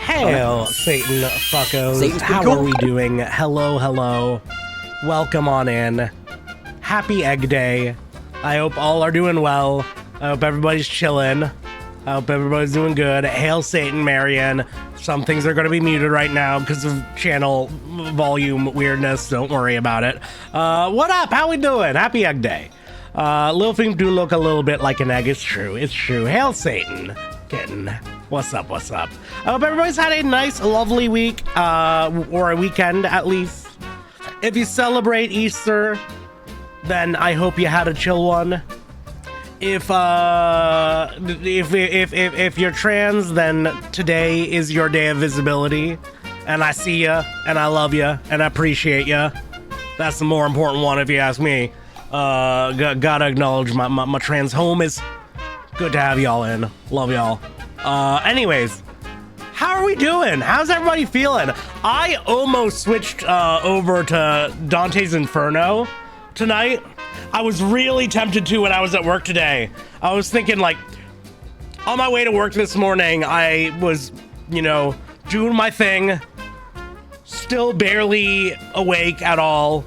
Hail, Satan fuckos. Satan's How cool. are we doing? Hello, hello. Welcome on in. Happy Egg Day. I hope all are doing well. I hope everybody's chilling. I hope everybody's doing good. Hail Satan, Marion. Some things are going to be muted right now because of channel volume weirdness. Don't worry about it. What up? How we doing? Happy Egg Day. Little things do look a little bit like an egg. It's true. It's true. Hail Satan. Kitten. What's up? What's up? I hope everybody's had a nice, lovely week, or a weekend at least. If you celebrate Easter, then I hope you had a chill one. If you're trans, then today is your day of visibility, and I see ya, and I love ya, and I appreciate ya. That's the more important one, if you ask me. Gotta acknowledge my trans home is good to have y'all in. Love y'all. Anyways, how are we doing? How's everybody feeling? I almost switched over to Dante's Inferno tonight. I was really tempted to when I was at work today. I was thinking, like, on my way to work this morning, I was, you know, doing my thing, still barely awake at all.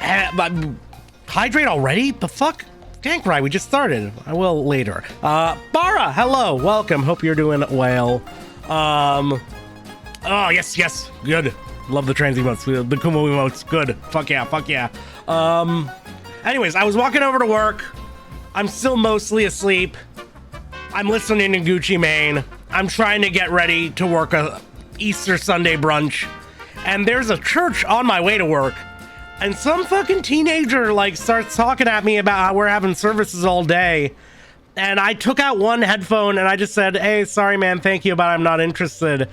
Hydrate already? The fuck? Dank Wright, we just started. I will later. Bara, hello, welcome. Hope you're doing well. Oh, yes, good. Love the trans emotes, the Kumo emotes, good. Fuck yeah. Anyways, I was walking over to work. I'm still mostly asleep. I'm listening to Gucci Mane. I'm trying to get ready to work a Easter Sunday brunch. And there's a church on my way to work. And some fucking teenager like starts talking at me about how we're having services all day. And I took out one headphone and I just said, hey, sorry, man, thank you, but I'm not interested.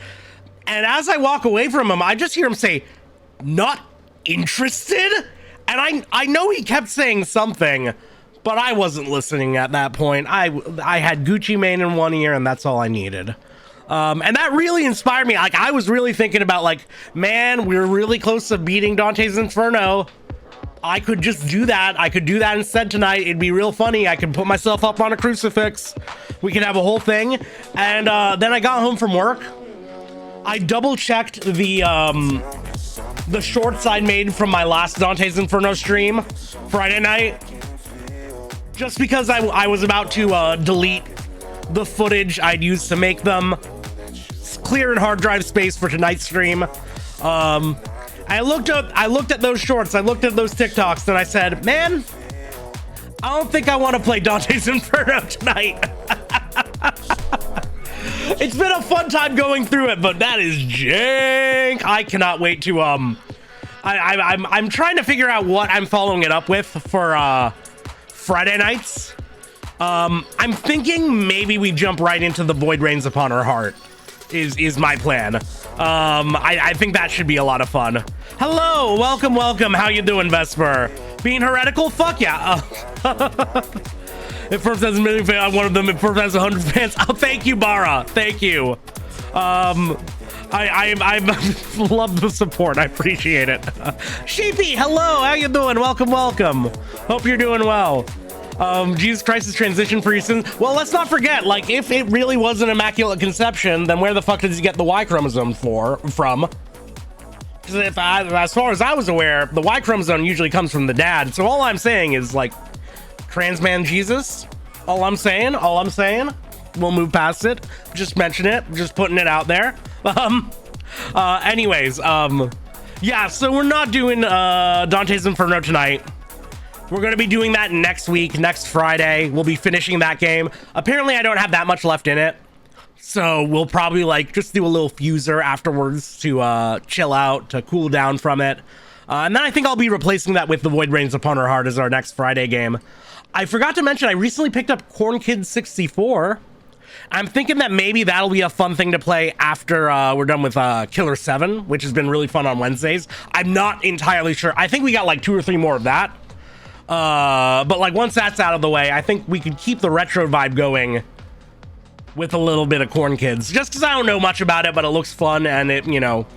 And as I walk away from him, I just hear him say, not interested? And I know he kept saying something, but I wasn't listening at that point. I had Gucci Mane in one ear and that's all I needed. And that really inspired me. Like, I was really thinking about, like, man, we're really close to beating Dante's Inferno. I could just do that. I could do that instead tonight. It'd be real funny. I could put myself up on a crucifix. We could have a whole thing. And then I got home from work. I double checked the shorts I made from my last Dante's Inferno stream Friday night. Just because I was about to delete the footage I'd used to make them. Cleared hard drive space for tonight's stream. I looked at those shorts, I looked at those TikToks, and I said, man, I don't think I want to play Dante's Inferno tonight. It's been a fun time going through it, but that is jank. I cannot wait to I'm trying to figure out what I'm following it up with for Friday nights. I'm thinking maybe we jump right into The Void Rains Upon Her Heart is my plan. I think that should be a lot of fun. Hello, welcome. How you doing, Vesper? Being heretical? Fuck yeah. If First has a million fans, I'm one of them. If First has 100 fans, oh, thank you, Bara. Thank you. I love the support. I appreciate it. Sheepy, hello. How you doing? Welcome. Hope you're doing well. Jesus Christ's transition for your sins. Well, let's not forget, like, if it really was an immaculate conception, then where the fuck did he get the Y chromosome from? Because as far as I was aware, the Y chromosome usually comes from the dad. So all I'm saying is, like, trans man Jesus. All I'm saying. We'll move past it. Just mention it. Just putting it out there. Anyways, yeah. So we're not doing Dante's Inferno tonight. We're going to be doing that next week, next Friday. We'll be finishing that game. Apparently, I don't have that much left in it. So we'll probably, like, just do a little fuser afterwards to chill out, to cool down from it. And then I think I'll be replacing that with The Void Rains Upon Her Heart as our next Friday game. I forgot to mention, I recently picked up Corn Kid 64. I'm thinking that maybe that'll be a fun thing to play after we're done with Killer 7, which has been really fun on Wednesdays. I'm not entirely sure. I think we got, like, 2 or 3 more of that. But like once that's out of the way, I think we could keep the retro vibe going with a little bit of Corn Kids, just because I don't know much about it, but it looks fun, and it, you know,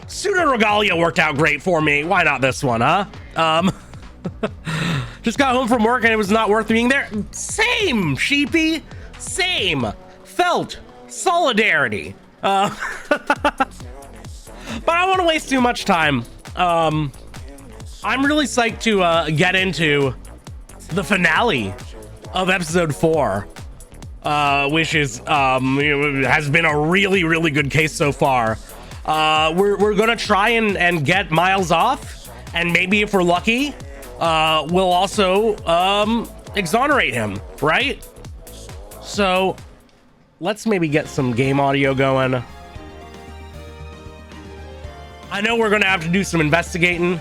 Pseudo Regalia worked out great for me. Why not this one, huh? Just got home from work and it was not worth being there. Same, Sheepy, same. Felt solidarity. don't want to waste too much time. I'm really psyched to get into the finale of episode 4, which is has been a really good case so far. We're gonna try and get Miles off, and maybe if we're lucky, we'll also exonerate him, right? So let's maybe get some game audio going. I know we're gonna have to do some investigating.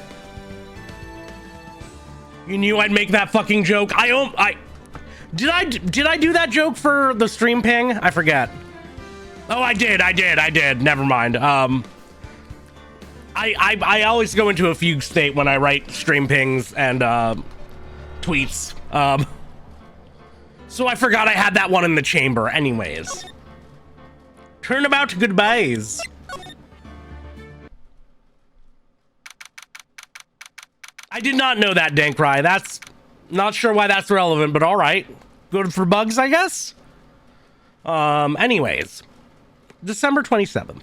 You knew I'd make that fucking joke. Did I do that joke for the stream ping? I forget. Oh, I did. Never mind. I always go into a fugue state when I write stream pings and tweets. So I forgot I had that one in the chamber. Anyways, turnabout goodbyes. I did not know that, Dankry. That's not sure why that's relevant, but all right. Good for bugs, I guess. Anyways, December 27th,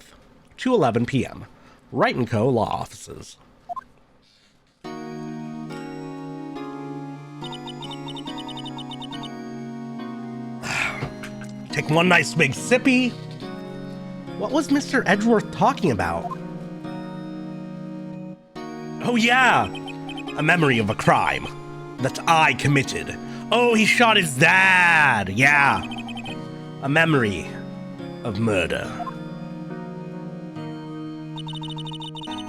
2:11 p.m. Wright & Co. Law Offices. Take one nice big sippy. What was Mr. Edgeworth talking about? Oh yeah, a memory of a crime that I committed. Oh, he shot his dad. Yeah, a memory of murder.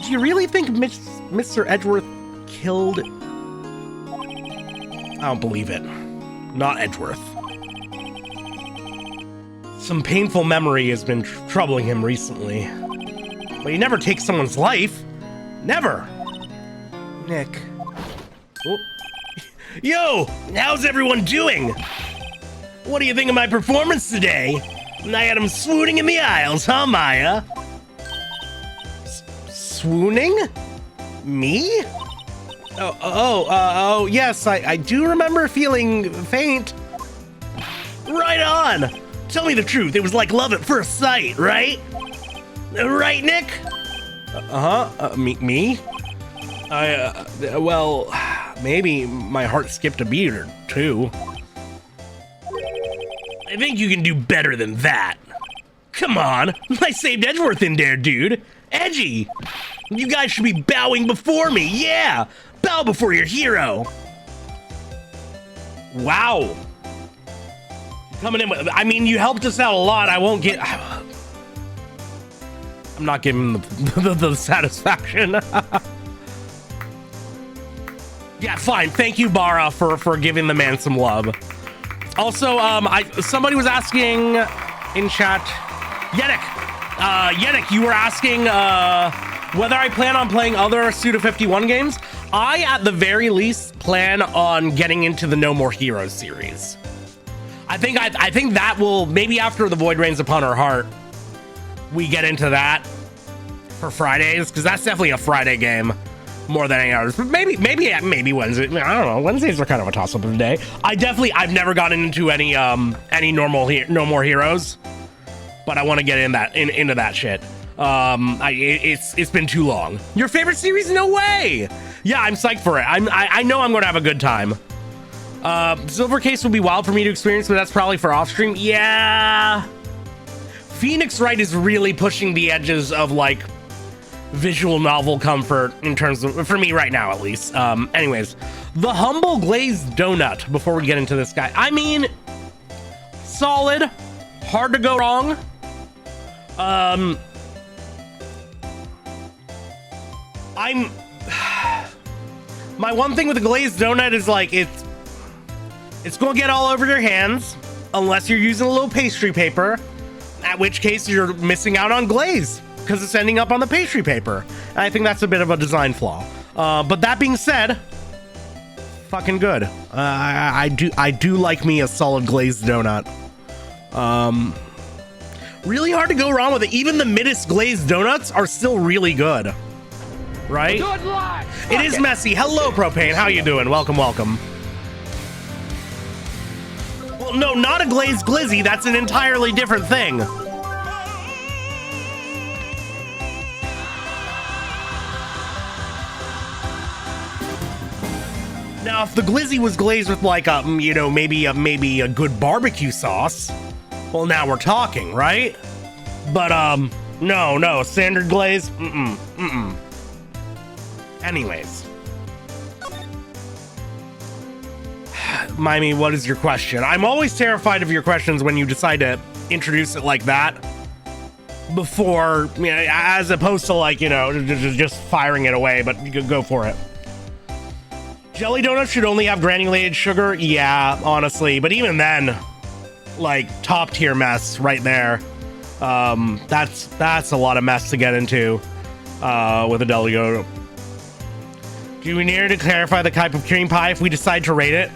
Do you really think Mr. Edgeworth killed? I don't believe it. Not Edgeworth. Some painful memory has been troubling him recently. But he never takes someone's life. Never. Nick. Oh. Yo, how's everyone doing? What do you think of my performance today? I had him swooning in the aisles, huh, Maya? Swooning? Me? Oh, yes, I do remember feeling faint. Right on. Tell me the truth, it was like love at first sight, right? Right, Nick? Me? Well, maybe my heart skipped a beat or two. I think you can do better than that. Come on, I saved Edgeworth in there, dude. Edgy! You guys should be bowing before me, yeah! Bow before your hero! Wow. Coming in with, I mean, you helped us out a lot. I won't get... I'm not giving the satisfaction. Yeah, fine. Thank you, Bara, for giving the man some love. Also, somebody was asking in chat, Yenik, you were asking whether I plan on playing other Suda 51 games. I, at the very least, plan on getting into the No More Heroes series. I think that will, maybe after the Void Rains Upon Her Heart, we get into that for Fridays, because that's definitely a Friday game more than any others. But maybe Wednesday. I don't know. Wednesdays are kind of a toss-up of the day. I've never gotten into any No More Heroes, but I want to get into that shit. It's been too long. Your favorite series? No way. Yeah, I'm psyched for it. I know I'm going to have a good time. Silver Case will be wild for me to experience, but that's probably for off stream. Yeah. Phoenix Wright is really pushing the edges of like visual novel comfort in terms of, for me right now at least. Anyways, the Humble Glazed Donut, before we get into this guy. I mean, solid, hard to go wrong. My one thing with the glazed donut is like it's gonna get all over your hands unless you're using a little pastry paper, at which case you're missing out on glaze because it's ending up on the pastry paper. And I think that's a bit of a design flaw. But that being said, fucking good. I do like me a solid glazed donut. Really hard to go wrong with it. Even the middest glazed donuts are still really good. Right? Good luck. It is messy. Hello, Propane. How you doing? Welcome. Well, no, not a glazed glizzy. That's an entirely different thing. if the glizzy was glazed with like a, you know, maybe a good barbecue sauce, well, now we're talking, right? But no, standard glaze, Anyways, Mimey, what is your question? I'm always terrified of your questions when you decide to introduce it like that before, you know, as opposed to like, you know, just firing it away, but you could go for it. Jelly donuts should only have granulated sugar. Yeah, honestly, but even then, like top tier mess right there. That's a lot of mess to get into with a jelly donut. Do we need to clarify the type of cream pie if we decide to rate it?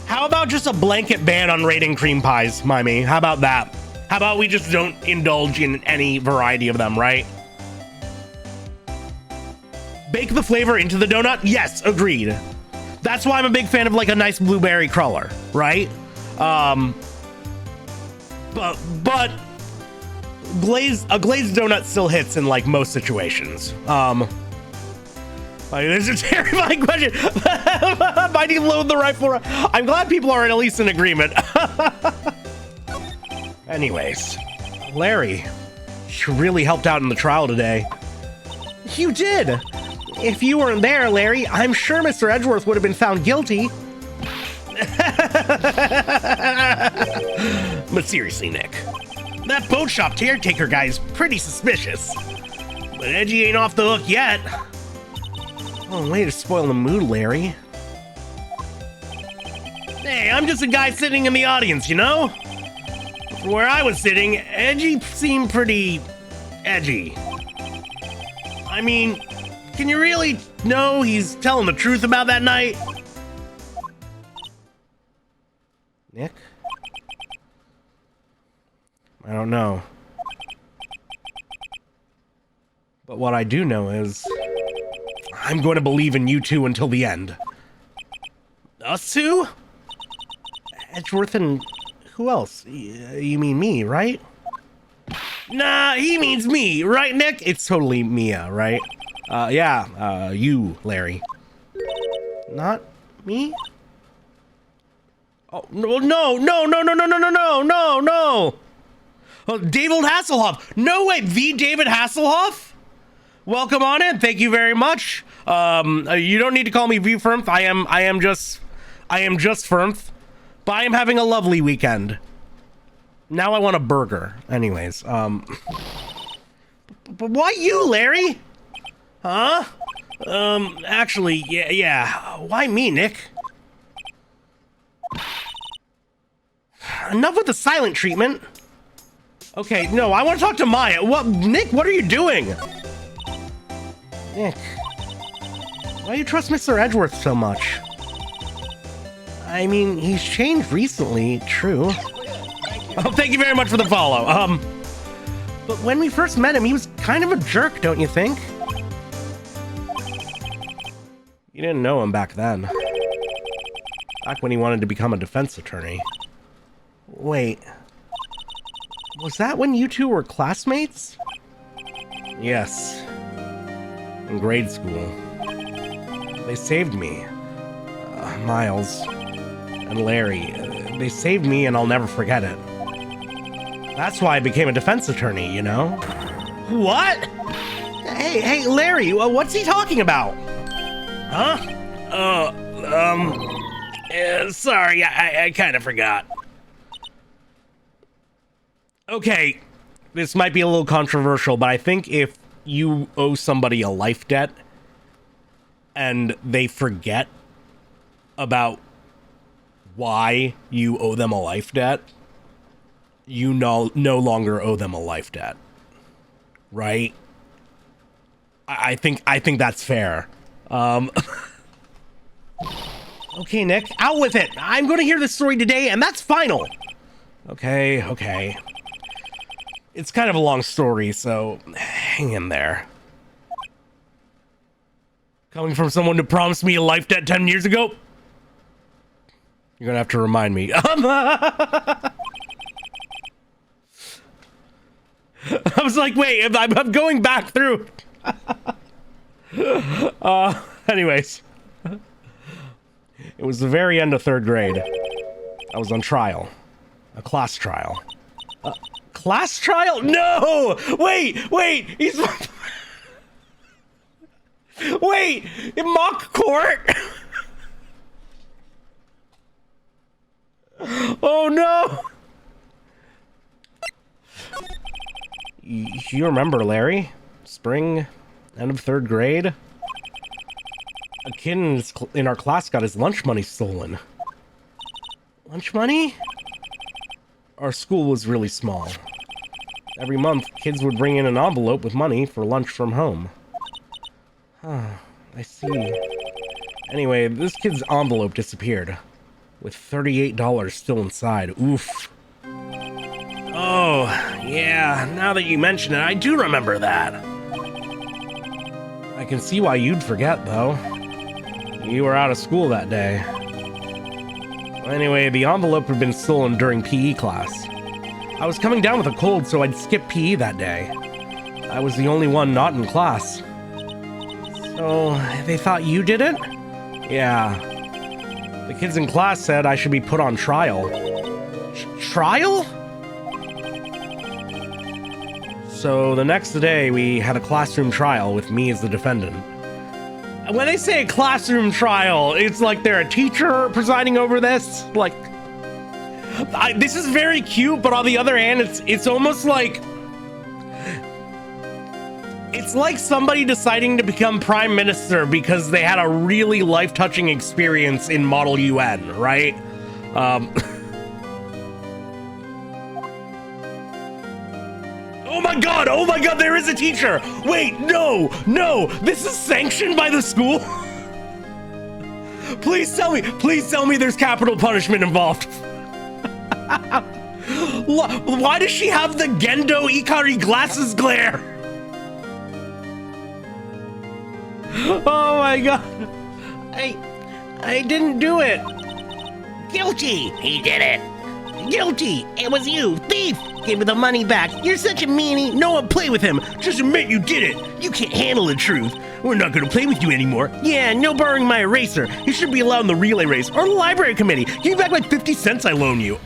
How about just a blanket ban on rating cream pies, Mimey? How about that? How about we just don't indulge in any variety of them, right? Bake the flavor into the donut? Yes, agreed. That's why I'm a big fan of like a nice blueberry cruller, right? But a glazed donut still hits in like most situations. Like, this is a terrifying question. I need to load the right for. I'm glad people are at least in agreement. Anyways, Larry, you really helped out in the trial today. You did. If you weren't there, Larry, I'm sure Mr. Edgeworth would have been found guilty. But seriously, Nick, that boat shop caretaker guy is pretty suspicious. But Edgy ain't off the hook yet. Oh, way to spoil the mood, Larry. Hey, I'm just a guy sitting in the audience, you know? Where I was sitting, Edgy seemed pretty edgy. I mean, can you really know he's telling the truth about that night? Nick? I don't know. But what I do know is I'm going to believe in you two until the end. Us two? Edgeworth and who else? You mean me, right? Nah, he means me, right, Nick? It's totally Mia, right? Yeah, you, Larry. Not me? Oh, no. Oh, David Hasselhoff. No way, the David Hasselhoff? Welcome on in. Thank you very much. You don't need to call me VFirmth. I am just Firmth. But I am having a lovely weekend. Now I want a burger. Anyways, but why you, Larry? Huh? Actually, yeah. Why me, Nick? Enough with the silent treatment. Okay, no, I want to talk to Maya. What, Nick, what are you doing? Nick, why do you trust Mr. Edgeworth so much? I mean, he's changed recently, true. Oh, thank you very much for the follow. But when we first met him, he was kind of a jerk, don't you think? You didn't know him back then. Back when he wanted to become a defense attorney. Wait. Was that when you two were classmates? Yes. In grade school. They saved me. Miles and Larry. They saved me and I'll never forget it. That's why I became a defense attorney, you know? What? Hey, Larry, what's he talking about? Huh? Sorry, I kind of forgot. Okay, this might be a little controversial, but I think if you owe somebody a life debt and they forget about why you owe them a life debt, you no longer owe them a life debt, right? I think that's fair. Okay, Nick, out with it. I'm going to hear this story today, and that's final. Okay. It's kind of a long story, so hang in there. Coming from someone who promised me a life debt 10 years ago, you're gonna have to remind me. I was like, wait, I'm going back through. Anyways. It was the very end of 3rd grade. I was on trial. A class trial. Class trial? No! Wait! He's... Wait! In mock court? Oh no! You remember, Larry? Spring, end of 3rd grade? A kid in our class got his lunch money stolen. Lunch money? Our school was really small. Every month, kids would bring in an envelope with money for lunch from home. Huh, I see. Anyway, this kid's envelope disappeared, with $38 still inside. Oof. Oh, yeah, now that you mention it, I do remember that. I can see why you'd forget, though. You were out of school that day. Anyway, the envelope had been stolen during PE class. I was coming down with a cold, so I'd skip PE that day. I was the only one not in class. So, they thought you did it? Yeah. The kids in class said I should be put on trial. Trial? So the next day, we had a classroom trial with me as the defendant. When they say a classroom trial, it's like they're a teacher presiding over this. Like, this is very cute, but on the other hand, it's almost like... It's like somebody deciding to become prime minister because they had a really life-touching experience in Model UN, right? Oh my god, there is a teacher! Wait, no, this is sanctioned by the school? Please tell me there's capital punishment involved. Why does she have the Gendo Ikari glasses glare? Oh my god. I didn't do it. Guilty! He did it! Guilty! It was you, thief! Give me the money back. You're such a meanie. No one play with him. Just admit you did it. You can't handle the truth. We're not gonna play with you anymore. Yeah, no borrowing my eraser. You should be allowed in the relay race or the library committee. Give me back like 50 cents I loan you.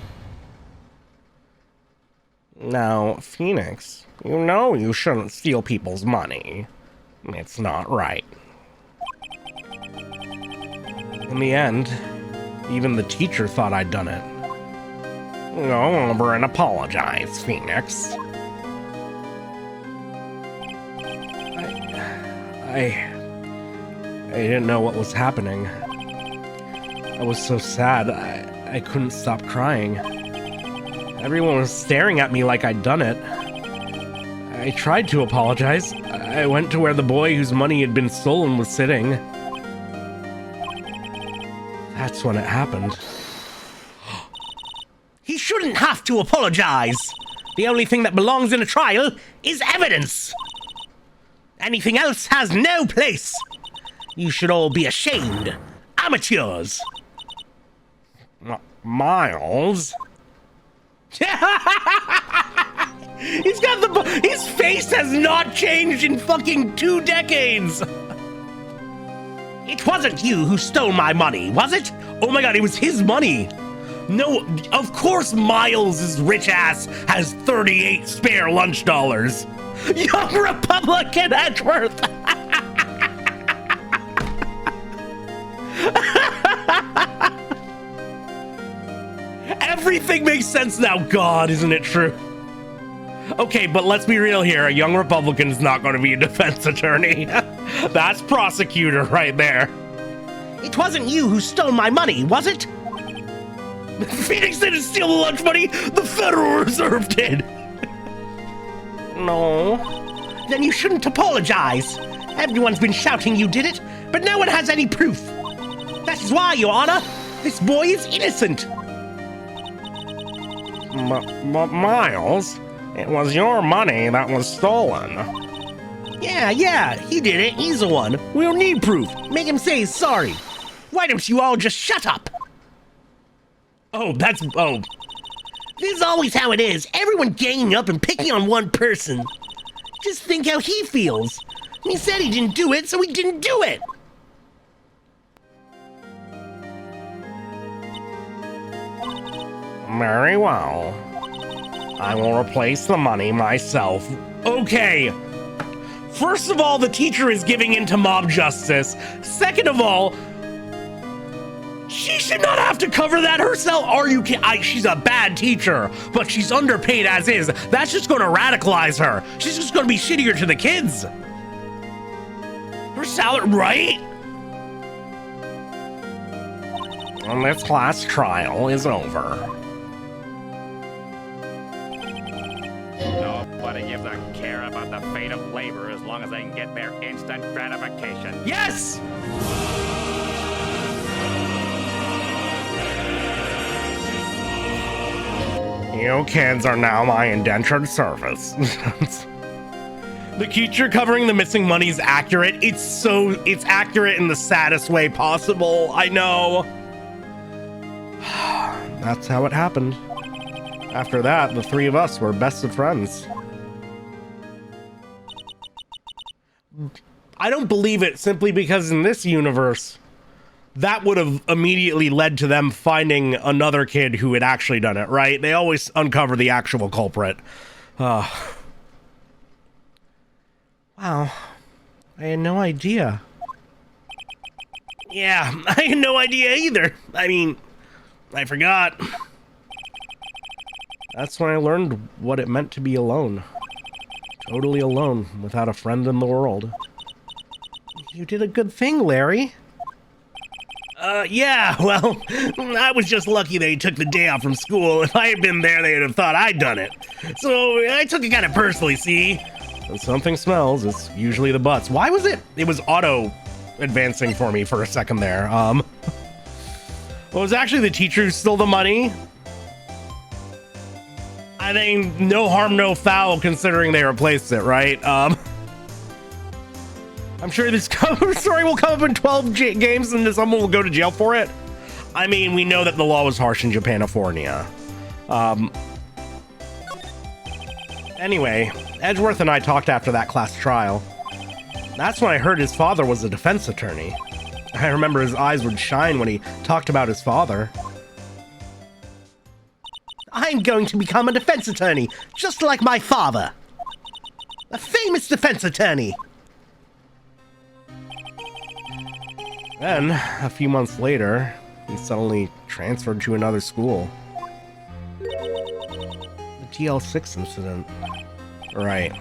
Now, Phoenix, you know you shouldn't steal people's money. It's not right. In the end, even the teacher thought I'd done it. Go over and apologize, Phoenix. I didn't know what was happening. I was so sad, I couldn't stop crying. Everyone was staring at me like I'd done it. I tried to apologize. I went to where the boy whose money had been stolen was sitting. That's when it happened. He shouldn't have to apologize. The only thing that belongs in a trial is evidence. Anything else has no place. You should all be ashamed. Amateurs. Miles? He's got his face has not changed in fucking 2 decades. It wasn't you who stole my money, was it? Oh my god, it was his money. No, of course Miles' rich ass has 38 spare lunch dollars. Young Republican Edgeworth. Everything makes sense now. God, isn't it true? Okay, but let's be real here. A young Republican is not going to be a defense attorney. That's prosecutor right there. It wasn't you who stole my money, was it? Phoenix didn't steal the lunch money. The Federal Reserve did. No. Then you shouldn't apologize. Everyone's been shouting you did it, but no one has any proof. That is why, Your Honor, this boy is innocent. Miles, it was your money that was stolen. Yeah, he did it. He's the one. We'll need proof. Make him say he's sorry. Why don't you all just shut up? Oh. This is always how it is. Everyone ganging up and picking on one person. Just think how he feels. He said he didn't do it, so he didn't do it. Very well. I will replace the money myself. Okay. First of all, the teacher is giving in to mob justice. Second of all, she should not have to cover that herself. Are you kidding? She's a bad teacher, but she's underpaid as is. That's just going to radicalize her. She's just going to be shittier to the kids. Her salary, right? And this class trial is over. Nobody gives a care about the fate of labor as long as they can get their instant gratification. Yes! You kids are now my indentured service. The teacher covering the missing money is accurate. It's accurate in the saddest way possible. I know. That's how it happened. After that, the three of us were best of friends. I don't believe it simply because in this universe, that would have immediately led to them finding another kid who had actually done it, right? They always uncover the actual culprit. Wow. I had no idea. Yeah, I had no idea either. I mean, I forgot. That's when I learned what it meant to be alone. Totally alone, without a friend in the world. You did a good thing, Larry. Yeah, well, I was just lucky they took the day off from school. If I had been there, they'd have thought I'd done it. So I took it kind of personally, see? When something smells, it's usually the butts. Why was it? It was auto advancing for me for a second there. Well, it was actually the teacher who stole the money. I think no harm, no foul, considering they replaced it, right? I'm sure this story will come up in 12 games and someone will go to jail for it. I mean, we know that the law was harsh in Japanifornia. Anyway, Edgeworth and I talked after that class trial. That's when I heard his father was a defense attorney. I remember his eyes would shine when he talked about his father. I'm going to become a defense attorney, just like my father. A famous defense attorney. Then, a few months later, he suddenly transferred to another school. The TL6 incident. Right.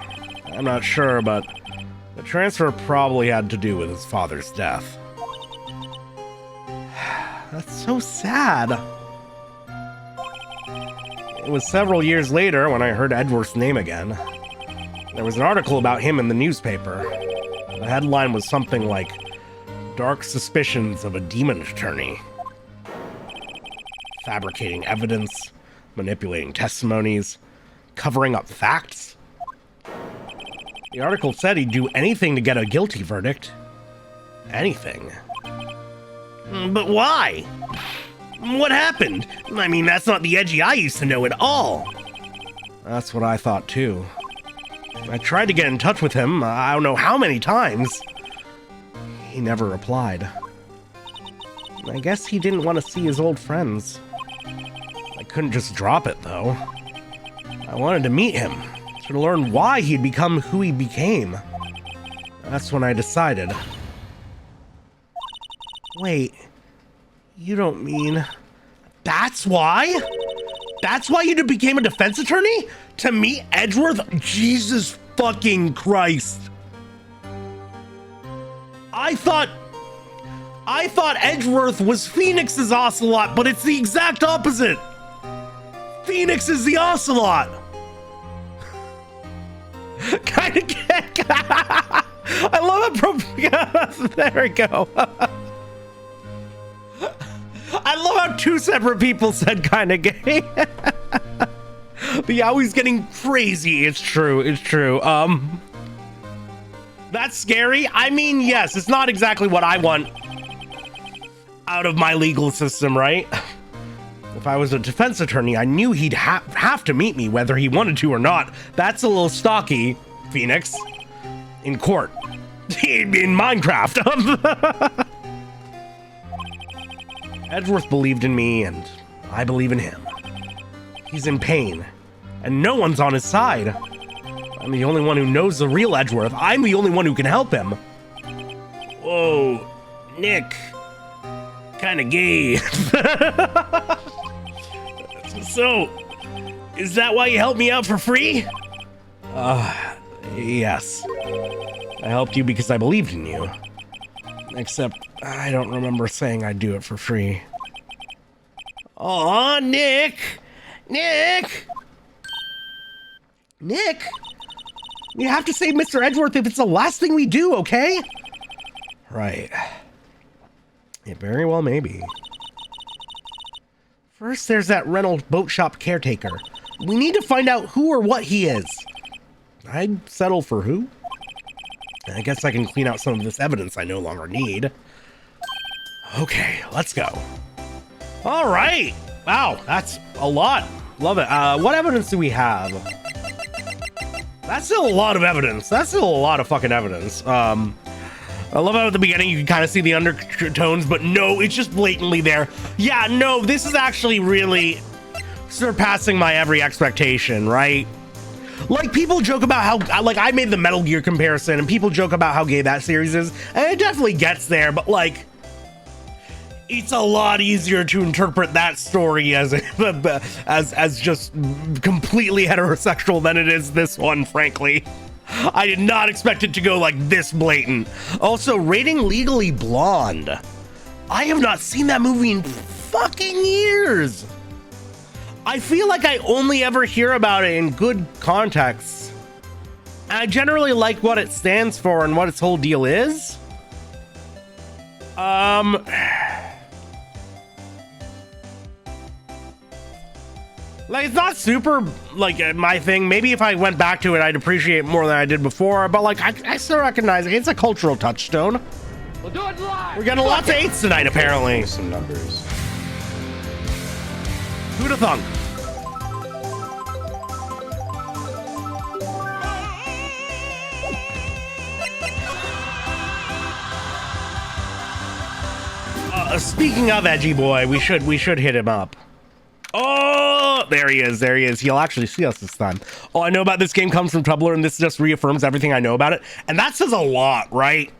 I'm not sure, but the transfer probably had to do with his father's death. That's so sad. It was several years later when I heard Edgeworth's name again. There was an article about him in the newspaper. The headline was something like, "Dark Suspicions of a Demon Attorney." Fabricating evidence, manipulating testimonies, covering up facts. The article said he'd do anything to get a guilty verdict. Anything. But why? What happened? I mean, that's not the Edgy I used to know at all. That's what I thought too. I tried to get in touch with him, I don't know how many times. He never replied. I guess he didn't want to see his old friends. I couldn't just drop it, though. I wanted to meet him, to learn why he'd become who he became. That's when I decided. Wait, you don't mean... That's why? That's why you became a defense attorney? To meet Edgeworth? Jesus fucking Christ. I thought Edgeworth was Phoenix's Ocelot, but it's the exact opposite. Phoenix is the Ocelot. Kind of get. I love it. There we go. I love how two separate people said kind of gay. But yeah, he's getting crazy. It's true. It's true. That's scary. I mean, yes, it's not exactly what I want out of my legal system, right? If I was a defense attorney, I knew he'd have to meet me whether he wanted to or not. That's a little stocky, Phoenix. In court. In Minecraft. Edgeworth believed in me, and I believe in him. He's in pain, and no one's on his side. I'm the only one who knows the real Edgeworth. I'm the only one who can help him. Whoa, Nick. Kinda gay. So, is that why you helped me out for free? Yes. I helped you because I believed in you. Except, I don't remember saying I'd do it for free. Aw, Nick! Nick! Nick! You have to save Mr. Edgeworth if it's the last thing we do, okay? Right. It very well may be. First, there's that Reynolds boat shop caretaker. We need to find out who or what he is. I'd settle for who. I guess I can clean out some of this evidence I no longer need. Okay, let's go. All right. Wow, that's a lot. Love it. What evidence do we have? That's still a lot of evidence. That's still a lot of fucking evidence. I love how at the beginning you can kind of see the undertones, but no, it's just blatantly there. Yeah, no, this is actually really surpassing my every expectation, right? Like, people joke about how, like, I made the Metal Gear comparison, and people joke about how gay that series is, and it definitely gets there, but, like, it's a lot easier to interpret that story as just completely heterosexual than it is this one, frankly. I did not expect it to go like this blatant. Also, rating Legally Blonde. I have not seen that movie in fucking years. I feel like I only ever hear about it in good contexts. I generally like what it stands for and what its whole deal is. Like, it's not super, like, my thing. Maybe if I went back to it, I'd appreciate it more than I did before. But, like, I still recognize it's a cultural touchstone. We'll do it live. We're getting lots of 8s tonight, apparently. Some numbers. Who'd have thunk? Speaking of Edgy Boy, we should hit him up. Oh, there he is. There he is. He'll actually see us this time. All I know about this game comes from Tumblr, and this just reaffirms everything I know about it. And that says a lot, right?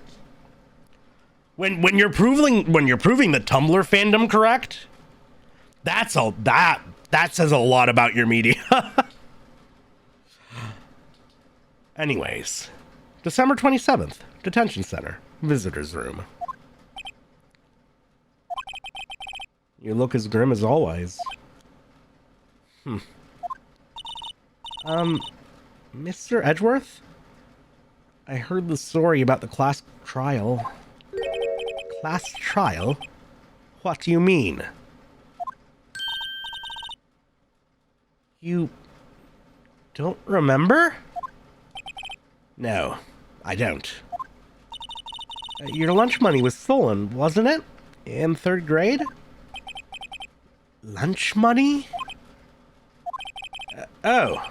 When you're proving the Tumblr fandom correct, that says a lot about your media. Anyways, December 27th, Detention Center, Visitors Room. You look as grim as always. Mr. Edgeworth? I heard the story about the class trial. Class trial? What do you mean? You don't remember? No, I don't. Your lunch money was stolen, wasn't it? In 3rd grade? Lunch money? Oh,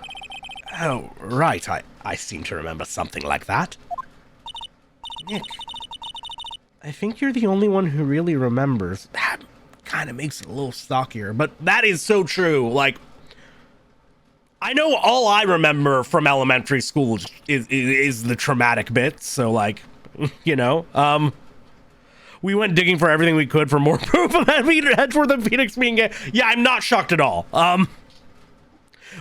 right. I seem to remember something like that. Nick, I think you're the only one who really remembers. That kind of makes it a little stockier, but that is so true. Like, I know all I remember from elementary school is the traumatic bits. So, like, you know, we went digging for everything we could for more proof of Edgeworth and Phoenix being gay. Yeah, I'm not shocked at all.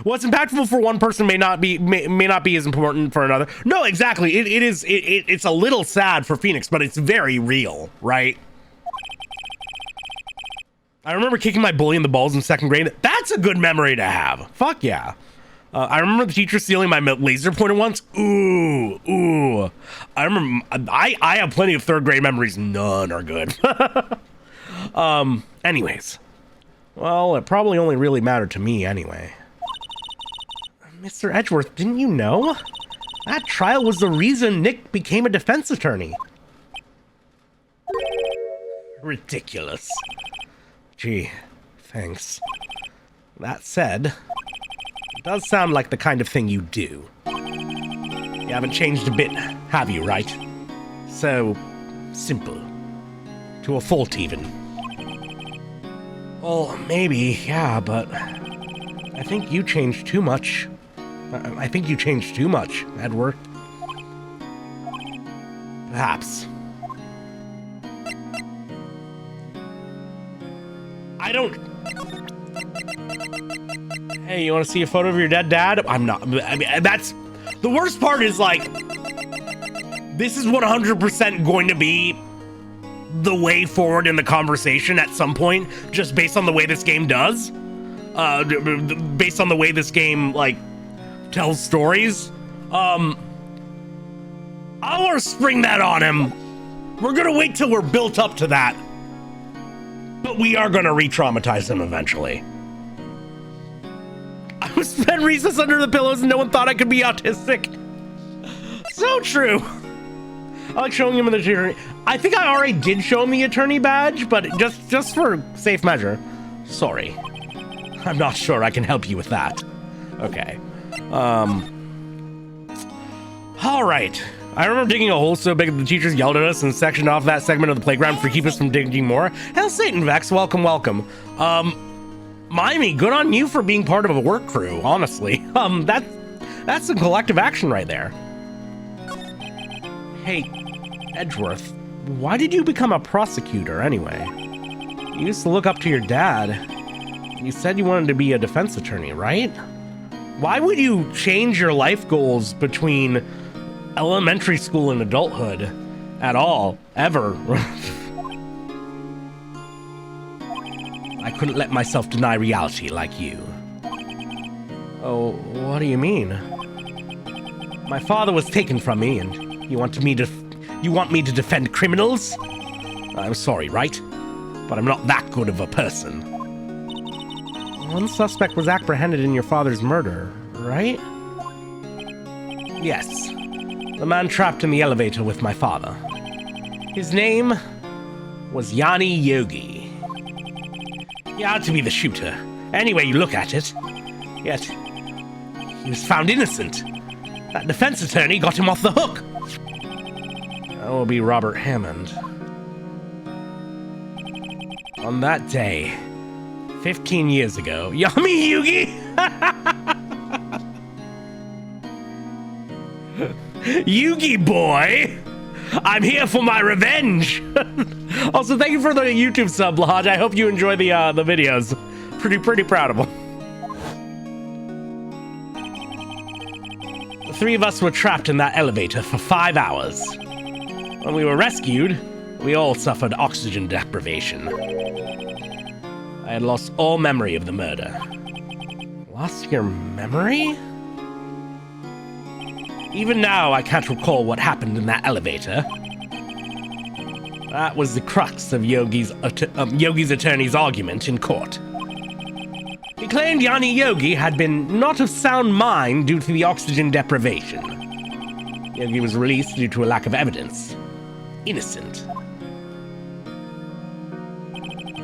What's impactful for one person may not be as important for another. No, exactly. It's a little sad for Phoenix, but it's very real, right? I remember kicking my bully in the balls in 2nd grade. That's a good memory to have. Fuck yeah. I remember the teacher stealing my laser pointer once. Ooh. I remember. I have plenty of 3rd grade memories. None are good. Anyways. Well, it probably only really mattered to me anyway. Mr. Edgeworth, didn't you know? That trial was the reason Nick became a defense attorney. Ridiculous. Gee, thanks. That said, it does sound like the kind of thing you do. You haven't changed a bit, have you, right? So simple. To a fault, even. Well, maybe, yeah, but I I think you changed too much. I think you changed too much, Edward. Perhaps. I don't... Hey, you want to see a photo of your dead dad? I'm not... I mean, that's... The worst part is, like... This is 100% going to be the way forward in the conversation at some point, just based on the way this game does. Based on the way this game, like, tells stories. I want to spring that on him. We're gonna wait till we're built up to that. But we are gonna re-traumatize him eventually. I spent recess under the pillows and no one thought I could be autistic. So true. I like showing him the attorney. I think I already did show him the attorney badge, but just for safe measure. Sorry. I'm not sure I can help you with that. Okay. All right. I remember digging a hole so big that the teachers yelled at us and sectioned off that segment of the playground to keep us from digging more. Hell, Satan Vex, welcome, welcome. Mimey, good on you for being part of a work crew, honestly. That's some collective action right there. Hey, Edgeworth, why did you become a prosecutor anyway? You used to look up to your dad. You said you wanted to be a defense attorney, right? Why would you change your life goals between elementary school and adulthood at all, ever? I couldn't let myself deny reality like you. Oh, what do you mean? My father was taken from me, and you want me to defend criminals? I'm sorry, Wright, but I'm not that good of a person. One suspect was apprehended in your father's murder, right? Yes. The man trapped in the elevator with my father. His name was Yanni Yogi. He had to be the shooter, any way you look at it. Yet, he was found innocent. That defense attorney got him off the hook. That will be Robert Hammond. On that day, 15 years ago, Yummy Yugi! Yugi boy! I'm here for my revenge! Also, thank you for the YouTube sub, Lodge. I hope you enjoy the videos. Pretty proud of them. The three of us were trapped in that elevator for 5 hours. When we were rescued, we all suffered oxygen deprivation. I had lost all memory of the murder. Lost your memory? Even now, I can't recall what happened in that elevator. That was the crux of Yogi's attorney's argument in court. He claimed Yanni Yogi had been not of sound mind due to the oxygen deprivation. Yogi was released due to a lack of evidence. Innocent.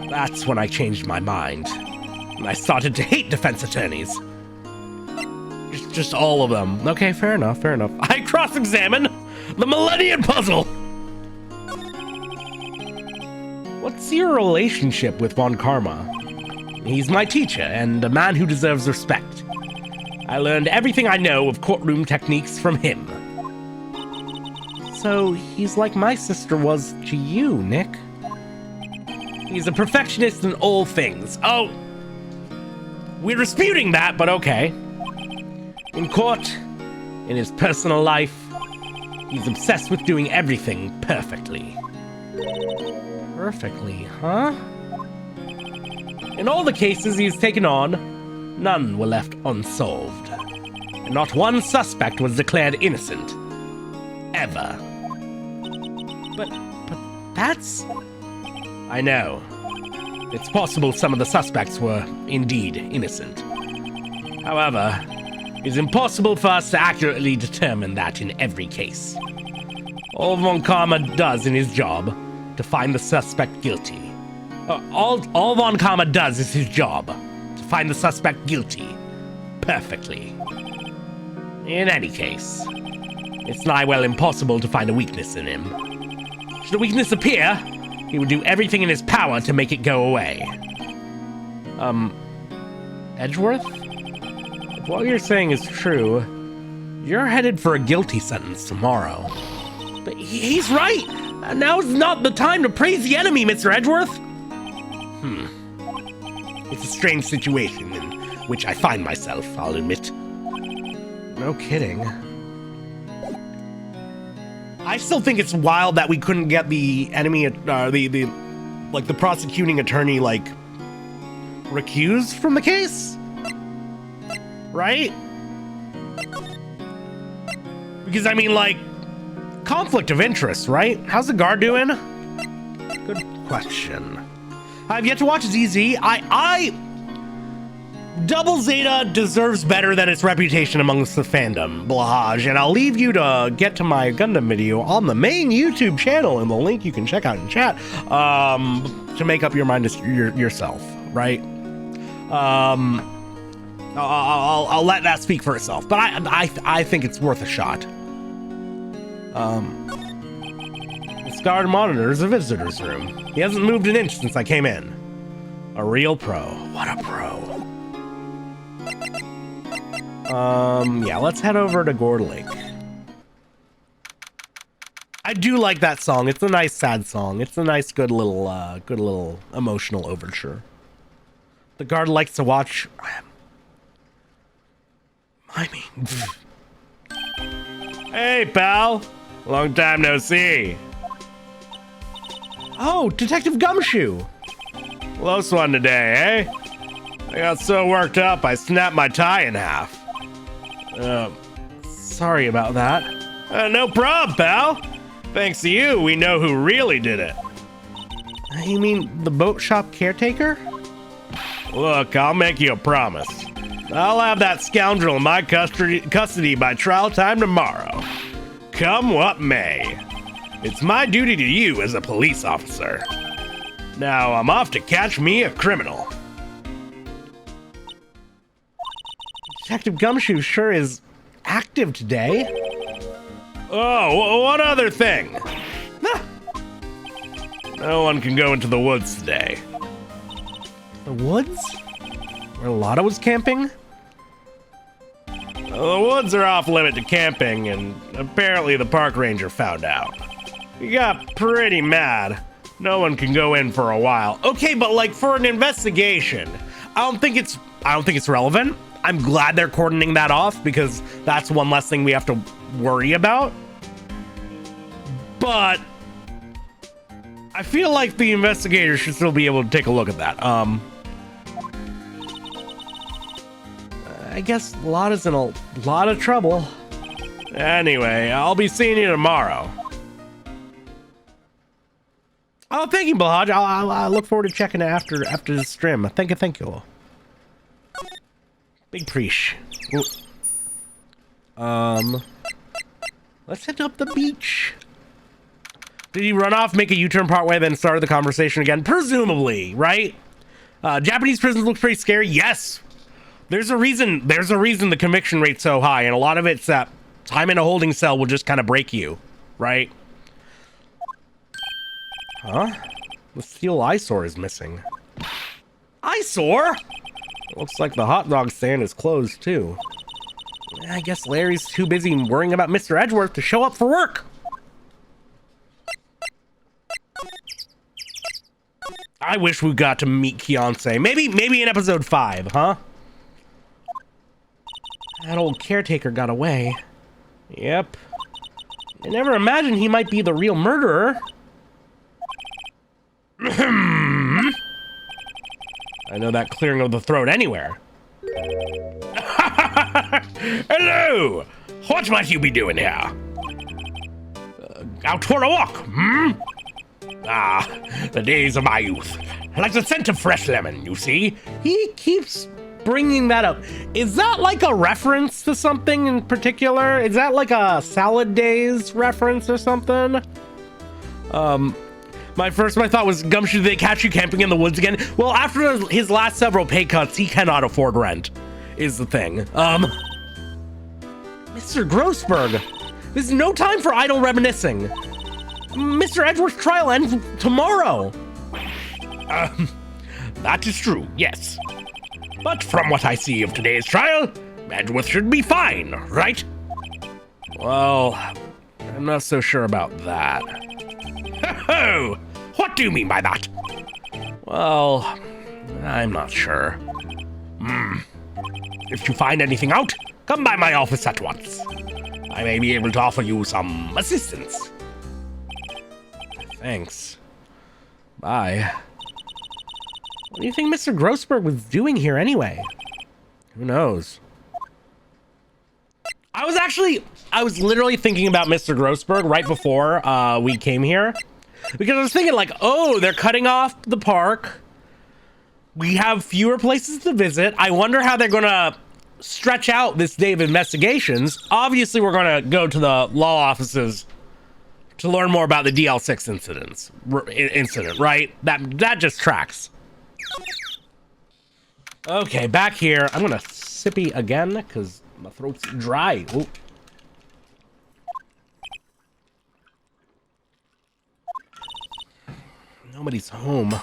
That's when I changed my mind, and I started to hate defense attorneys. Just all of them. Okay, fair enough. I cross-examine the Millennium Puzzle! What's your relationship with Von Karma? He's my teacher, and a man who deserves respect. I learned everything I know of courtroom techniques from him. So, he's like my sister was to you, Nick. He's a perfectionist in all things. Oh, we're disputing that, but okay. In court, in his personal life, he's obsessed with doing everything perfectly. Perfectly, huh? In all the cases he's taken on, none were left unsolved. And not one suspect was declared innocent. Ever. But that's... I know. It's possible some of the suspects were indeed innocent. However, it's impossible for us to accurately determine that in every case. All Von Karma does in his job to find the suspect guilty. All Von Karma does is his job to find the suspect guilty perfectly. In any case, it's nigh well impossible to find a weakness in him. Should a weakness appear, he would do everything in his power to make it go away. Edgeworth? what you're saying is true, you're headed for a guilty sentence tomorrow. But he's right. Now's not the time to praise the enemy, Mr. Edgeworth. It's a strange situation in which I find myself, I'll admit. No kidding. I still think it's wild that we couldn't get the enemy, the prosecuting attorney, like, recused from the case? Right? Because, I mean, like, conflict of interest, right? How's the guard doing? Good question. I've yet to watch ZZ. Double Zeta deserves better than its reputation amongst the fandom, Blahaj, and I'll leave you to get to my Gundam video on the main YouTube channel and the link you can check out in chat to make up your mind yourself, right? I'll let that speak for itself, but I think it's worth a shot. This guard monitors a visitor's room. He hasn't moved an inch since I came in. A real pro. What a pro. Yeah, let's head over to Gourd Lake. I do like that song. It's a nice sad song. It's a nice good little emotional overture. The guard likes to watch. I mean, hey pal, long time no see. Oh, Detective Gumshoe. Close one today, eh? I got so worked up I snapped my tie in half. Sorry about that. No problem, pal. Thanks to you, we know who really did it. You mean the boat shop caretaker? Look, I'll make you a promise. I'll have that scoundrel in my custody by trial time tomorrow. Come what may. It's my duty to you as a police officer. Now I'm off to catch me a criminal. Detective Gumshoe sure is active today. Oh, one other thing. No one can go into the woods today. The woods? Where Lotta was camping? The woods are off limit to camping, and apparently the park ranger found out. He got pretty mad. No one can go in for a while. Okay, but like for an investigation, I don't think it's relevant. I'm glad they're cordoning that off because that's one less thing we have to worry about. But I feel like the investigators should still be able to take a look at that. I guess Lotta's in a lot of trouble. Anyway, I'll be seeing you tomorrow. Oh, thank you, Blahaj. I look forward to checking it after the stream. Thank you. Big preach. Let's head up the beach. Did he run off, make a U-turn partway, then start the conversation again? Presumably, right? Japanese prisons look pretty scary. Yes. There's a reason the conviction rate's so high, and a lot of it's that time in a holding cell will just kind of break you, right? Huh? The steel eyesore is missing. Eyesore? Looks like the hot dog stand is closed too. I guess Larry's too busy worrying about Mr. Edgeworth to show up for work. I wish we got to meet Kionsei. Maybe in episode 5, huh? That old caretaker got away. Yep. I never imagined he might be the real murderer. I know that clearing of the throat anywhere. Hello! What might you be doing here? Out for a walk, hmm? Ah, the days of my youth. Like the scent of fresh lemon, you see? He keeps bringing that up. Is that like a reference to something in particular? Is that like a Salad Days reference or something? My thought was, Gumshoe, did they catch you camping in the woods again? Well, after his last several pay cuts, he cannot afford rent, is the thing. Mr. Grossberg, this is no time for idle reminiscing. Mr. Edgeworth's trial ends tomorrow. That is true, yes. But from what I see of today's trial, Edgeworth should be fine, right? Well, I'm not so sure about that. Ho! What do you mean by that? Well, I'm not sure. If you find anything out, come by my office at once. I may be able to offer you some assistance. Thanks. Bye. What do you think Mr. Grossberg was doing here anyway? Who knows? I was literally thinking about Mr. Grossberg right before we came here. Because I was thinking like, oh, they're cutting off the park. We have fewer places to visit. I wonder how they're gonna stretch out this day of investigations. Obviously, we're gonna go to the law offices to learn more about the DL6 incident, right? That just tracks. Okay, back here. I'm gonna sippy again because my throat's dry. Ooh. Nobody's home.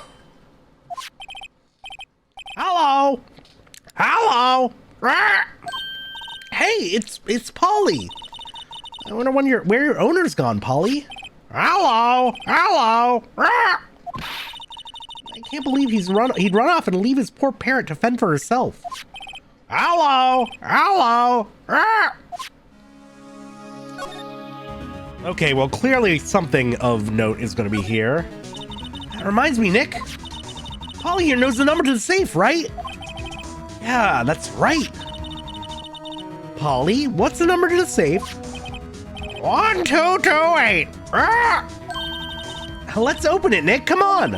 Hello. Hello. Hey, it's Polly. I wonder where your owner's gone, Polly. Hello. Hello. I can't believe he'd run off and leave his poor parrot to fend for herself. Hello. Hello. Okay, well, clearly something of note is going to be here. That reminds me, Nick. Polly here knows the number to the safe, right? Yeah, that's right. Polly, what's the number to the safe? 1228. Let's open it, Nick. Come on.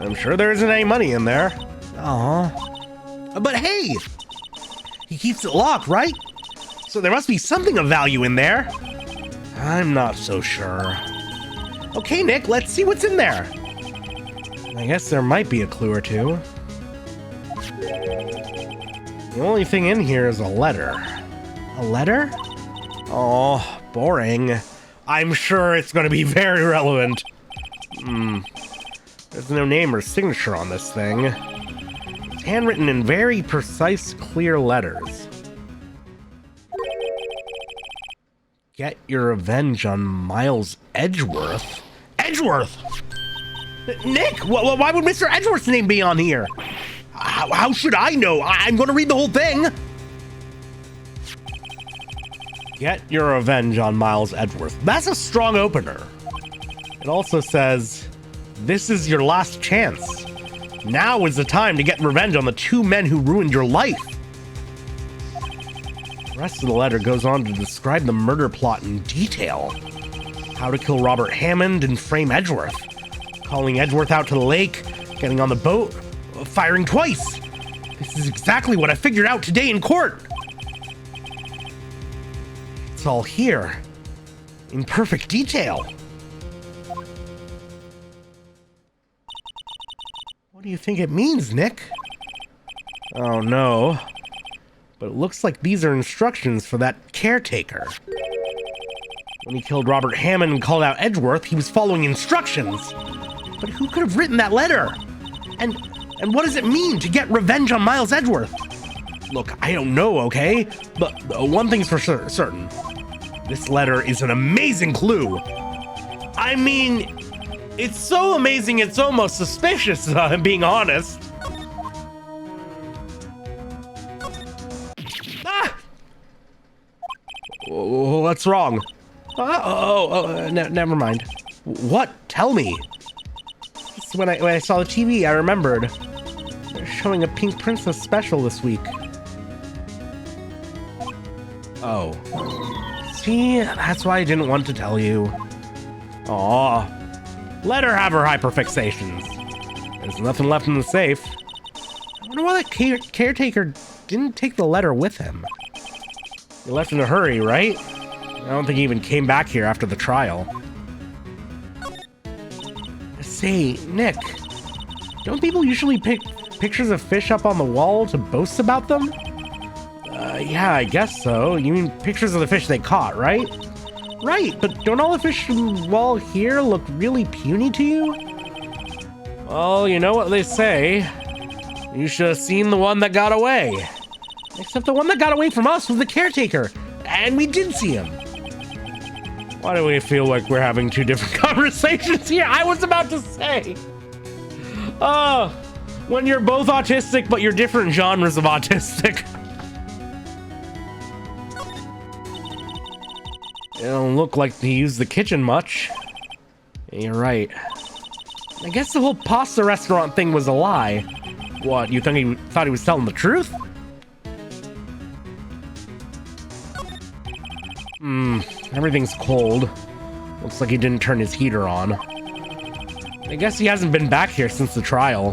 I'm sure there isn't any money in there. Aw. But hey, he keeps it locked, right? So there must be something of value in there. I'm not so sure. Okay, Nick, let's see what's in there. I guess there might be a clue or two. The only thing in here is a letter. A letter? Oh, boring. I'm sure it's going to be very relevant. There's no name or signature on this thing. It's handwritten in very precise, clear letters. Get your revenge on Miles Edgeworth. Edgeworth! Nick, why would Mr. Edgeworth's name be on here? How should I know? I'm going to read the whole thing. Get your revenge on Miles Edgeworth. That's a strong opener. It also says, this is your last chance. Now is the time to get revenge on the two men who ruined your life. The rest of the letter goes on to describe the murder plot in detail. How to kill Robert Hammond and frame Edgeworth. Calling Edgeworth out to the lake, getting on the boat, firing twice. This is exactly what I figured out today in court. It's all here, in perfect detail. What do you think it means, Nick? Oh no. But it looks like these are instructions for that caretaker. When he killed Robert Hammond and called out Edgeworth, he was following instructions. But who could have written that letter? And what does it mean to get revenge on Miles Edgeworth? Look, I don't know, okay? But one thing's for certain. This letter is an amazing clue. I mean, it's so amazing it's almost suspicious, I'm being honest. Ah! What's wrong? Never mind. What? Tell me. When I saw the TV, I remembered. They're showing a Pink Princess special this week. Oh. See, that's why I didn't want to tell you. Aw. Let her have her hyperfixations. There's nothing left in the safe. I wonder why that caretaker didn't take the letter with him. He left in a hurry, right? I don't think he even came back here after the trial. Say, Nick, don't people usually pick pictures of fish up on the wall to boast about them? Yeah, I guess so. You mean pictures of the fish they caught, right? Right, but don't all the fish on the wall here look really puny to you? Well, you know what they say. You should have seen the one that got away. Except the one that got away from us was the caretaker, and we did see him. Why do we feel like we're having two different conversations here? I was about to say. When you're both autistic, but you're different genres of autistic. It don't look like he used the kitchen much. You're right. I guess the whole pasta restaurant thing was a lie. What, you think he thought he was telling the truth? Everything's cold. Looks like he didn't turn his heater on. I guess he hasn't been back here since the trial.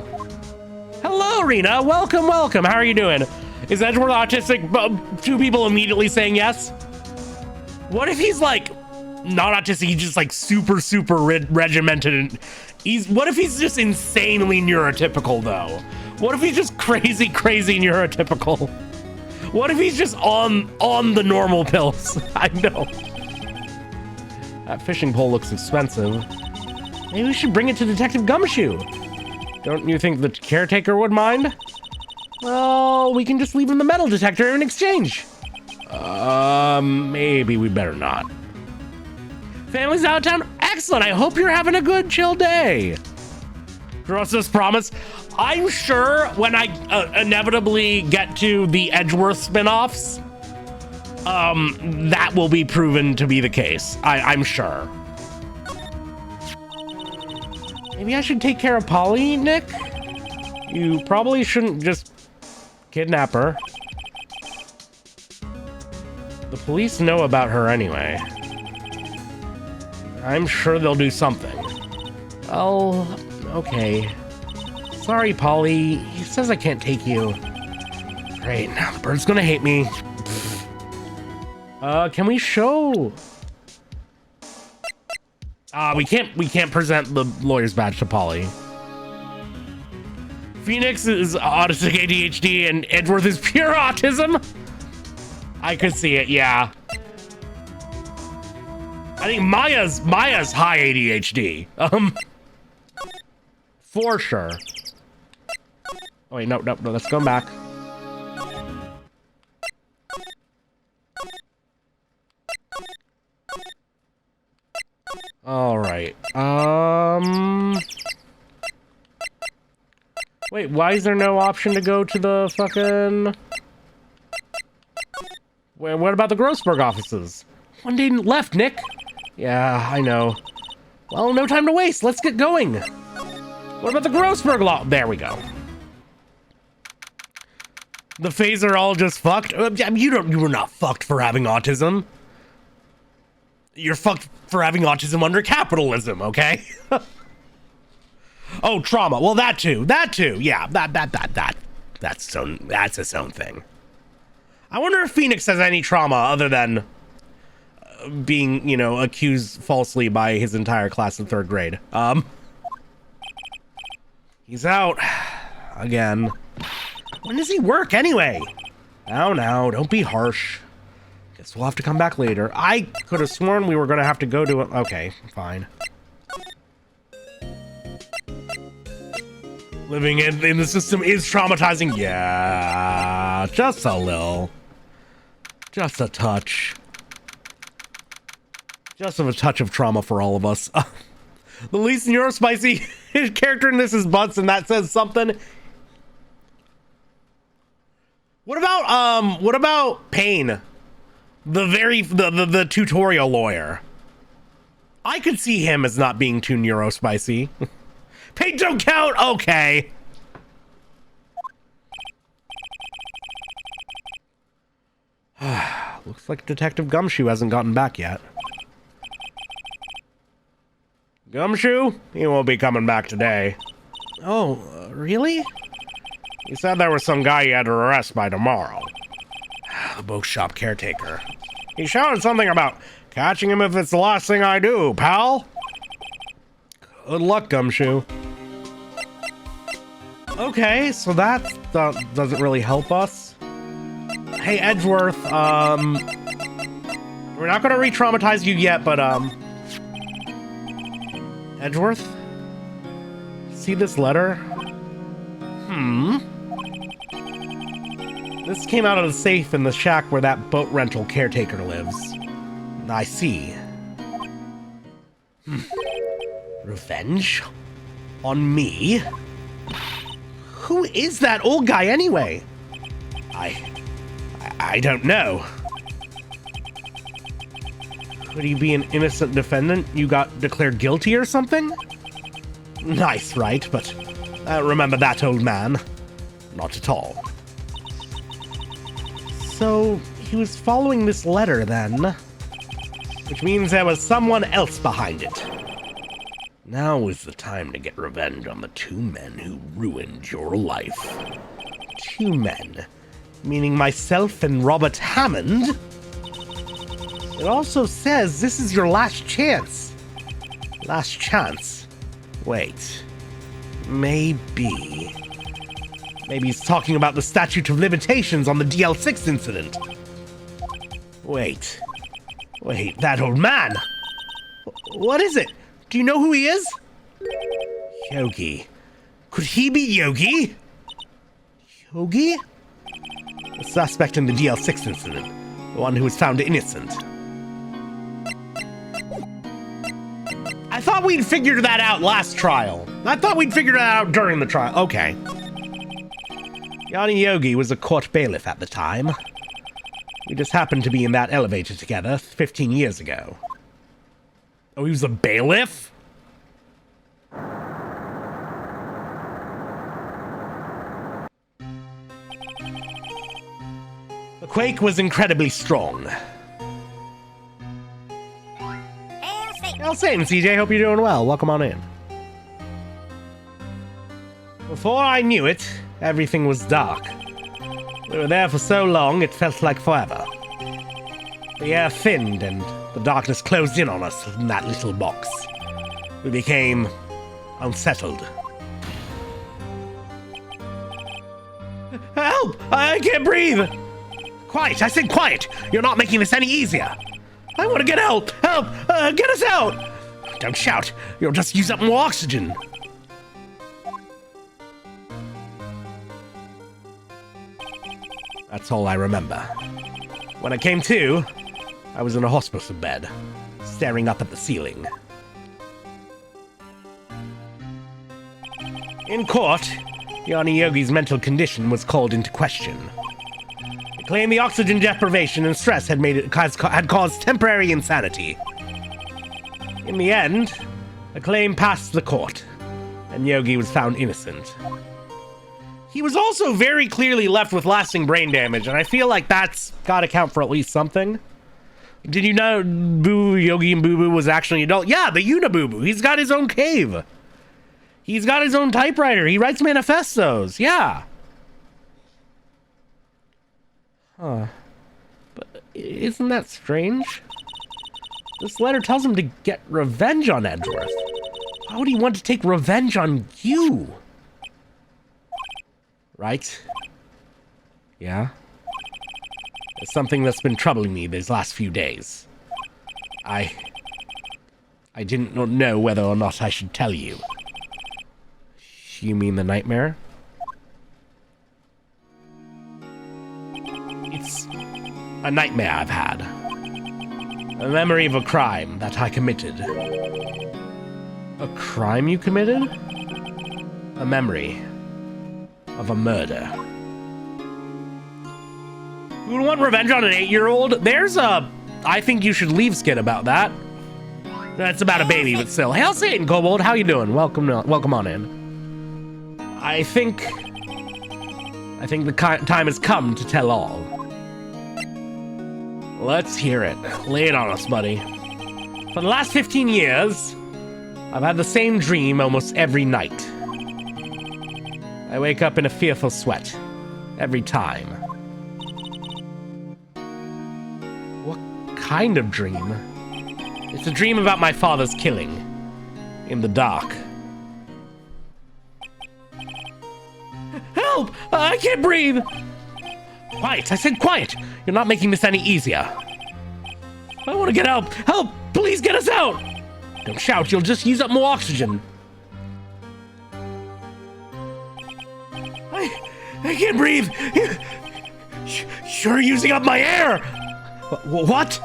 Hello, Rena. Welcome, welcome. How are you doing? Is Edgeworth autistic? Two people immediately saying yes. What if he's like not autistic? He's just like super regimented. And what if he's just insanely neurotypical though? What if he's just crazy neurotypical? What if he's just on the normal pills? I know. That fishing pole looks expensive. Maybe we should bring it to Detective Gumshoe. Don't you think the caretaker would mind? Well, we can just leave him the metal detector in exchange. Maybe we better not. Family's out of town? Excellent. I hope you're having a good, chill day. Grosso's promise. I'm sure when I inevitably get to the Edgeworth spin-offs, that will be proven to be the case. I'm sure. Maybe I should take care of Polly, Nick? You probably shouldn't just kidnap her. The police know about her anyway. I'm sure they'll do something. Well, okay. Sorry, Polly. He says I can't take you. Great, now the bird's gonna hate me. Can we show... we can't present the lawyer's badge to Polly. Phoenix is autistic ADHD and Edgeworth is pure autism? I could see it, yeah. I think Maya's high ADHD. For sure. Oh wait, no, let's go back. All right. Wait, why is there no option to go to the fucking... What about the Grossberg offices? One day left, Nick. Yeah, I know. Well, no time to waste. Let's get going. What about the Grossberg law? There we go. The Fays are all just fucked. You were not fucked for having autism. You're fucked for having autism under capitalism, okay? Oh, trauma. Well, that too. Yeah, that's its own thing. I wonder if Phoenix has any trauma other than being, you know, accused falsely by his entire class in 3rd grade. He's out again. When does he work anyway? Now, don't be harsh. Guess we'll have to come back later. I could have sworn we were gonna have to go to it. Okay, fine. Living in the system is traumatizing. Yeah, just a little. Just a touch. Just a touch of trauma for all of us. The least neurospicy character in this is Butts, and that says something. What about Payne? The tutorial lawyer. I could see him as not being too neurospicy. Payne don't count? Okay. Looks like Detective Gumshoe hasn't gotten back yet. Gumshoe? He won't be coming back today. Oh, really? He said there was some guy he had to arrest by tomorrow. The bookshop caretaker. He shouted something about catching him if it's the last thing I do, pal. Good luck, Gumshoe. Okay, so that doesn't really help us. Hey, Edgeworth, we're not gonna re-traumatize you yet, but, Edgeworth? See this letter? This came out of the safe in the shack where that boat rental caretaker lives. I see. Revenge? On me? Who is that old guy anyway? I don't know. Could he be an innocent defendant? You got declared guilty or something? Nice, right? But I don't remember that old man. Not at all. So he was following this letter then, which means there was someone else behind it. Now is the time to get revenge on the two men who ruined your life. Two men, meaning myself and Robert Hammond. It also says this is your last chance. Last chance. Wait. Maybe he's talking about the statute of limitations on the DL6 incident. Wait, that old man. What is it? Do you know who he is? Yogi. Could he be Yogi? Yogi? The suspect in the DL6 incident. The one who was found innocent. I thought we'd figured that out last trial. I thought we'd figured it out during the trial. Okay. Yanni Yogi was a court bailiff at the time. We just happened to be in that elevator together 15 years ago. Oh, he was a bailiff? The quake was incredibly strong. Hail Satan, CJ. Hope you're doing well. Welcome on in. Before I knew it, everything was dark. We were there for so long, it felt like forever. The air thinned and the darkness closed in on us in that little box. We became unsettled. Help! I can't breathe! Quiet! I said quiet! You're not making this any easier! I want to get help! Help! Get us out! Don't shout! You'll just use up more oxygen! That's all I remember. When I came to, I was in a hospital bed, staring up at the ceiling. In court, Yanni Yogi's mental condition was called into question. He claimed the oxygen deprivation and stress had caused temporary insanity. In the end, the claim passed the court, and Yogi was found innocent. He was also very clearly left with lasting brain damage, and I feel like that's gotta count for at least something. Did you know Yogi and Boo Boo was actually an adult? Yeah, the Uniboo Boo. He's got his own cave. He's got his own typewriter. He writes manifestos. Yeah. Huh. But isn't that strange? This letter tells him to get revenge on Edgeworth. Why would he want to take revenge on you? Right? Yeah? It's something that's been troubling me these last few days. I didn't know whether or not I should tell you. You mean the nightmare? It's a nightmare I've had. A memory of a crime that I committed. A crime you committed? A memory of a murder. You would want revenge on an 8-year-old? There's a I think you should leave skit about that. That's about a baby, but still. Hail Satan, Kobold. How you doing? Welcome on in. I think the time has come to tell all. Let's hear it. Lay it on us, buddy. For the last 15 years, I've had the same dream almost every night. I wake up in a fearful sweat every time. What kind of dream? It's a dream about my father's killing in the dark. Help! I can't breathe! Quiet! I said quiet! You're not making this any easier. I want to get help! Help! Please get us out! Don't shout, you'll just use up more oxygen. I can't breathe! You're using up my air! What?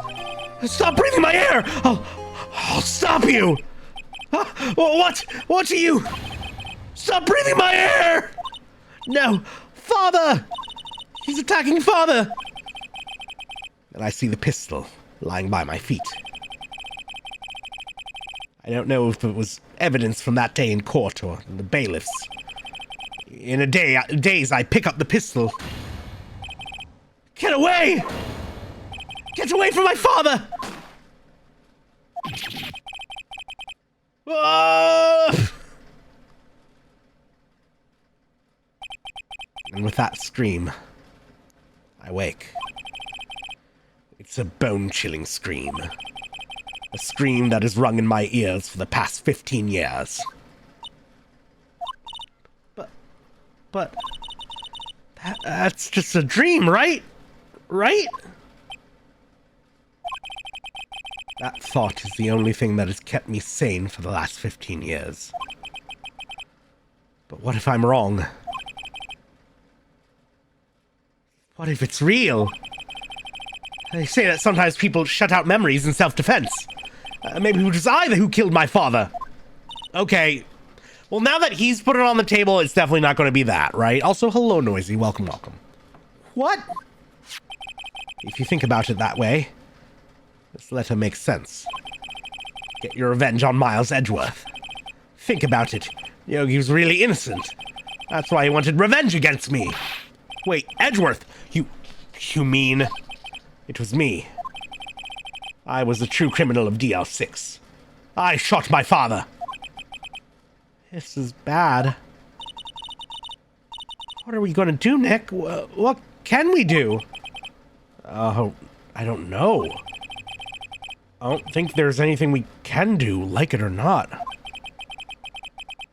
Stop breathing my air! I'll stop you! What? What are you? Stop breathing my air! No! Father! He's attacking Father! And I see the pistol lying by my feet. I don't know if it was evidence from that day in court or in the bailiffs. In a daze, I pick up the pistol. Get away! Get away from my father! And with that scream, I wake. It's a bone-chilling scream. A scream that has rung in my ears for the past 15 years. But that's just a dream, right? Right? That thought is the only thing that has kept me sane for the last 15 years. But what if I'm wrong? What if it's real? They say that sometimes people shut out memories in self-defense. Maybe it was I who killed my father. Okay. Well, now that he's put it on the table, it's definitely not going to be that, right? Also, hello, Noisy. Welcome, welcome. What? If you think about it that way, this letter makes sense. Get your revenge on Miles Edgeworth. Think about it. You know, he was really innocent. That's why he wanted revenge against me. Wait, Edgeworth, you mean it was me? I was the true criminal of DL6. I shot my father. This is bad. What are we going to do, Nick? What can we do? Oh, I don't know. I don't think there's anything we can do, like it or not.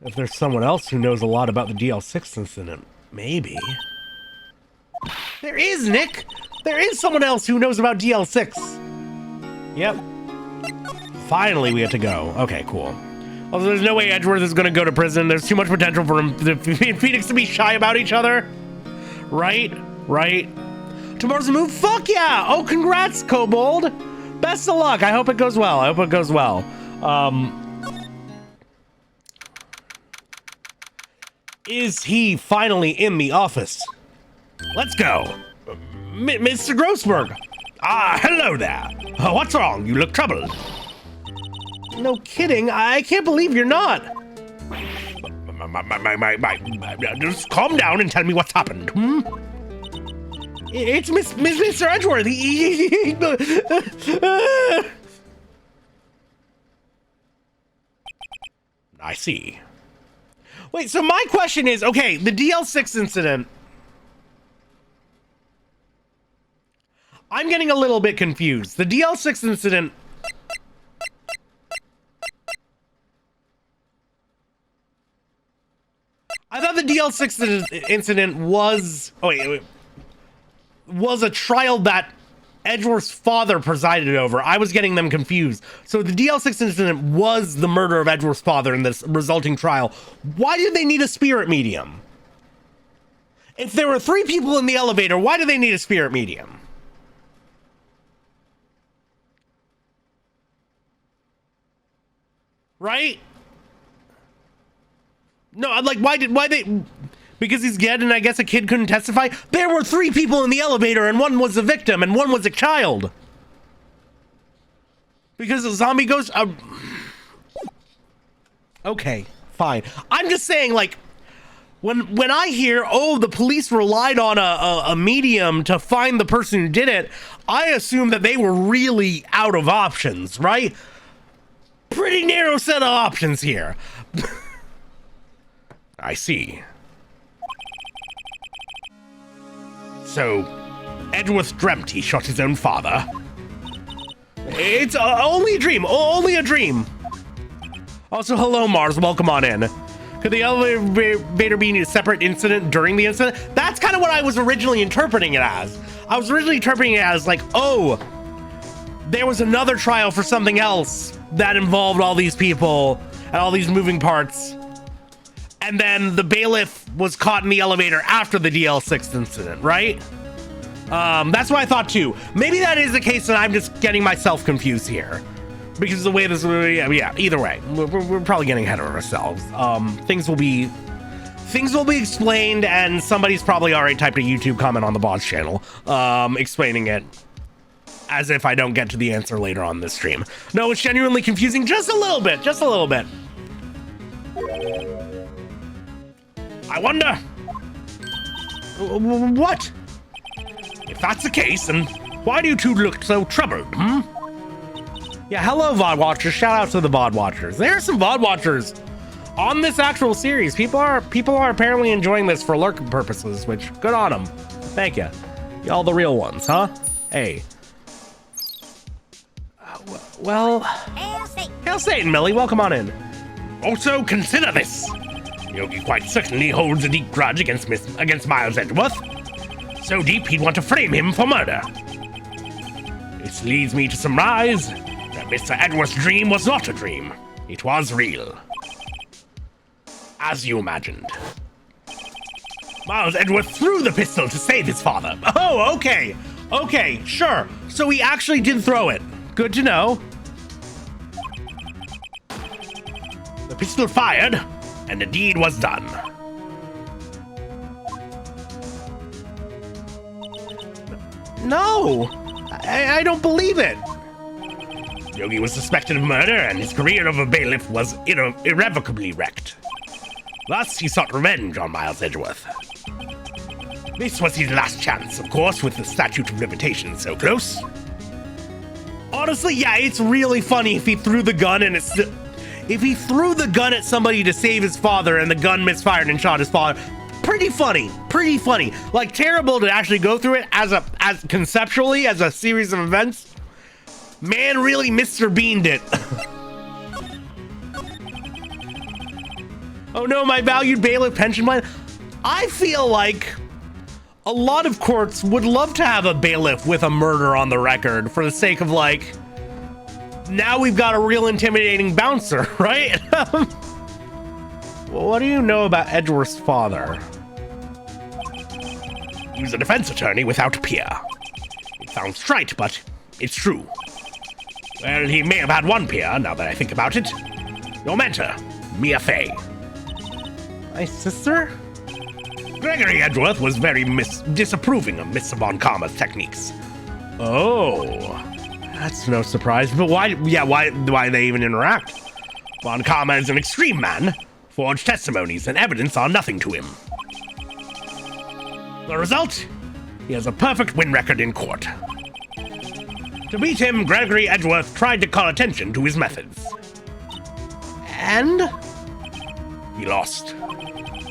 If there's someone else who knows a lot about the DL6 incident, maybe. There is, Nick! There is someone else who knows about DL6! Yep. Finally we get to go. Okay, cool. Also, there's no way Edgeworth is gonna go to prison. There's too much potential for him and Phoenix to be shy about each other. Right? Right? Tomorrow's a move? Fuck yeah! Oh, congrats, Kobold! Best of luck. I hope it goes well. I hope it goes well. Is he finally in the office? Let's go. Mr. Grossberg. Ah, hello there. What's wrong? You look troubled. No kidding. I can't believe you're not. Just calm down and tell me what's happened. Hmm? It's Mr. Edgeworth. I see. Wait, so my question is, okay, the DL6 incident. I'm getting a little bit confused. The DL6 incident. I thought the DL6 incident was. Oh, wait. Was a trial that Edgeworth's father presided over. I was getting them confused. So the DL6 incident was the murder of Edgeworth's father in this resulting trial. Why did they need a spirit medium? If there were 3 people in the elevator, why do they need a spirit medium? Right? No, I'm like, why they... Because he's dead and I guess a kid couldn't testify? There were 3 people in the elevator and one was a victim and one was a child. Because a zombie goes... Okay, fine. I'm just saying, like, when I hear, oh, the police relied on a medium to find the person who did it, I assume that they were really out of options, right? Pretty narrow set of options here. I see. So, Edgeworth dreamt he shot his own father. It's only a dream, only a dream. Also, hello, Mars, welcome on in. Could the elevator be a separate incident during the incident? That's kind of what I was originally interpreting it as. I was originally interpreting it as like, oh, there was another trial for something else that involved all these people and all these moving parts. And then the bailiff was caught in the elevator after the DL6 incident, right? That's what I thought too. Maybe that is the case and I'm just getting myself confused here. Because of the way this, yeah, either way, we're probably getting ahead of ourselves. Things will be explained, and somebody's probably already typed a YouTube comment on the boss channel, explaining it as if I don't get to the answer later on this stream. No, it's genuinely confusing just a little bit, I wonder, what? If that's the case, then why do you two look so troubled, Yeah, hello, VOD watchers. Shout out to the VOD watchers. There are some VOD watchers on this actual series. People are apparently enjoying this for lurking purposes, which good on them. Thank you. Y'all the real ones, huh? Hey. Well, Hail Satan, Millie. Welcome on in. Also, consider this. Yogi quite certainly holds a deep grudge against Miles Edgeworth. So deep, he'd want to frame him for murder. This leads me to surmise that Mr. Edgeworth's dream was not a dream. It was real. As you imagined. Miles Edgeworth threw the pistol to save his father. Oh, okay. Okay, sure. So he actually did throw it. Good to know. The pistol fired, and the deed was done. No, I don't believe it. Yogi was suspected of murder, and his career of a bailiff was irrevocably wrecked. Thus, he sought revenge on Miles Edgeworth. This was his last chance, of course, with the statute of limitations so close. Honestly, yeah, it's really funny if he threw the gun and if he threw the gun at somebody to save his father and the gun misfired and shot his father. Pretty funny. Like, terrible to actually go through it as conceptually as a series of events. Man really Mr. Beaned it. Oh no, my valued bailiff pension plan. I feel like a lot of courts would love to have a bailiff with a murder on the record for the sake of, like, now we've got a real intimidating bouncer, right? Well, what do you know about Edgeworth's father? He was a defense attorney without peer. It sounds trite, but it's true. Well, he may have had one peer, now that I think about it. Your mentor, Mia Fey. My sister? Gregory Edgeworth was very disapproving of Miss Von Karma's techniques. Oh, that's no surprise. But why they even interact? Von Karma is an extreme man. Forged testimonies and evidence are nothing to him. The result? He has a perfect win record in court. To beat him, Gregory Edgeworth tried to call attention to his methods. And? He lost.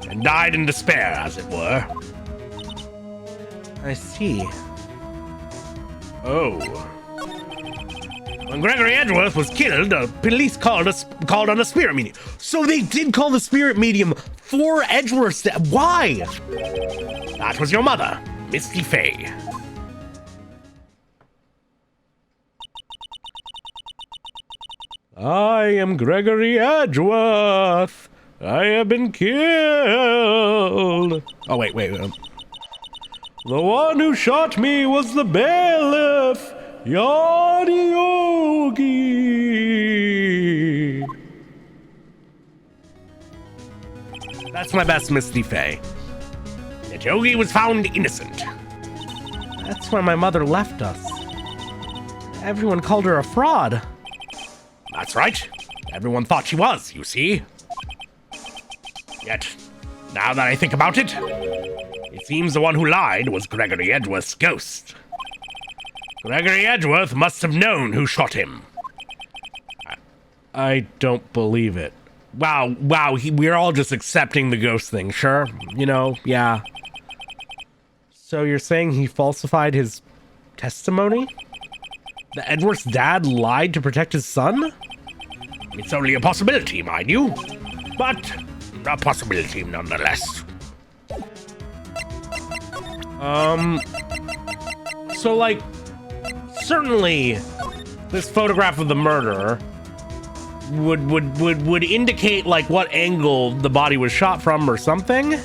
And died in despair, as it were. I see. Oh. When Gregory Edgeworth was killed, the police called on a spirit medium. So they did call the spirit medium for Edgeworth's death. Why? That was your mother, Misty Fey. I am Gregory Edgeworth. I have been killed. Oh, wait. The one who shot me was the bailiff, Yogi. That's my best, Misty Fey. Yet Yogi was found innocent. That's where my mother left us. Everyone called her a fraud. That's right. Everyone thought she was, you see. Yet, now that I think about it, it seems the one who lied was Gregory Edgeworth's ghost. Gregory Edgeworth must have known who shot him. I don't believe it. Wow, we're all just accepting the ghost thing, sure? You know, yeah. So you're saying he falsified his testimony? That Edgeworth's dad lied to protect his son? It's only a possibility, mind you. But a possibility nonetheless. So, like, certainly this photograph of the murderer would indicate, like, what angle the body was shot from or something.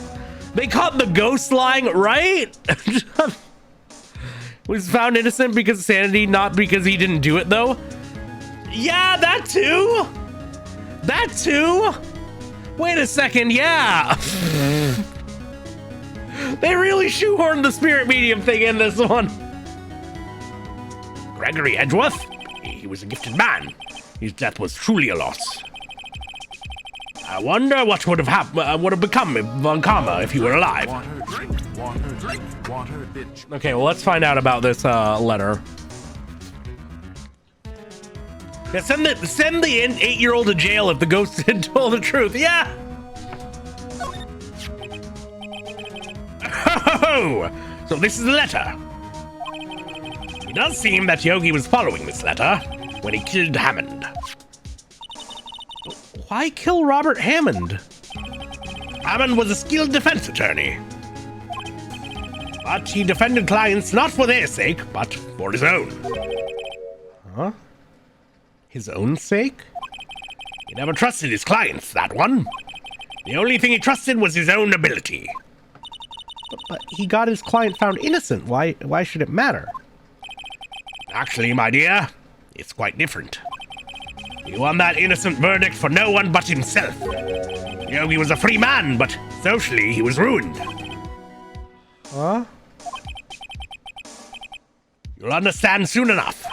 They caught the ghost lying, right? Was found innocent because of sanity, not because he didn't do it, though? Yeah, that too! That too! Wait a second, yeah! They really shoehorned the spirit medium thing in this one. Gregory Edgeworth? He was a gifted man. His death was truly a loss. I wonder what would have become of Von Karma if he were alive. Water, drink, water, bitch. Okay, well, let's find out about this letter. Yeah, send the 8-year-old to jail if the ghost had told the truth. Yeah. Oh, so this is the letter. It does seem that Yogi was following this letter when he killed Hammond. Why kill Robert Hammond? Hammond was a skilled defense attorney. But he defended clients not for their sake, but for his own. Huh? His own sake? He never trusted his clients, that one. The only thing he trusted was his own ability. But he got his client found innocent. Why should it matter? Actually, my dear, it's quite different. He won that innocent verdict for no one but himself. Yogi was a free man, but socially he was ruined. Huh? You'll understand soon enough.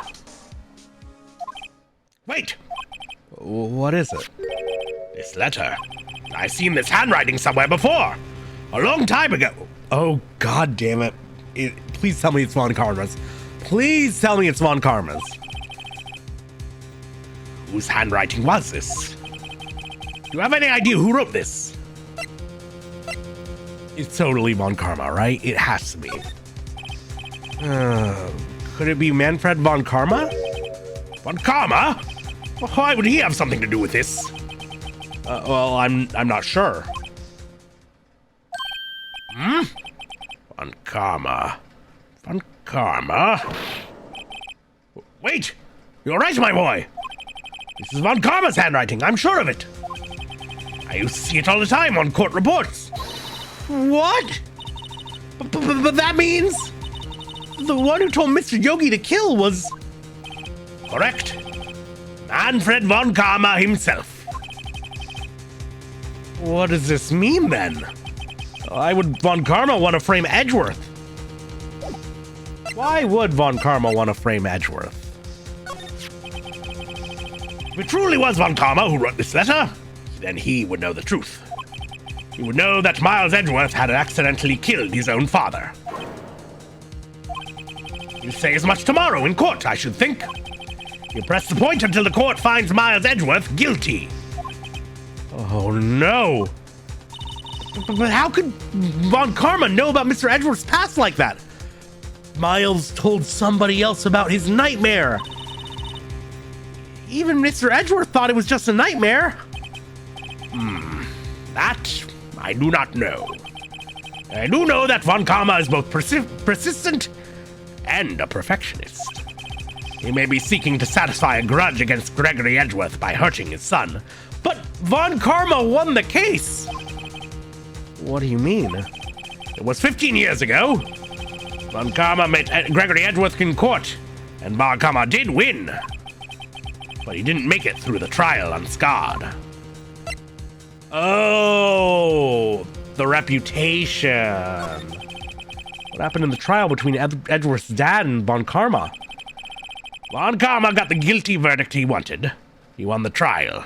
Wait! What is it? This letter. I've seen this handwriting somewhere before. A long time ago. Oh, god damn it. Please tell me it's Von Karma's. Please tell me it's Von Karma's. Whose handwriting was this? Do you have any idea who wrote this? It's totally Von Karma, right? It has to be. Could it be Manfred Von Karma? Von Karma? Why would he have something to do with this? Well, I'm not sure. Von Karma. Von Karma? Wait! You're right, my boy! This is Von Karma's handwriting, I'm sure of it. I used to see it all the time on court reports. What? But that means the one who told Mr. Yogi to kill was... Correct. Manfred Von Karma himself. What does this mean, then? Why would Von Karma want to frame Edgeworth? Why would Von Karma want to frame Edgeworth? If it truly was Von Karma who wrote this letter, then he would know the truth. He would know that Miles Edgeworth had accidentally killed his own father. He'll say as much tomorrow in court, I should think. He'll press the point until the court finds Miles Edgeworth guilty. Oh no! But how could Von Karma know about Mr. Edgeworth's past like that? Miles told somebody else about his nightmare. Even Mr. Edgeworth thought it was just a nightmare. That I do not know. I do know that Von Karma is both persistent and a perfectionist. He may be seeking to satisfy a grudge against Gregory Edgeworth by hurting his son. But Von Karma won the case. What do you mean? It was 15 years ago. Von Karma met Gregory Edgeworth in court, and Von Karma did win. But he didn't make it through the trial unscarred. Oh, the reputation. What happened in the trial between Edgeworth's dad and Von Karma? Von Karma got the guilty verdict he wanted. He won the trial.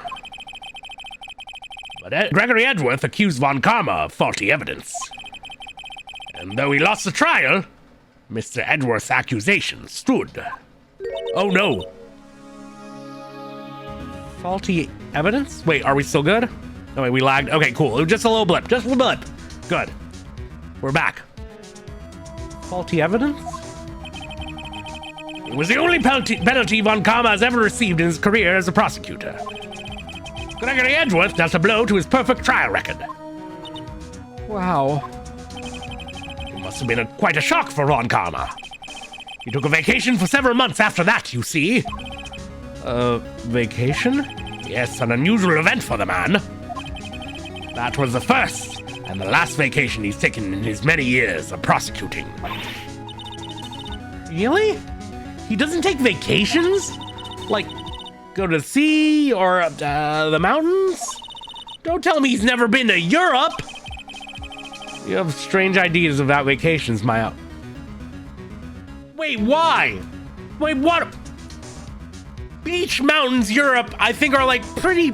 But Gregory Edgeworth accused Von Karma of faulty evidence. And though he lost the trial, Mr. Edgeworth's accusation stood. Oh no. Faulty evidence? Wait, are we still good? No, wait, we lagged. Okay, cool. It was just a little blip. Just a little blip. Good. We're back. Faulty evidence? It was the only penalty Von Karma has ever received in his career as a prosecutor. Gregory Edgeworth dealt a blow to his perfect trial record. Wow. It must have been quite a shock for Von Karma. He took a vacation for several months after that, you see. Vacation? Yes, an unusual event for the man. That was the first and the last vacation he's taken in his many years of prosecuting. Really? He doesn't take vacations? Like, go to the sea or the mountains? Don't tell me he's never been to Europe! You have strange ideas about vacations, Maya. Wait, why? Wait, what? Beach, mountains, Europe, I think are like pretty...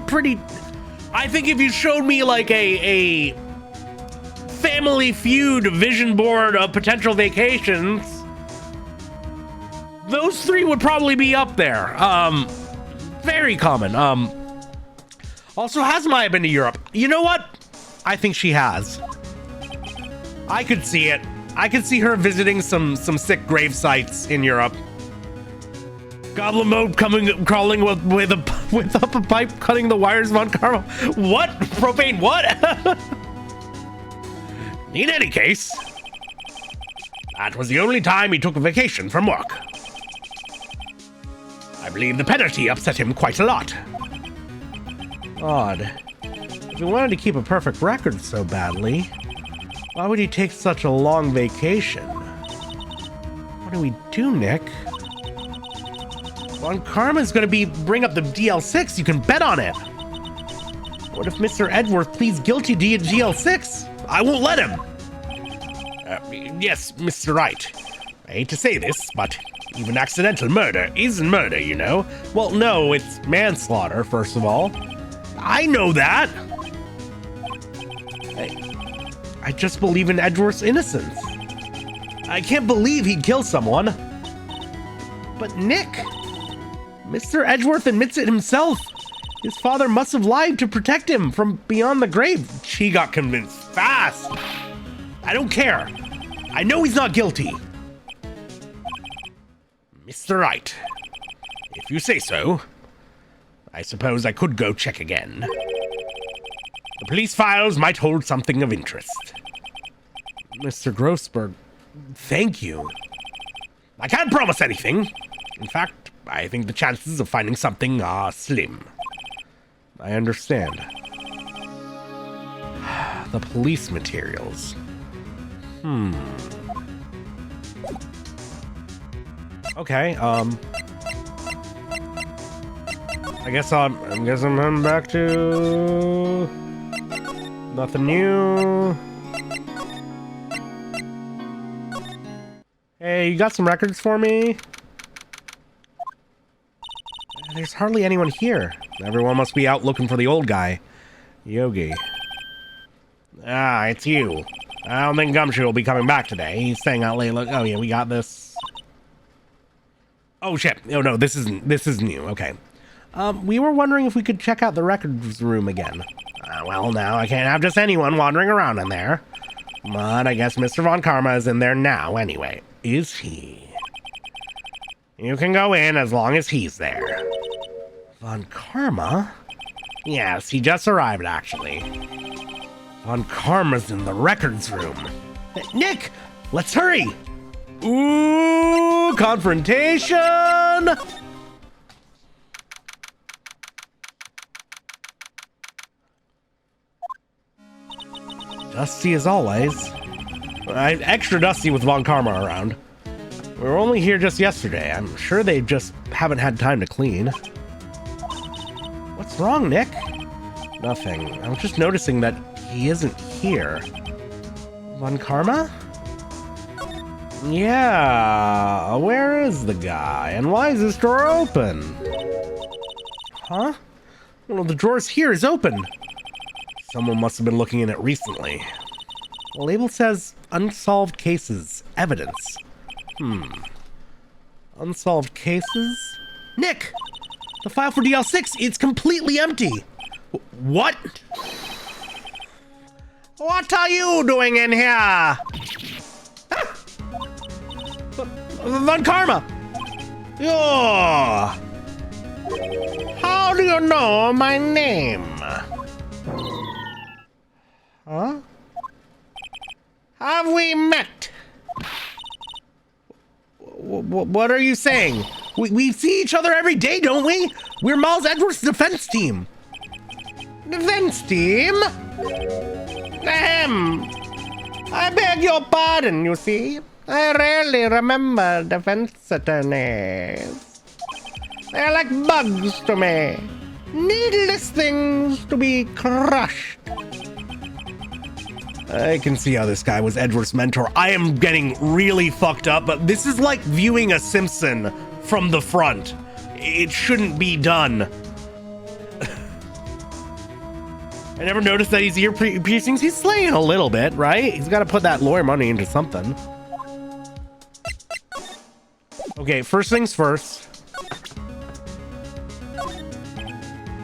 I think if you showed me like a Family Feud vision board of potential vacations, those three would probably be up there. Very common. Also, has Maya been to Europe? You know what? I think she has. I could see it. I could see her visiting some sick grave sites in Europe. Goblin mode crawling with up a pipe, cutting the wires, Von Karma. What? Propane, what? In any case, that was the only time he took a vacation from work. I believe the penalty upset him quite a lot. Odd. If he wanted to keep a perfect record so badly, why would he take such a long vacation? What do we do, Nick? Von Karma's gonna bring up the DL6, you can bet on it. What if Mr. Edgeworth pleads guilty to DL6? I won't let him. Yes, Mr. Wright. I hate to say this, but even accidental murder is murder, you know? Well, no, it's manslaughter, first of all. I know that. I just believe in Edgeworth's innocence. I can't believe he'd kill someone. But Nick, Mr. Edgeworth admits it himself. His father must have lied to protect him from beyond the grave. She got convinced fast. I don't care. I know he's not guilty. Mr. Wright, if you say so, I suppose I could go check again. The police files might hold something of interest. Mr. Grossberg, thank you. I can't promise anything. In fact, I think the chances of finding something are slim. I understand. The police materials. Okay, I guess I'm heading back to nothing new. Hey, you got some records for me? There's hardly anyone here. Everyone must be out looking for the old guy, Yogi. Ah, it's you. I don't think Gumshoe will be coming back today. He's staying out late. Look, oh yeah, we got this. Oh shit! Oh no, this is new. Okay. We were wondering if we could check out the records room again. Well, now I can't have just anyone wandering around in there. But I guess Mr. Von Karma is in there now anyway. Is he? You can go in as long as he's there. Von Karma? Yes, he just arrived actually. Von Karma's in the records room. Nick, let's hurry! Ooh, confrontation! Dusty as always. Extra dusty with Von Karma around. We were only here just yesterday. I'm sure they just haven't had time to clean. What's wrong, Nick? Nothing. I was just noticing that he isn't here. Von Karma? Yeah, where is the guy? And why is this drawer open? Huh? One of the drawers here is open. Someone must have been looking in it recently. The label says unsolved cases, evidence. Unsolved cases? Nick! The file for DL6, it's completely empty. What? What are you doing in here? Von Karma! Oh. How do you know my name? Huh? Have we met? What are you saying? We see each other every day, don't we? We're Miles Edgeworth's defense team. Defense team? Ahem. I beg your pardon, you see. I rarely remember defense attorneys. They're like bugs to me. Needless things to be crushed. I can see how this guy was Edward's mentor. I am getting really fucked up, but this is like viewing a Simpson from the front. It shouldn't be done. I never noticed that he's ear piercings. He's slaying a little bit, right? He's got to put that lawyer money into something. Okay, first things first.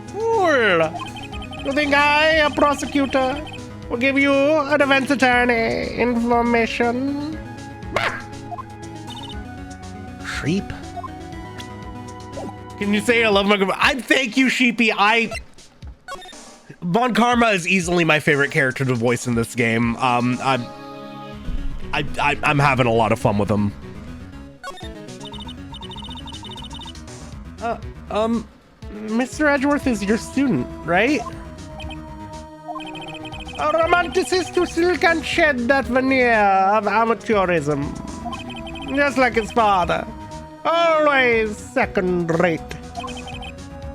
Fool! You think I, a prosecutor, will give you a defense attorney information? Sheep? Can you say I love my... I thank you, Sheepy. Von Karma is easily my favorite character to voice in this game. I'm having a lot of fun with him. Mr. Edgeworth is your student, right? A romanticist who still can't shed that veneer of amateurism. Just like his father. Always second-rate.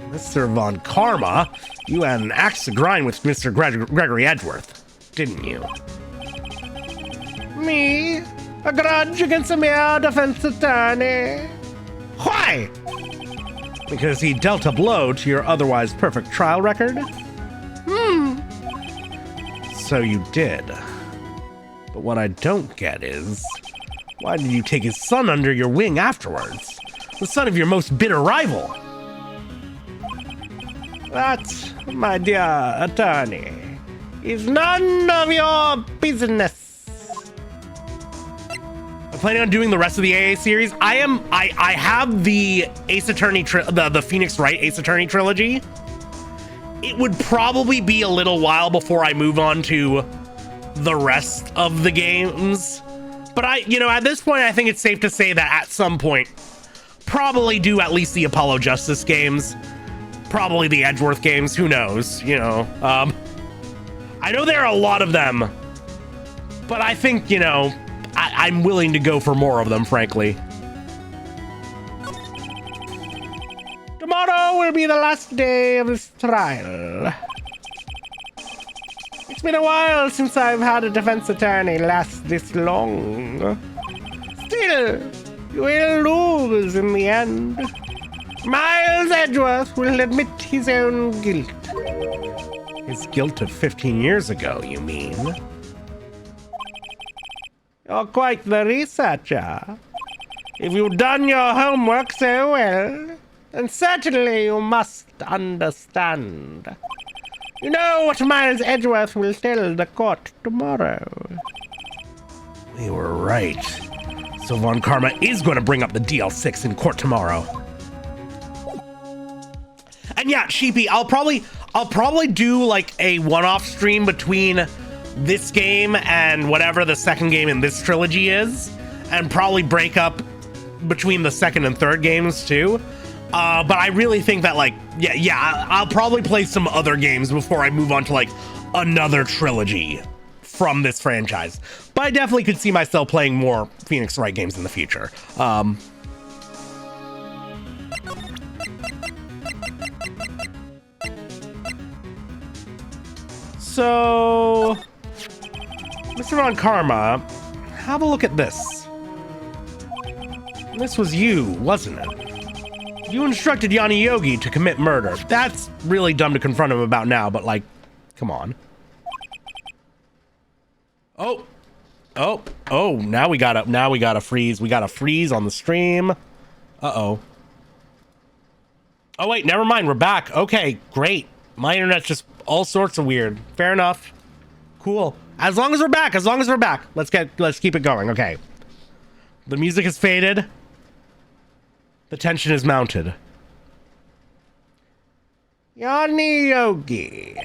Mr. Von Karma, you had an axe to grind with Mr. Gregory Edgeworth, didn't you? Me? A grudge against a mere defense attorney? Why? Because he dealt a blow to your otherwise perfect trial record? So you did. But what I don't get is, why did you take his son under your wing afterwards? The son of your most bitter rival. That, my dear attorney, is none of your business. I'm planning on doing the rest of the AA series. I have the Ace Attorney, the Phoenix Wright Ace Attorney trilogy. It would probably be a little while before I move on to the rest of the games. But at this point, I think it's safe to say that at some point, probably do at least the Apollo Justice games, probably the Edgeworth games, who knows, I know there are a lot of them, but I think, I'm willing to go for more of them, frankly. Tomorrow will be the last day of this trial. It's been a while since I've had a defense attorney last this long. Still, you will lose in the end. Miles Edgeworth will admit his own guilt. His guilt of 15 years ago, you mean? You're quite the researcher. If you've done your homework so well, then certainly you must understand. You know what Miles Edgeworth will tell the court tomorrow. We were right. So Von Karma is going to bring up the DL6 in court tomorrow. And yeah, Sheepy, I'll probably do like a one-off stream between this game and whatever the second game in this trilogy is, and probably break up between the second and third games too. But I really think that I'll probably play some other games before I move on to like another trilogy from this franchise. But I definitely could see myself playing more Phoenix Wright games in the future. So, Mr. Von Karma, have a look at this. This was you, wasn't it? You instructed Yanni Yogi to commit murder. That's really dumb to confront him about now, but like, come on. Oh, now we gotta freeze. We gotta freeze on the stream. Uh-oh. Oh wait, never mind, we're back. Okay, great. My internet's just all sorts of weird. Fair enough. Cool. As long as we're back, let's keep it going. Okay. The music has faded. The tension is mounted. Yanni Yogi.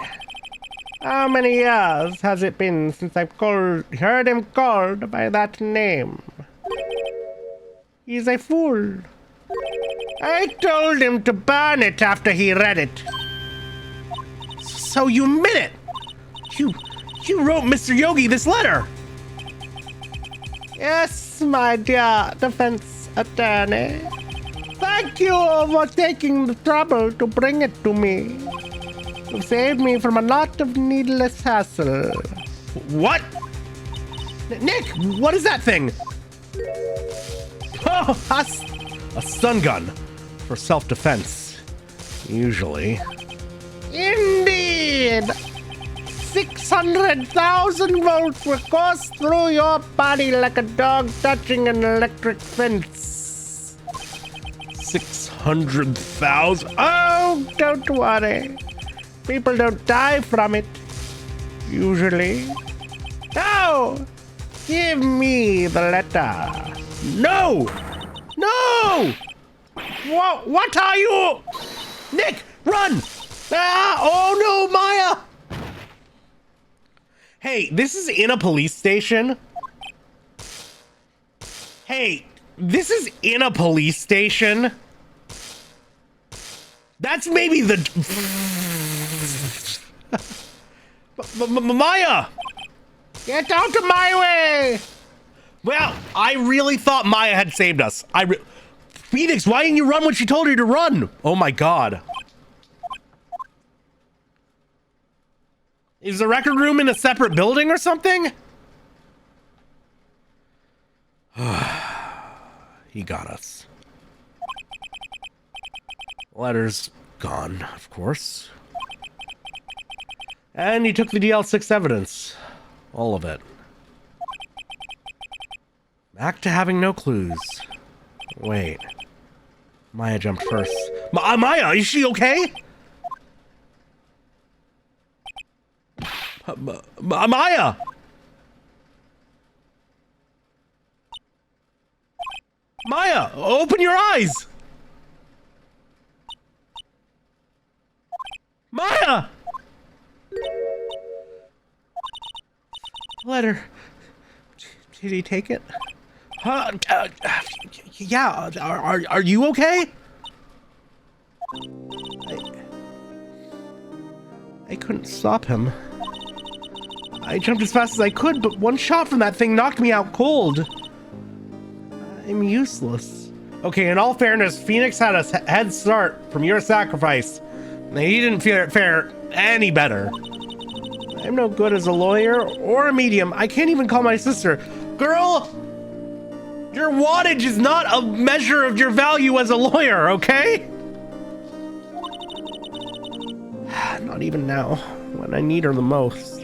How many years has it been since I've heard him called by that name? He's a fool. I told him to burn it after he read it. So you meant it. You wrote Mr. Yogi this letter. Yes, Yes, my dear defense attorney. Thank you for taking the trouble to bring it to me. You saved me from a lot of needless hassle. What? Nick, what is that thing? Oh, a stun gun for self-defense, usually. Indeed! 600,000 volts will course through your body like a dog touching an electric fence. 600,000? Oh, don't worry. People don't die from it, usually. Now, give me the letter. No! No! What are you? Nick, run! Ah, oh no, Maya! Hey, this is in a police station. Hey, this is in a police station. That's maybe the... Maya! Get out of my way! Well, I really thought Maya had saved us. Phoenix, why didn't you run when she told you to run? Oh my god. Is the record room in a separate building or something? He got us. Letter's gone, of course. And he took the DL6 evidence. All of it. Back to having no clues. Wait. Maya jumped first. Maya, is she okay? Maya! Maya, open your eyes! Maya! Letter. Did he take it? Huh? Yeah, are you okay? I couldn't stop him. I jumped as fast as I could, but one shot from that thing knocked me out cold. I'm useless. Okay, in all fairness, Phoenix had a head start from your sacrifice. He didn't fare any better. I'm no good as a lawyer or a medium. I can't even call my sister. Girl, your wattage is not a measure of your value as a lawyer, okay? Not even now, when I need her the most.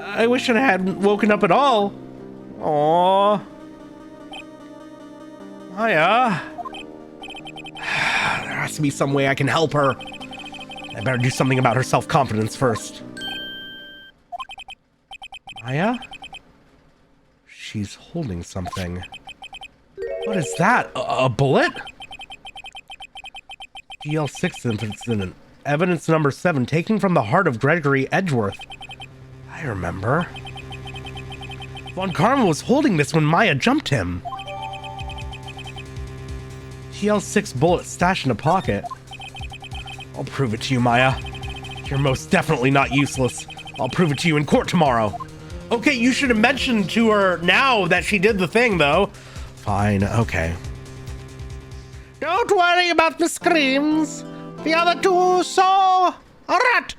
I wish I hadn't woken up at all. Aww. Maya. There has to be some way I can help her. I better do something about her self-confidence first. Maya? She's holding something. What is that? A bullet? DL6 incident. Evidence number 7, taken from the heart of Gregory Edgeworth. I remember. Von Karma was holding this when Maya jumped him. TL6 bullet stashed in a pocket. I'll prove it to you, Maya. You're most definitely not useless. I'll prove it to you in court tomorrow. Okay, you should have mentioned to her now that she did the thing, though. Fine, okay. Don't worry about the screams. The other two saw a rat.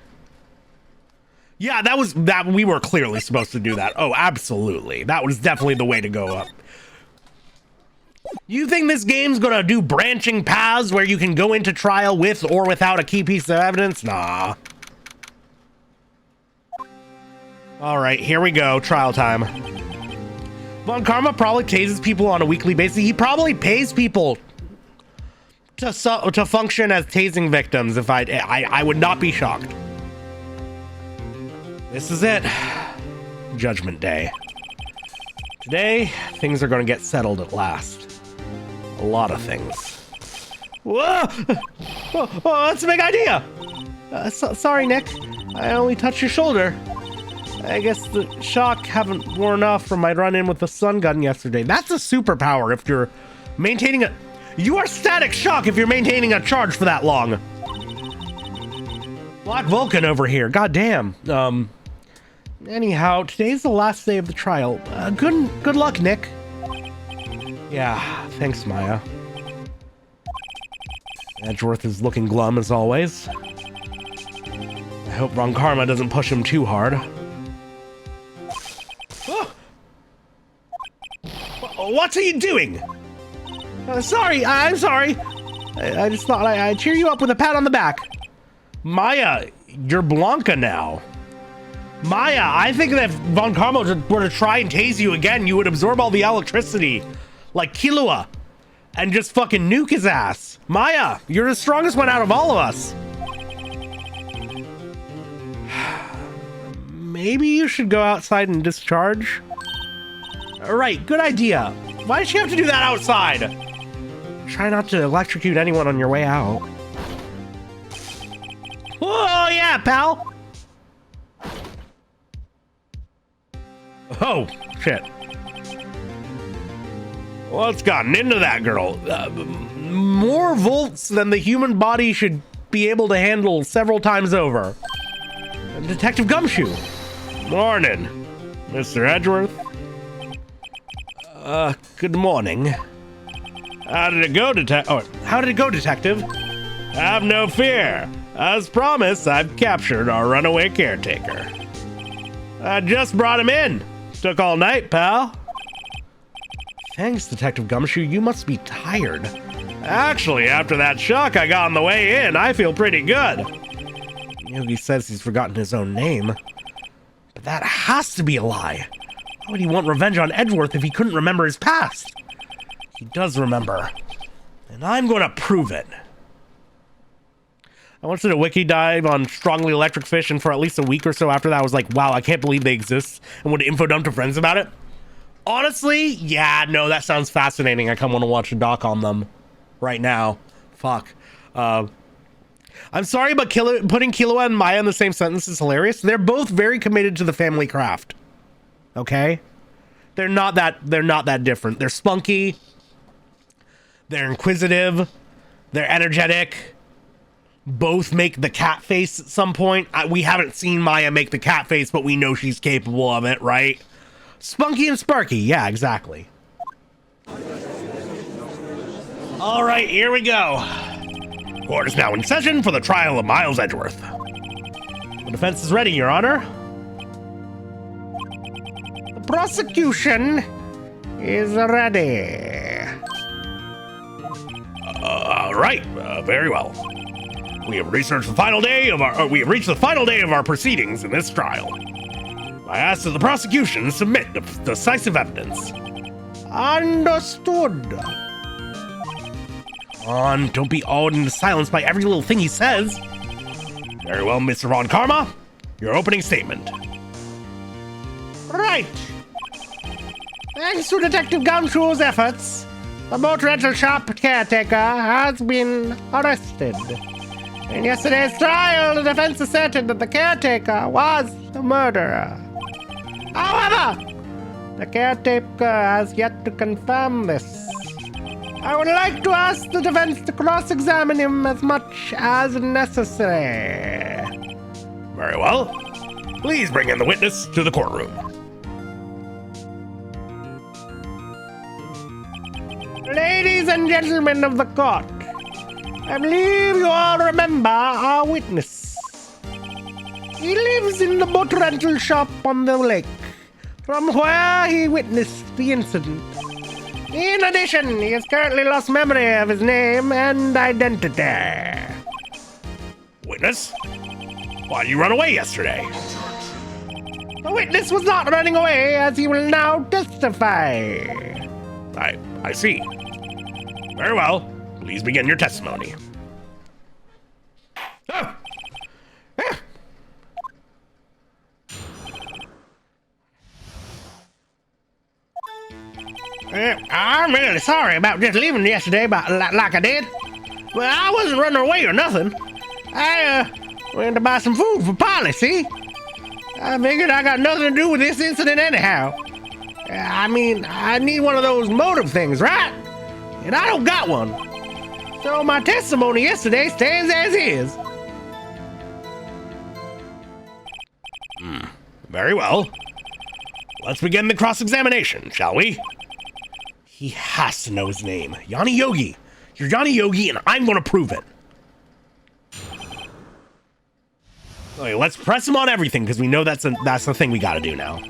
Yeah, that we were clearly supposed to do that. Oh, absolutely. That was definitely the way to go up. You think this game's gonna do branching paths where you can go into trial with or without a key piece of evidence? Nah. All right, here we go. Trial time. Von Karma probably tases people on a weekly basis. He probably pays people to function as tasing victims. If I would not be shocked. This is it. Judgment Day. Today, things are going to get settled at last. A lot of things. Whoa! Oh, that's a big idea! Sorry, Nick. I only touched your shoulder. I guess the shock haven't worn off from my run-in with the stun gun yesterday. That's a superpower if you're maintaining a... You are static shock if you're maintaining a charge for that long. Black Vulcan over here. God damn. Anyhow, today's the last day of the trial. Good luck, Nick. Yeah, thanks, Maya. Edgeworth is looking glum as always. I hope Von Karma doesn't push him too hard. Oh. What are you doing? Sorry, I'm sorry. I just thought I'd cheer you up with a pat on the back. Maya, you're Blanca now. Maya, I think that if Von Karma were to try and tase you again, you would absorb all the electricity. Like Killua. And just fucking nuke his ass. Maya, you're the strongest one out of all of us. Maybe you should go outside and discharge? Right, good idea. Why did you have to do that outside? Try not to electrocute anyone on your way out. Oh, yeah, pal. Oh, shit. What's gotten into that girl? More volts than the human body should be able to handle several times over. Detective Gumshoe. Morning, Mr. Edgeworth. Good morning. How did it go, Detective? Have no fear. As promised, I've captured our runaway caretaker. I just brought him in. Took all night, pal. Thanks, Detective Gumshoe. You must be tired. Actually, after that shock I got on the way in, I feel pretty good. Yogi says he's forgotten his own name. But that has to be a lie. Why would he want revenge on Edgeworth if he couldn't remember his past? He does remember. And I'm going to prove it. I once did a wiki dive on strongly electric fish, and for at least a week or so after that, I was like, wow, I can't believe they exist, and would info dump to friends about it. Honestly, yeah, no, that sounds fascinating. I kind of want to watch a doc on them right now. Fuck. I'm sorry, but putting Killua and Maya in the same sentence is hilarious. They're both very committed to the family craft. Okay? They're not that different. They're spunky. They're inquisitive. They're energetic. Both make the cat face at some point. We haven't seen Maya make the cat face, but we know she's capable of it, right? Spunky and Sparky. Yeah, exactly. All right, here we go. Court is now in session for the trial of Miles Edgeworth. The defense is ready, Your Honor. The prosecution is ready. Right, very well. We have reached the final day of our proceedings in this trial. I ask that the prosecution submit decisive evidence. Understood. Come on, don't be awed into silence by every little thing he says. Very well, Mr. Von Karma. Your opening statement. Right. Thanks to Detective Gumshoe's efforts, the boat rental shop caretaker has been arrested. In yesterday's trial, the defense asserted that the caretaker was the murderer. However, the caretaker has yet to confirm this. I would like to ask the defense to cross-examine him as much as necessary. Very well. Please bring in the witness to the courtroom. Ladies and gentlemen of the court, I believe you all remember our witness. He lives in the boat rental shop on the lake, from where he witnessed the incident. In addition, he has currently lost memory of his name and identity. Witness? Why did you run away yesterday? The witness was not running away, as he will now testify. I see. Very well. Please begin your testimony. Oh. I'm really sorry about just leaving yesterday like I did. Well, I wasn't running away or nothing. I went to buy some food for Polly, see? I figured I got nothing to do with this incident anyhow. I mean, I need one of those motive things, right? And I don't got one. So my testimony yesterday stands as is. Very well. Let's begin the cross-examination, shall we? He has to know his name. Yanni Yogi. You're Yanni Yogi, and I'm going to prove it. Okay, let's press him on everything, because we know that's the thing we got to do now.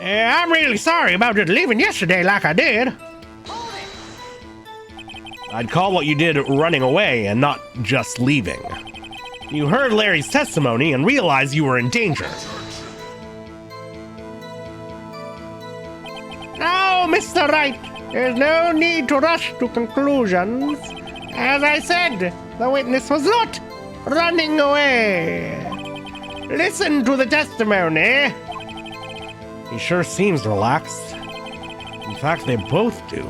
I'm really sorry about just leaving yesterday like I did. I'd call what you did running away and not just leaving. You heard Larry's testimony and realized you were in danger. Now, Mr. Wright, there's no need to rush to conclusions. As I said, the witness was not running away. Listen to the testimony. He sure seems relaxed. In fact, they both do.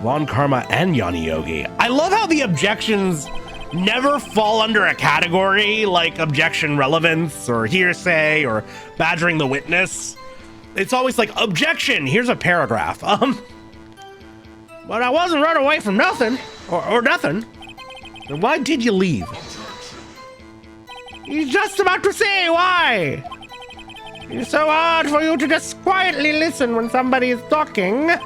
Von Karma and Yanni Yogi. I love how the objections never fall under a category like objection relevance or hearsay or badgering the witness. It's always like, objection, here's a paragraph. But I wasn't running away from nothing, or nothing. Then why did you leave? He's just about to say why. It's so hard for you to just quietly listen when somebody is talking. If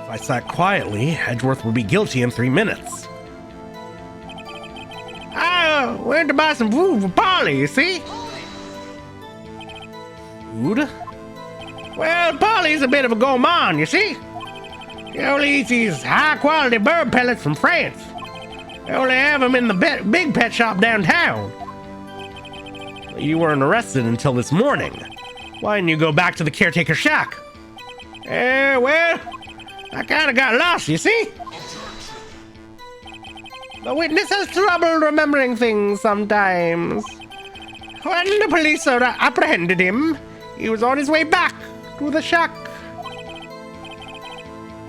I sat quietly, Edgeworth would be guilty in 3 minutes. I went to buy some food for Polly, you see? Food? Well, Polly's a bit of a gourmand, you see? She only eats these high-quality bird pellets from France. They only have them in the big pet shop downtown. You weren't arrested until this morning. Why didn't you go back to the caretaker shack? Well, I kind of got lost, you see? The witness has trouble remembering things sometimes. When the police apprehended him, he was on his way back to the shack.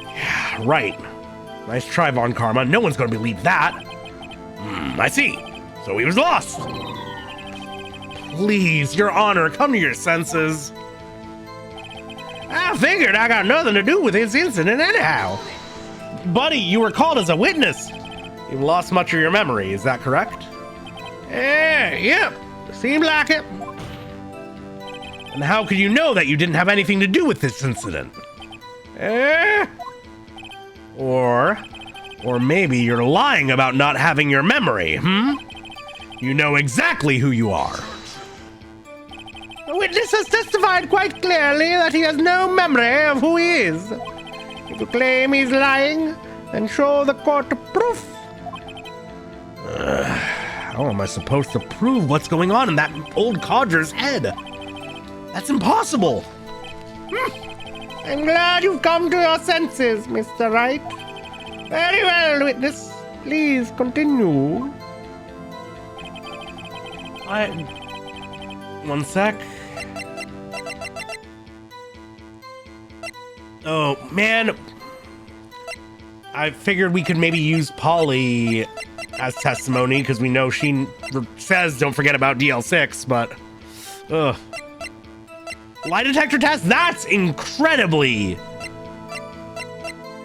Yeah, right. Nice try, Von Karma. No one's going to believe that. I see. So he was lost. Please, Your Honor, come to your senses. I figured I got nothing to do with this incident anyhow. Buddy, you were called as a witness. You've lost much of your memory, is that correct? Yep. Seemed like it. And how could you know that you didn't have anything to do with this incident? Or maybe you're lying about not having your memory, You know exactly who you are. The witness has testified quite clearly that he has no memory of who he is. If you claim he's lying, then show the court proof. How am I supposed to prove what's going on in that old codger's head? That's impossible. I'm glad you've come to your senses, Mr. Wright. Very well, witness. Please continue. One sec. Oh, man. I figured we could maybe use Polly as testimony, because we know she says don't forget about DL6, but... Lie detector test? That's incredibly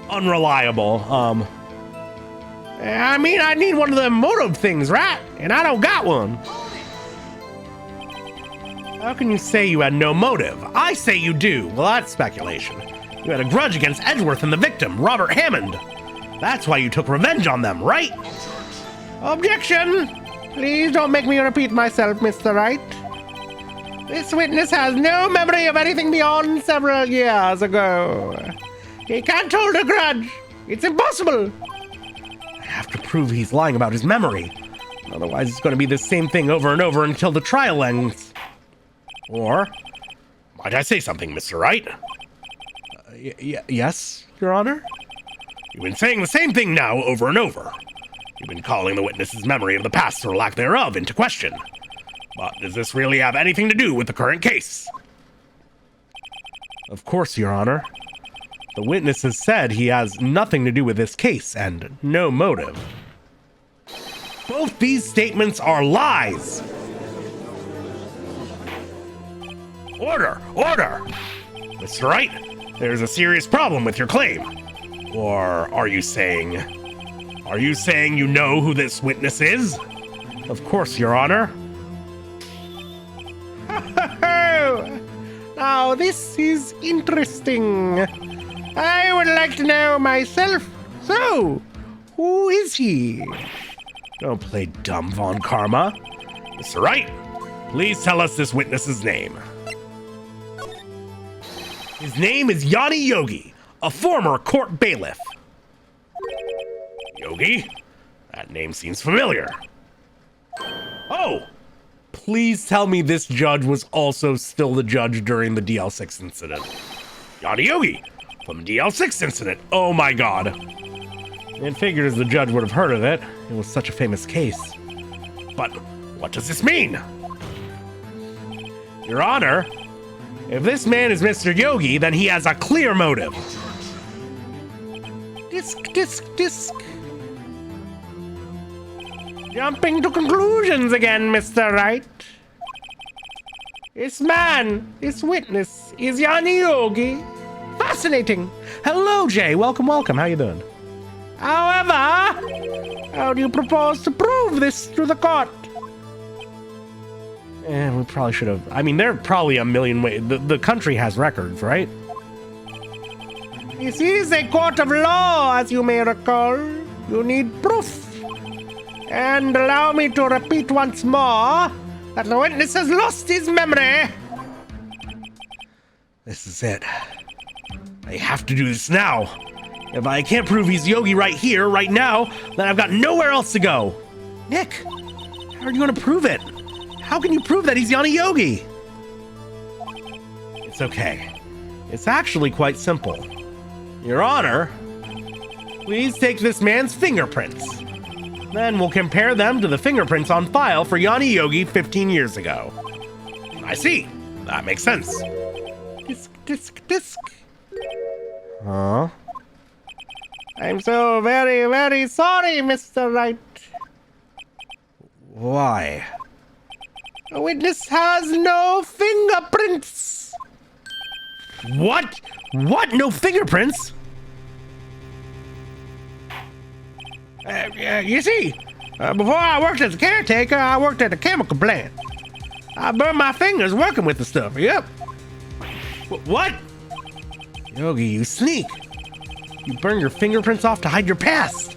unreliable. I mean, I need one of them motive things, right? And I don't got one. How can you say you had no motive? I say you do. Well, that's speculation. You had a grudge against Edgeworth and the victim, Robert Hammond. That's why you took revenge on them, right? Objection! Please don't make me repeat myself, Mr. Wright. This witness has no memory of anything beyond several years ago. He can't hold a grudge. It's impossible. I have to prove he's lying about his memory. Otherwise, it's going to be the same thing over and over until the trial ends. Or, might I say something, Mr. Wright? Yes, Your Honor? You've been saying the same thing now over and over. You've been calling the witness's memory of the past or lack thereof into question. But does this really have anything to do with the current case? Of course, Your Honor. The witness has said he has nothing to do with this case and no motive. Both these statements are lies! Order! Order! Mr. Wright, there's a serious problem with your claim. Or are you saying you know who this witness is? Of course, Your Honor. Oh, this is interesting. I would like to know myself. So, who is he? Don't play dumb, Von Karma. Mr. Wright, please tell us this witness's name. His name is Yanni Yogi, a former court bailiff. Yogi? That name seems familiar. Oh! Please tell me this judge was also still the judge during the DL6 incident. Yanni Yogi, from the DL6 incident. Oh my god. It figures the judge would have heard of it. It was such a famous case. But what does this mean? Your Honor, if this man is Mr. Yogi, then he has a clear motive. Disc. Jumping to conclusions again, Mr. Wright. This man, this witness, is Yanni Yogi. Fascinating. Hello, Jay. Welcome. How you doing? However, how do you propose to prove this to the court? We probably should have. I mean, there are probably a million ways. The country has records, right? This is a court of law, as you may recall. You need proof. And allow me to repeat once more that the witness has lost his memory. This is it. I have to do this now. If I can't prove he's Yogi right here, right now, then I've got nowhere else to go. Nick, how are you going to prove it? How can you prove that he's Yanni Yogi? It's okay. It's actually quite simple. Your Honor, please take this man's fingerprints. Then we'll compare them to the fingerprints on file for Yanni Yogi 15 years ago. I see. That makes sense. Disc. Huh? I'm so very, very sorry, Mr. Wright. Why? The witness has no fingerprints. What? What? No fingerprints? You see, before I worked as a caretaker, I worked at a chemical plant. I burned my fingers working with the stuff, yep. What? Yogi, you sneak. You burn your fingerprints off to hide your past.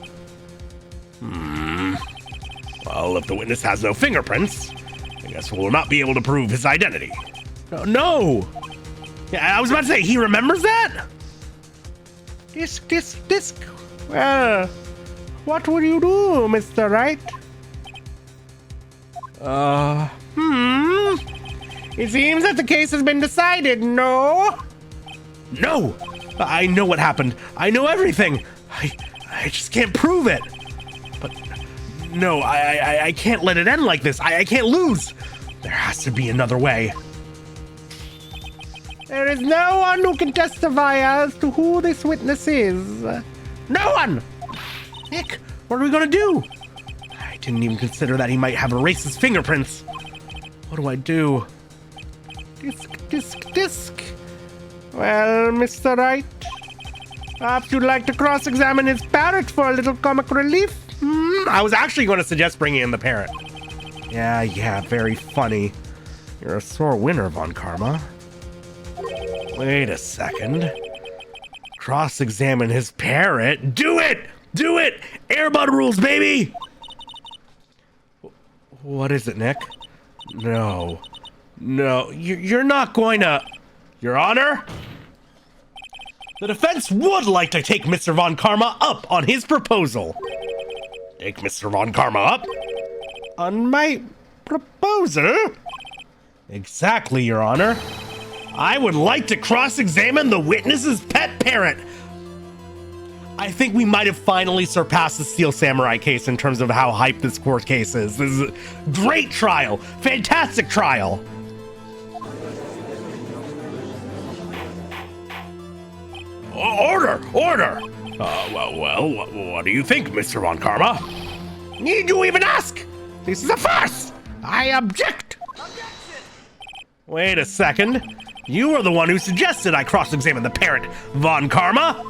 Well, if the witness has no fingerprints, I guess we'll not be able to prove his identity. No! Yeah, I was about to say, he remembers that? Disc. Well, what will you do, Mr. Wright? It seems that the case has been decided, no? No! I know what happened. I know everything. I just can't prove it. But no, I can't let it end like this. I can't lose. There has to be another way. There is no one who can testify as to who this witness is. No one! Nick, what are we gonna do? I didn't even consider that he might have erased his fingerprints. What do I do? Disc. Well, Mr. Wright, perhaps you'd like to cross-examine his parrot for a little comic relief? I was actually going to suggest bringing in the parrot. Yeah, very funny. You're a sore winner, Von Karma. Wait a second. Cross-examine his parrot? Do it! Airbud rules, baby! What is it, Nick? No, you're not going to... Your Honor? The defense would like to take Mr. Von Karma up on his proposal. Take Mr. Von Karma up? On my proposal? Exactly, Your Honor. I would like to cross-examine the witness's pet parrot. I think we might have finally surpassed the Steel Samurai case in terms of how hyped this court case is. This is a great trial. Fantastic trial. Order! Well, what do you think, Mr. Von Karma? Need you even ask? This is a farce! I object! Wait a second. You were the one who suggested I cross-examine the parrot, Von Karma.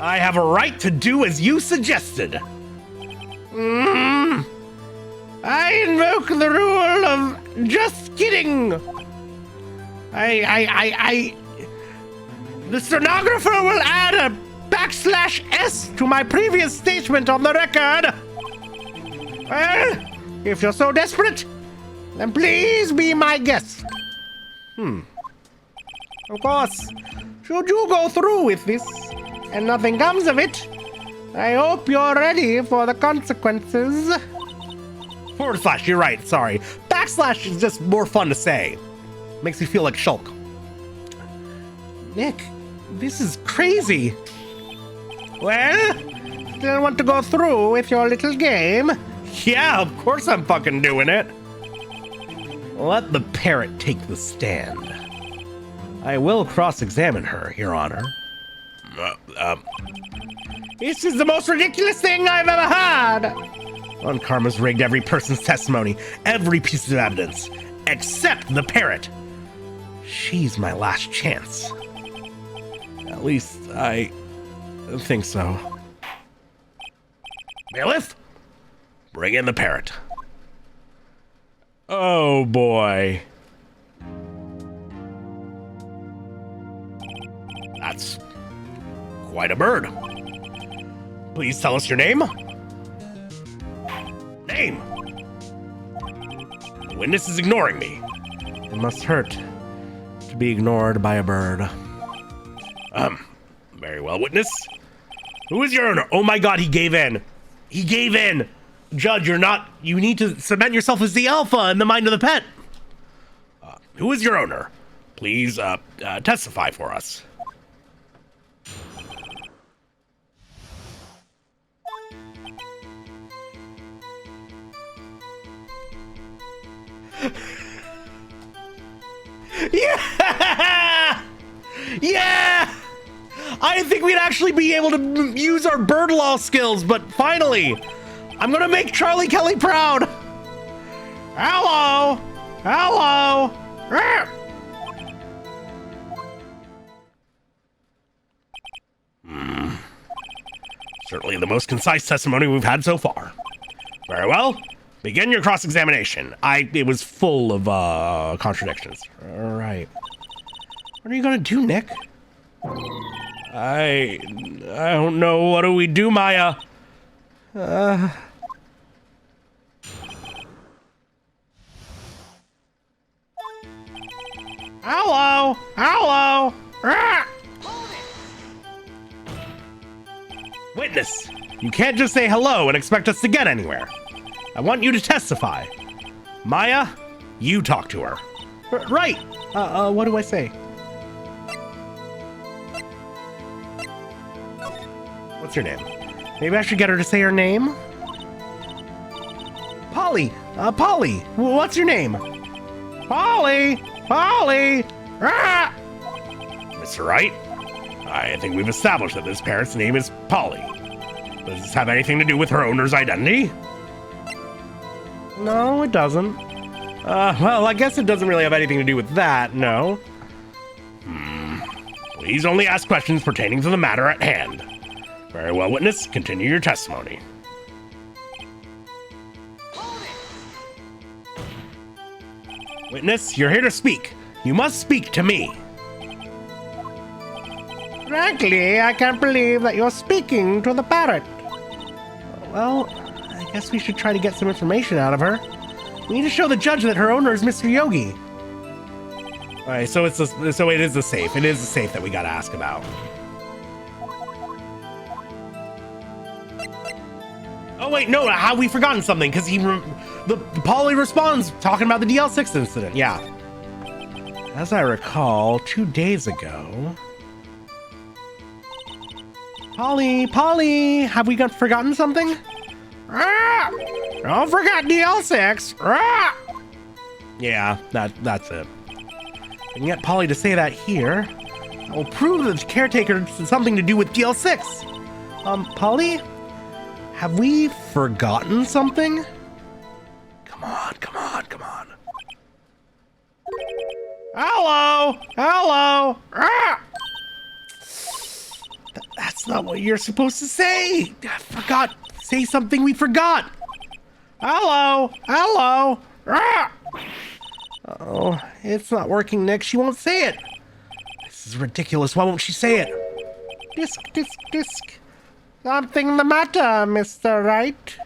I have a right to do as you suggested. I invoke the rule of just kidding. The stenographer will add a \S to my previous statement on the record. Well, if you're so desperate, then please be my guest. Of course, should you go through with this and nothing comes of it, I hope you're ready for the consequences. / you're right, sorry. \ is just more fun to say. Makes me feel like Shulk. Nick, this is crazy. Well, still want to go through with your little game? Yeah, of course I'm fucking doing it. Let the parrot take the stand. I will cross-examine her, Your Honor. This is the most ridiculous thing I've ever heard. Karma's rigged every person's testimony, every piece of evidence, except the parrot. She's my last chance. At least I think so. Bailiff, bring in the parrot. Oh boy. That's quite a bird. Please tell us your name. Name. The witness is ignoring me. It must hurt to be ignored by a bird. Very well, witness. Who is your owner? Oh my god, he gave in. He gave in. Judge, you need to cement yourself as the alpha in the mind of the pet. Who is your owner? Please, testify for us. Yeah! Yeah! I didn't think we'd actually be able to use our bird law skills, but finally, I'm gonna make Charlie Kelly proud. Hello! Hello! Certainly the most concise testimony we've had so far. Very well. Begin your cross-examination. It was full of contradictions. All right. What are you gonna do, Nick? I don't know. What do we do, Maya? Hello. Hello. Witness, you can't just say hello and expect us to get anywhere. I want you to testify. Maya, you talk to her. Right. What do I say? What's your name? Maybe I should get her to say her name? Polly. Polly. What's your name? Polly. Polly. Ah! Mr. Wright, I think we've established that this parrot's name is Polly. Does this have anything to do with her owner's identity? No, it doesn't. Well, I guess it doesn't really have anything to do with that, no. Please only ask questions pertaining to the matter at hand. Very well, witness. Continue your testimony. Witness, you're here to speak. You must speak to me. Frankly, I can't believe that you're speaking to the parrot. Well, I guess we should try to get some information out of her. We need to show the judge that her owner is Mr. Yogi. All right, so it is the safe. It is the safe that we got to ask about. Oh wait, no, have we forgotten something? Because the Polly responds talking about the DL6 incident. Yeah. As I recall, 2 days ago. Polly, have we forgotten something? Don't forget DL6. Yeah, that's it. I can get Polly to say that here. I will prove that the caretaker has something to do with DL6. Polly? Have we forgotten something? Come on. Hello. That's not what you're supposed to say. I forgot. Say something we forgot. Hello. Oh, it's not working, Nick. She won't say it. This is ridiculous. Why won't she say it? Disc. Something the matter, Mr. Wright?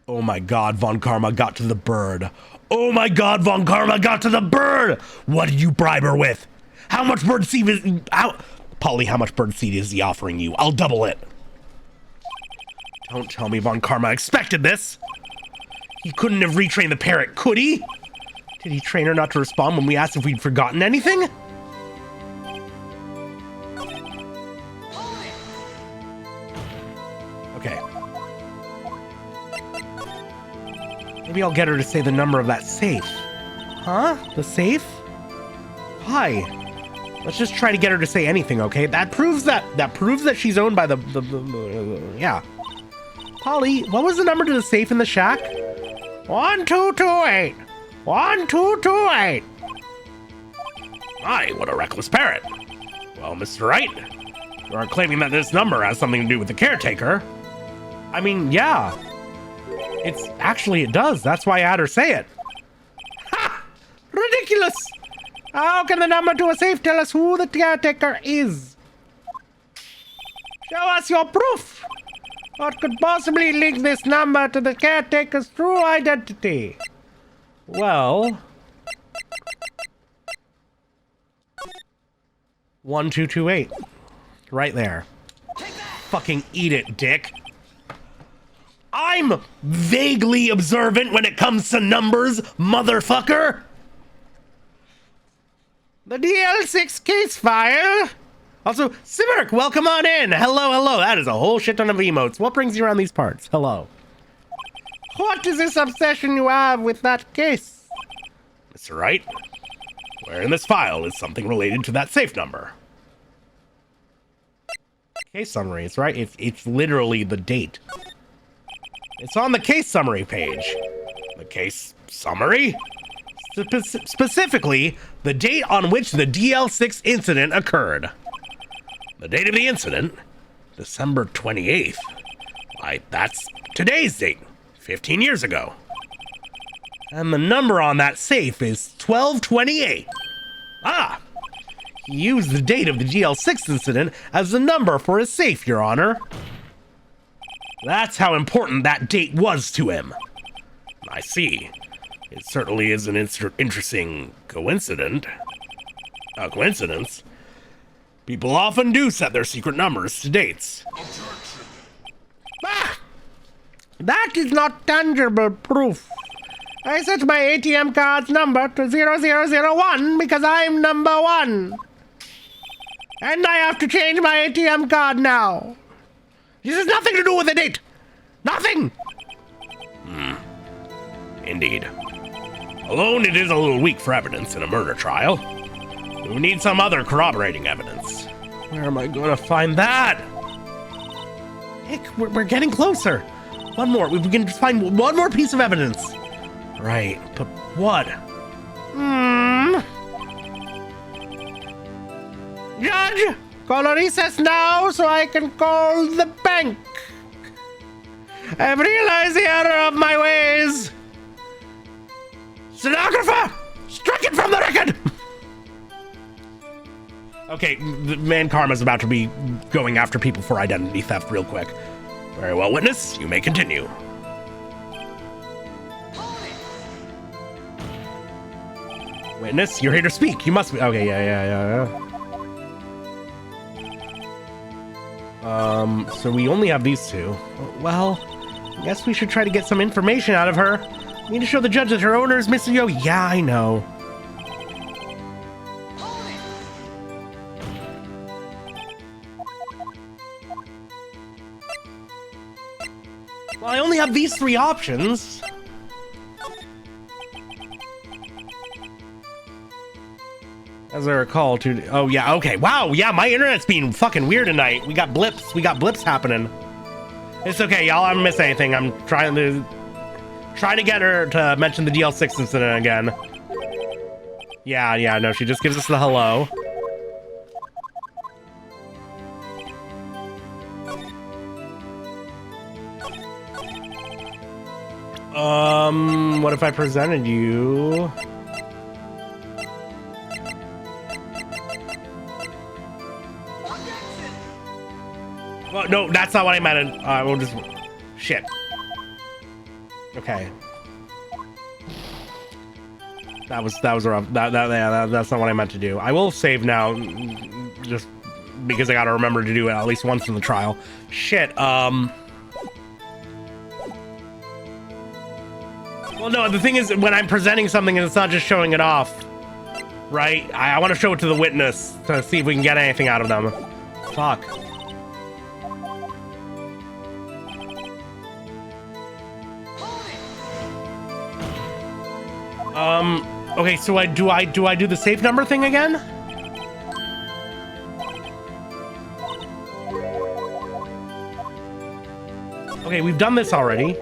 Oh my god, Von Karma got to the bird. Oh my god, Von Karma got to the bird! What did you bribe her with? How much bird seed is... Polly, how much bird seed is he offering you? I'll double it. Don't tell me Von Karma expected this. He couldn't have retrained the parrot, could he? Did he train her not to respond when we asked if we'd forgotten anything? Okay. Maybe I'll get her to say the number of that safe. Huh? The safe? Why? Let's just try to get her to say anything, okay? That proves that she's owned by the yeah. Polly, what was the number to the safe in the shack? 1228. 1228. My, what a reckless parrot. Well, Mr. Wright, you are claiming that this number has something to do with the caretaker. I mean, yeah. It does. That's why I had her say it. Ha! Ridiculous! How can the number to a safe tell us who the caretaker is? Show us your proof! What could possibly link this number to the caretaker's true identity? Well... 1228. Right there. Fucking eat it, dick. I'm vaguely observant when it comes to numbers, motherfucker! The DL6 case file! Also, Simmerk, welcome on in! Hello. That is a whole shit ton of emotes. What brings you around these parts? Hello. What is this obsession you have with that case? Mr. Wright, where in this file is something related to that safe number? Case summaries, right? It's literally the date. It's on the case summary page. The case summary? Specifically, the date on which the DL6 incident occurred. The date of the incident, December 28th. That's today's date, 15 years ago. And the number on that safe is 1228. Ah! He used the date of the DL6 incident as the number for his safe, Your Honor. That's how important that date was to him. I see. It certainly is an interesting coincidence. People often do set their secret numbers to dates. Ah! That is not tangible proof. I set my ATM card's number to 0001 because I'm number 1. And I have to change my ATM card now. This has nothing to do with the date. Nothing. Indeed. Alone, it is a little weak for evidence in a murder trial. We need some other corroborating evidence. Where am I going to find that? Nick, we're getting closer. One more. We can just find one more piece of evidence. Right, but what? Judge, call a recess now so I can call the bank. I've realized the error of my ways. Stenographer! Strike it from the record! Okay, the man Karma's about to be going after people for identity theft real quick. Very well, witness, you may continue. Witness, you're here to speak. You must be. Okay, yeah. So we only have these two. Well, I guess we should try to get some information out of her. We need to show the judge that her owner is Mr. Yo. Yeah, I know. Well, I only have these three options. As I recall, oh yeah, okay, wow, yeah, my internet's being fucking weird tonight. We got blips happening. It's okay, y'all, I haven't missed anything. I'm trying to get her to mention the DL6 incident again. Yeah, no, she just gives us the hello. What if I presented you Well, no, that's not what I meant. We'll just... Shit. Okay. That was rough. That's not what I meant to do. I will save now, just because I gotta remember to do it at least once in the trial. Shit, Well, no, the thing is, when I'm presenting something and it's not just showing it off, right? I want to show it to the witness to see if we can get anything out of them. Fuck. Okay, so do I do the safe number thing again? Okay, we've done this already.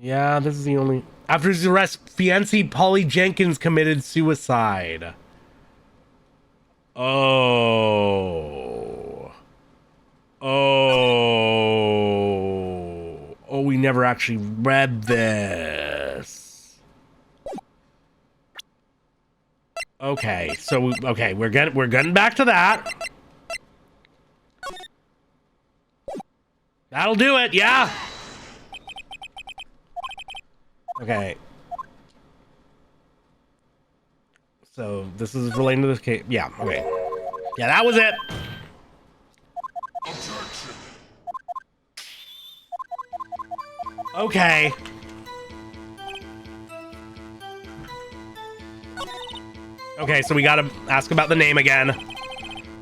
Yeah, this is the only... After his arrest, fiancée Polly Jenkins committed suicide. Oh. Oh. Oh, we never actually read this. Okay, so, okay, we're getting back to that. That'll do it, yeah. Okay. So this is relating to this case. Yeah, okay. Yeah, that was it. Okay. Okay, so we gotta ask about the name again.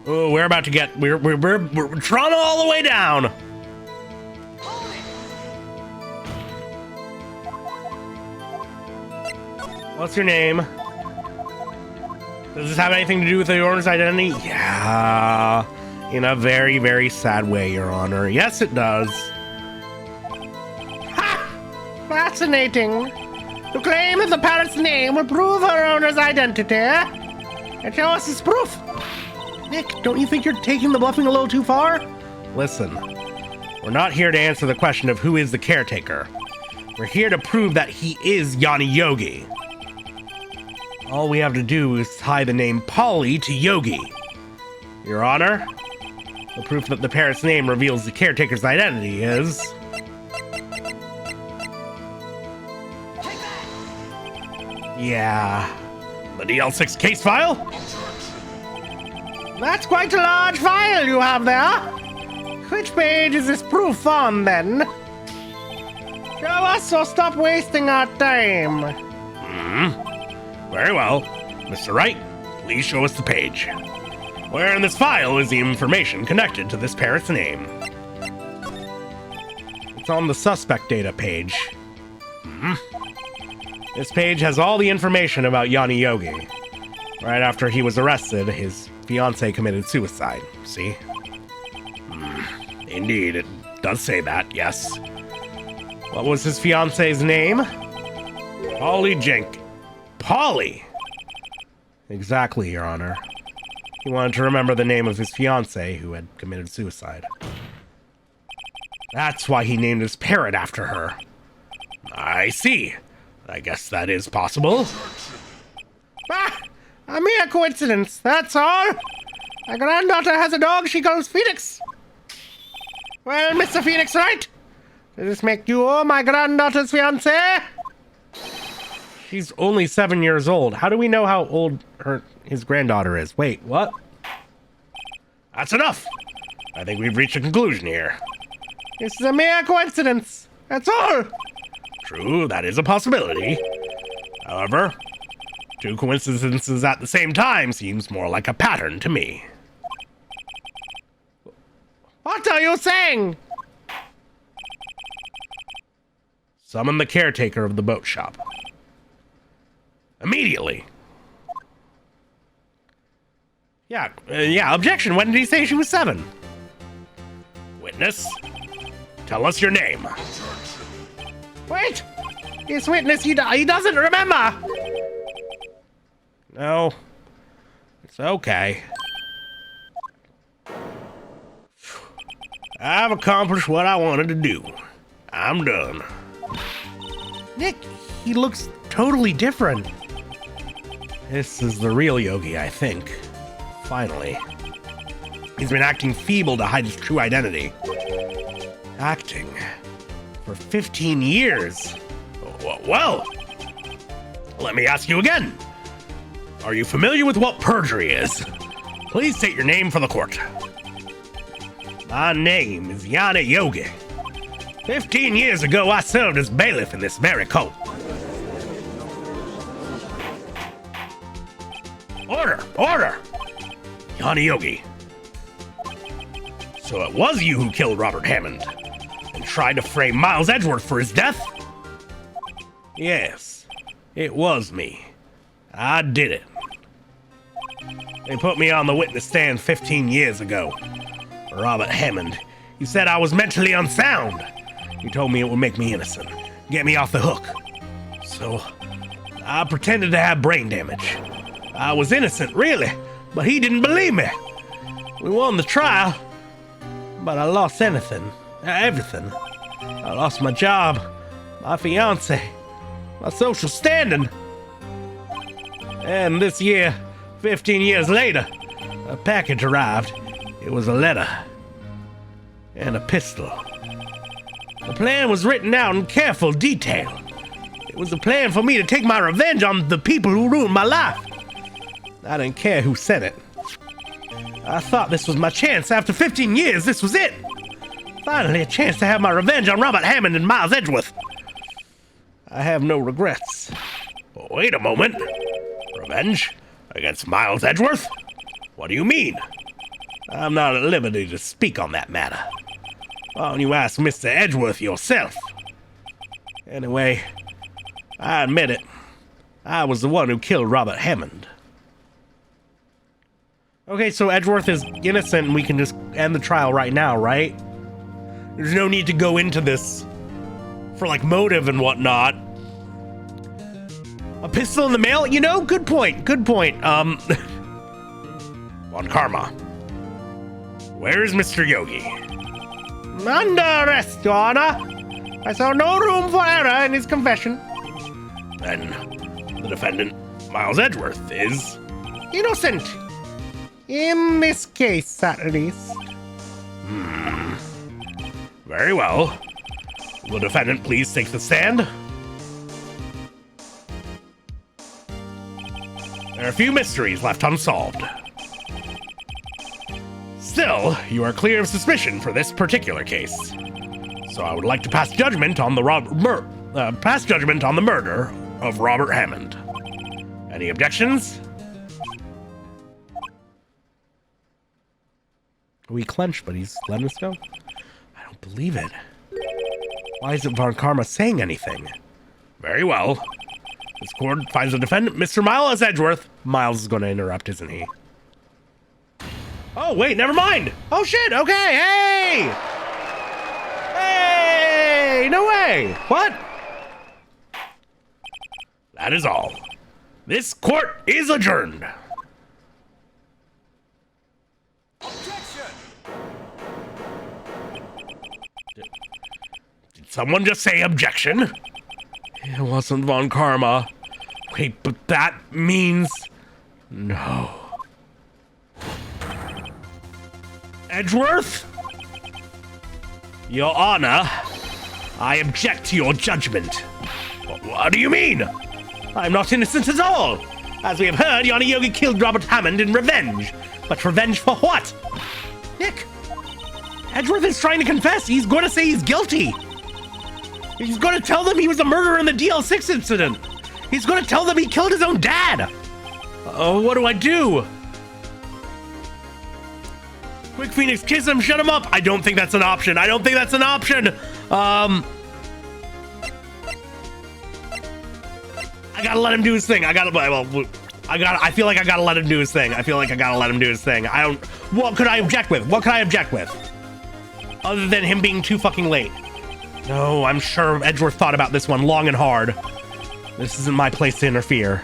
Oh, we're about to get we're trauma all the way down. What's your name? Does this have anything to do with the owner's identity? Yeah. In a very, very sad way, Your Honor. Yes, it does. Ha! Fascinating. To claim that the parrot's name will prove her owner's identity. And show us this proof. Nick, don't you think you're taking the bluffing a little too far? Listen, we're not here to answer the question of who is the caretaker. We're here to prove that he is Yanni Yogi. All we have to do is tie the name Polly to Yogi. Your Honor, the proof that the parrot's name reveals the caretaker's identity is... Yeah. The DL6 case file? That's quite a large file you have there. Which page is this proof on, then? Show us or stop wasting our time. Very well. Mr. Wright, please show us the page. Where in this file is the information connected to this parrot's name? It's on the suspect data page. This page has all the information about Yanni Yogi. Right after he was arrested, his fiancée committed suicide. See? Indeed, it does say that, yes. What was his fiancée's name? Polly Jenkins. Polly! Exactly, Your Honor. He wanted to remember the name of his fiancée who had committed suicide. That's why he named his parrot after her. I see. I guess that is possible. Ah! A mere coincidence, that's all. My granddaughter has a dog she calls Phoenix. Well, Mr. Phoenix, right? Does this make you my granddaughter's fiancé? She's only 7 years old. How do we know how old his granddaughter is? Wait, what? That's enough. I think we've reached a conclusion here. This is a mere coincidence. That's all. True, that is a possibility. However, two coincidences at the same time seems more like a pattern to me. What are you saying? Summon the caretaker of the boat shop. Immediately. Yeah, objection. When did he say she was 7? Witness, tell us your name. Wait! Yes, witness, he doesn't remember! No. It's okay. I've accomplished what I wanted to do. I'm done. Nick, he looks totally different. This is the real Yogi, I think. Finally. He's been acting feeble to hide his true identity. Acting for 15 years. Well, let me ask you again. Are you familiar with what perjury is? Please state your name for the court. My name is Yana Yogi. 15 years ago, I served as bailiff in this very court. Order! Yana Yogi. So it was you who killed Robert Hammond and tried to frame Miles Edgeworth for his death? Yes, it was me. I did it. They put me on the witness stand 15 years ago. Robert Hammond, you said I was mentally unsound. You told me it would make me innocent, get me off the hook. So, I pretended to have brain damage. I was innocent, really, but he didn't believe me. We won the trial, but I lost everything. I lost my job, my fiance, my social standing. And this year, 15 years later, a package arrived. It was a letter and a pistol. The plan was written out in careful detail. It was a plan for me to take my revenge on the people who ruined my life. I didn't care who sent it. I thought this was my chance. After 15 years, this was it. Finally, a chance to have my revenge on Robert Hammond and Miles Edgeworth. I have no regrets. Wait a moment. Revenge? Against Miles Edgeworth? What do you mean? I'm not at liberty to speak on that matter. Why don't you ask Mr. Edgeworth yourself? Anyway, I admit it. I was the one who killed Robert Hammond. Okay, so Edgeworth is innocent and we can just end the trial right now, right? There's no need to go into this for, like, motive and whatnot. A pistol in the mail? You know, good point. Von Karma. Where is Mr. Yogi? Under arrest, Your Honor. I saw no room for error in his confession. Then the defendant, Miles Edgeworth, is innocent. In this case, at least. Very well. Will the defendant please take the stand? There are a few mysteries left unsolved. Still, you are clear of suspicion for this particular case. So I would like to pass judgment on the murder of Robert Hammond. Any objections? We clenched, but he's letting us go. I don't believe it. Why isn't Von Karma saying anything? Very well. This court finds the defendant, Mr. Miles Edgeworth. Miles is going to interrupt, isn't he? Oh, wait, never mind. Oh, shit. Okay, hey! Hey! No way. What? That is all. This court is adjourned. Did someone just say objection? It wasn't Von Karma. Wait, but that means... No. Edgeworth? Your Honor, I object to your judgment. What do you mean? I'm not innocent at all. As we have heard, Yana Yogi killed Robert Hammond in revenge. But revenge for what? Nick, Edgeworth is trying to confess. He's going to say he's guilty. He's going to tell them he was a murderer in the DL6 incident. He's going to tell them he killed his own dad. What do I do? Quick, Phoenix, kiss him, shut him up. I don't think that's an option. I gotta let him do his thing. I feel like I gotta let him do his thing. What could I object with? Other than him being too fucking late. No, I'm sure Edgeworth thought about this one long and hard. This isn't my place to interfere.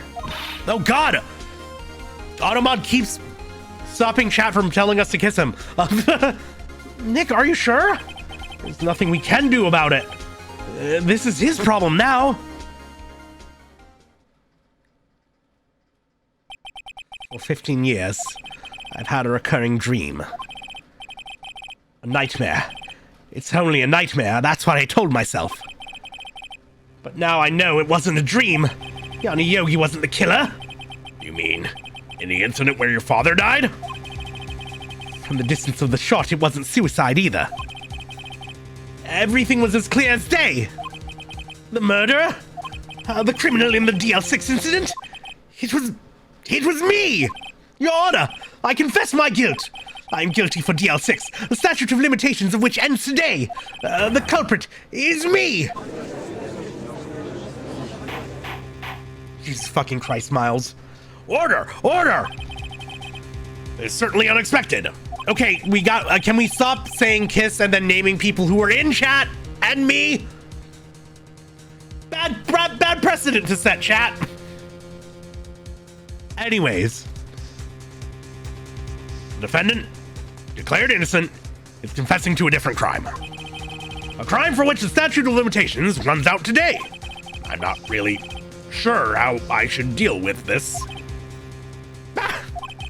Oh God! Automod keeps stopping chat from telling us to kiss him. Nick, are you sure? There's nothing we can do about it. This is his problem now. For 15 years, I've had a recurring dream. A nightmare. It's only a nightmare, that's what I told myself. But now I know it wasn't a dream. Yanni Yogi wasn't the killer. You mean, in the incident where your father died? From the distance of the shot, it wasn't suicide either. Everything was as clear as day. The murderer? The criminal in the DL6 incident? It was me! Your Honor, I confess my guilt. I am guilty for DL6, the statute of limitations of which ends today. The culprit is me! Jesus fucking Christ, Miles. Order! It's certainly unexpected. Okay, can we stop saying kiss and then naming people who are in chat and me? Bad precedent to set, chat. Anyways. Defendant, declared innocent, is confessing to a different crime. A crime for which the statute of limitations runs out today. I'm not really sure how I should deal with this.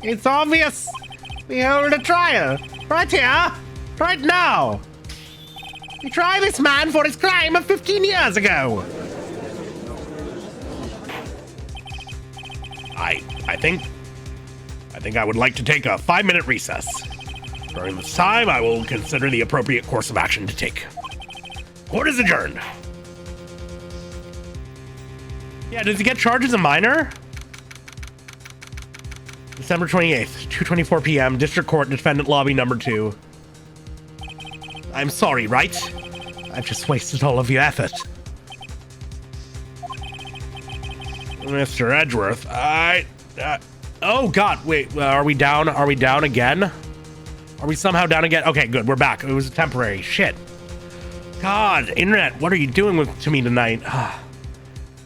It's obvious. We hold a trial. Right here. Right now. We try this man for his crime of 15 years ago. I think I would like to take a 5-minute recess. During this time, I will consider the appropriate course of action to take. Court is adjourned. Yeah, does he get charged as a minor? December 28th, 2:24 p.m., District Court, Defendant Lobby number 2. I'm sorry, Wright. I've just wasted all of your effort. Mr. Edgeworth, oh God, wait, are we down? Are we down again? Are we somehow down again? Okay, good, we're back. It was temporary. Shit. God, Internet, what are you doing to me tonight?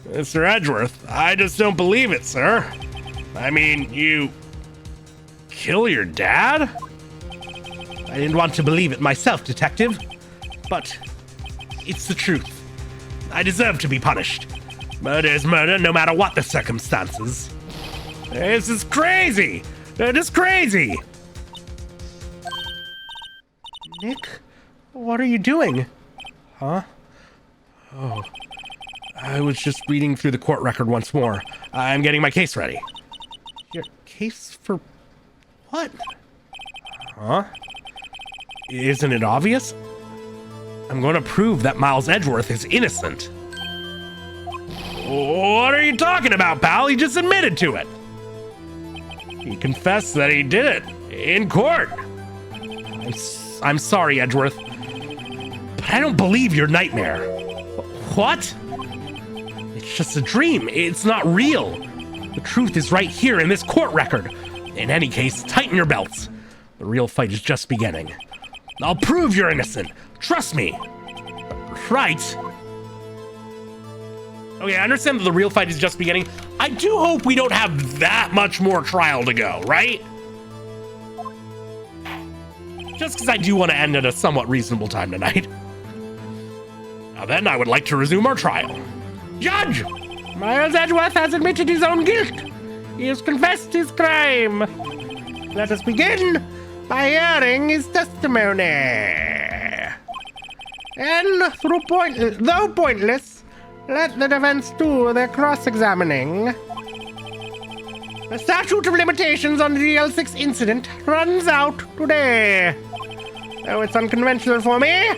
Mr. Edgeworth, I just don't believe it, sir. I mean, you kill your dad? I didn't want to believe it myself, Detective, but it's the truth. I deserve to be punished. Murder is murder, no matter what the circumstances. This is crazy! That is crazy! Nick, what are you doing? Huh? Oh, I was just reading through the court record once more. I'm getting my case ready. Your case for what? Huh? Isn't it obvious? I'm going to prove that Miles Edgeworth is innocent. What are you talking about, pal? He just admitted to it. He confessed that he did it in court. I'm sorry, Edgeworth, but I don't believe your nightmare. What? It's just a dream. It's not real. The truth is right here in this court record. In any case, tighten your belts. The real fight is just beginning. I'll prove you're innocent. Trust me. Right. Okay, I understand that the real fight is just beginning. I do hope we don't have that much more trial to go, right? Just because I do want to end at a somewhat reasonable time tonight. Now then, I would like to resume our trial. Judge! Miles Edgeworth has admitted his own guilt. He has confessed his crime. Let us begin by hearing his testimony. And though pointless, let the defense do their cross-examining. The statute of limitations on the DL6 incident runs out today. Though it's unconventional for me,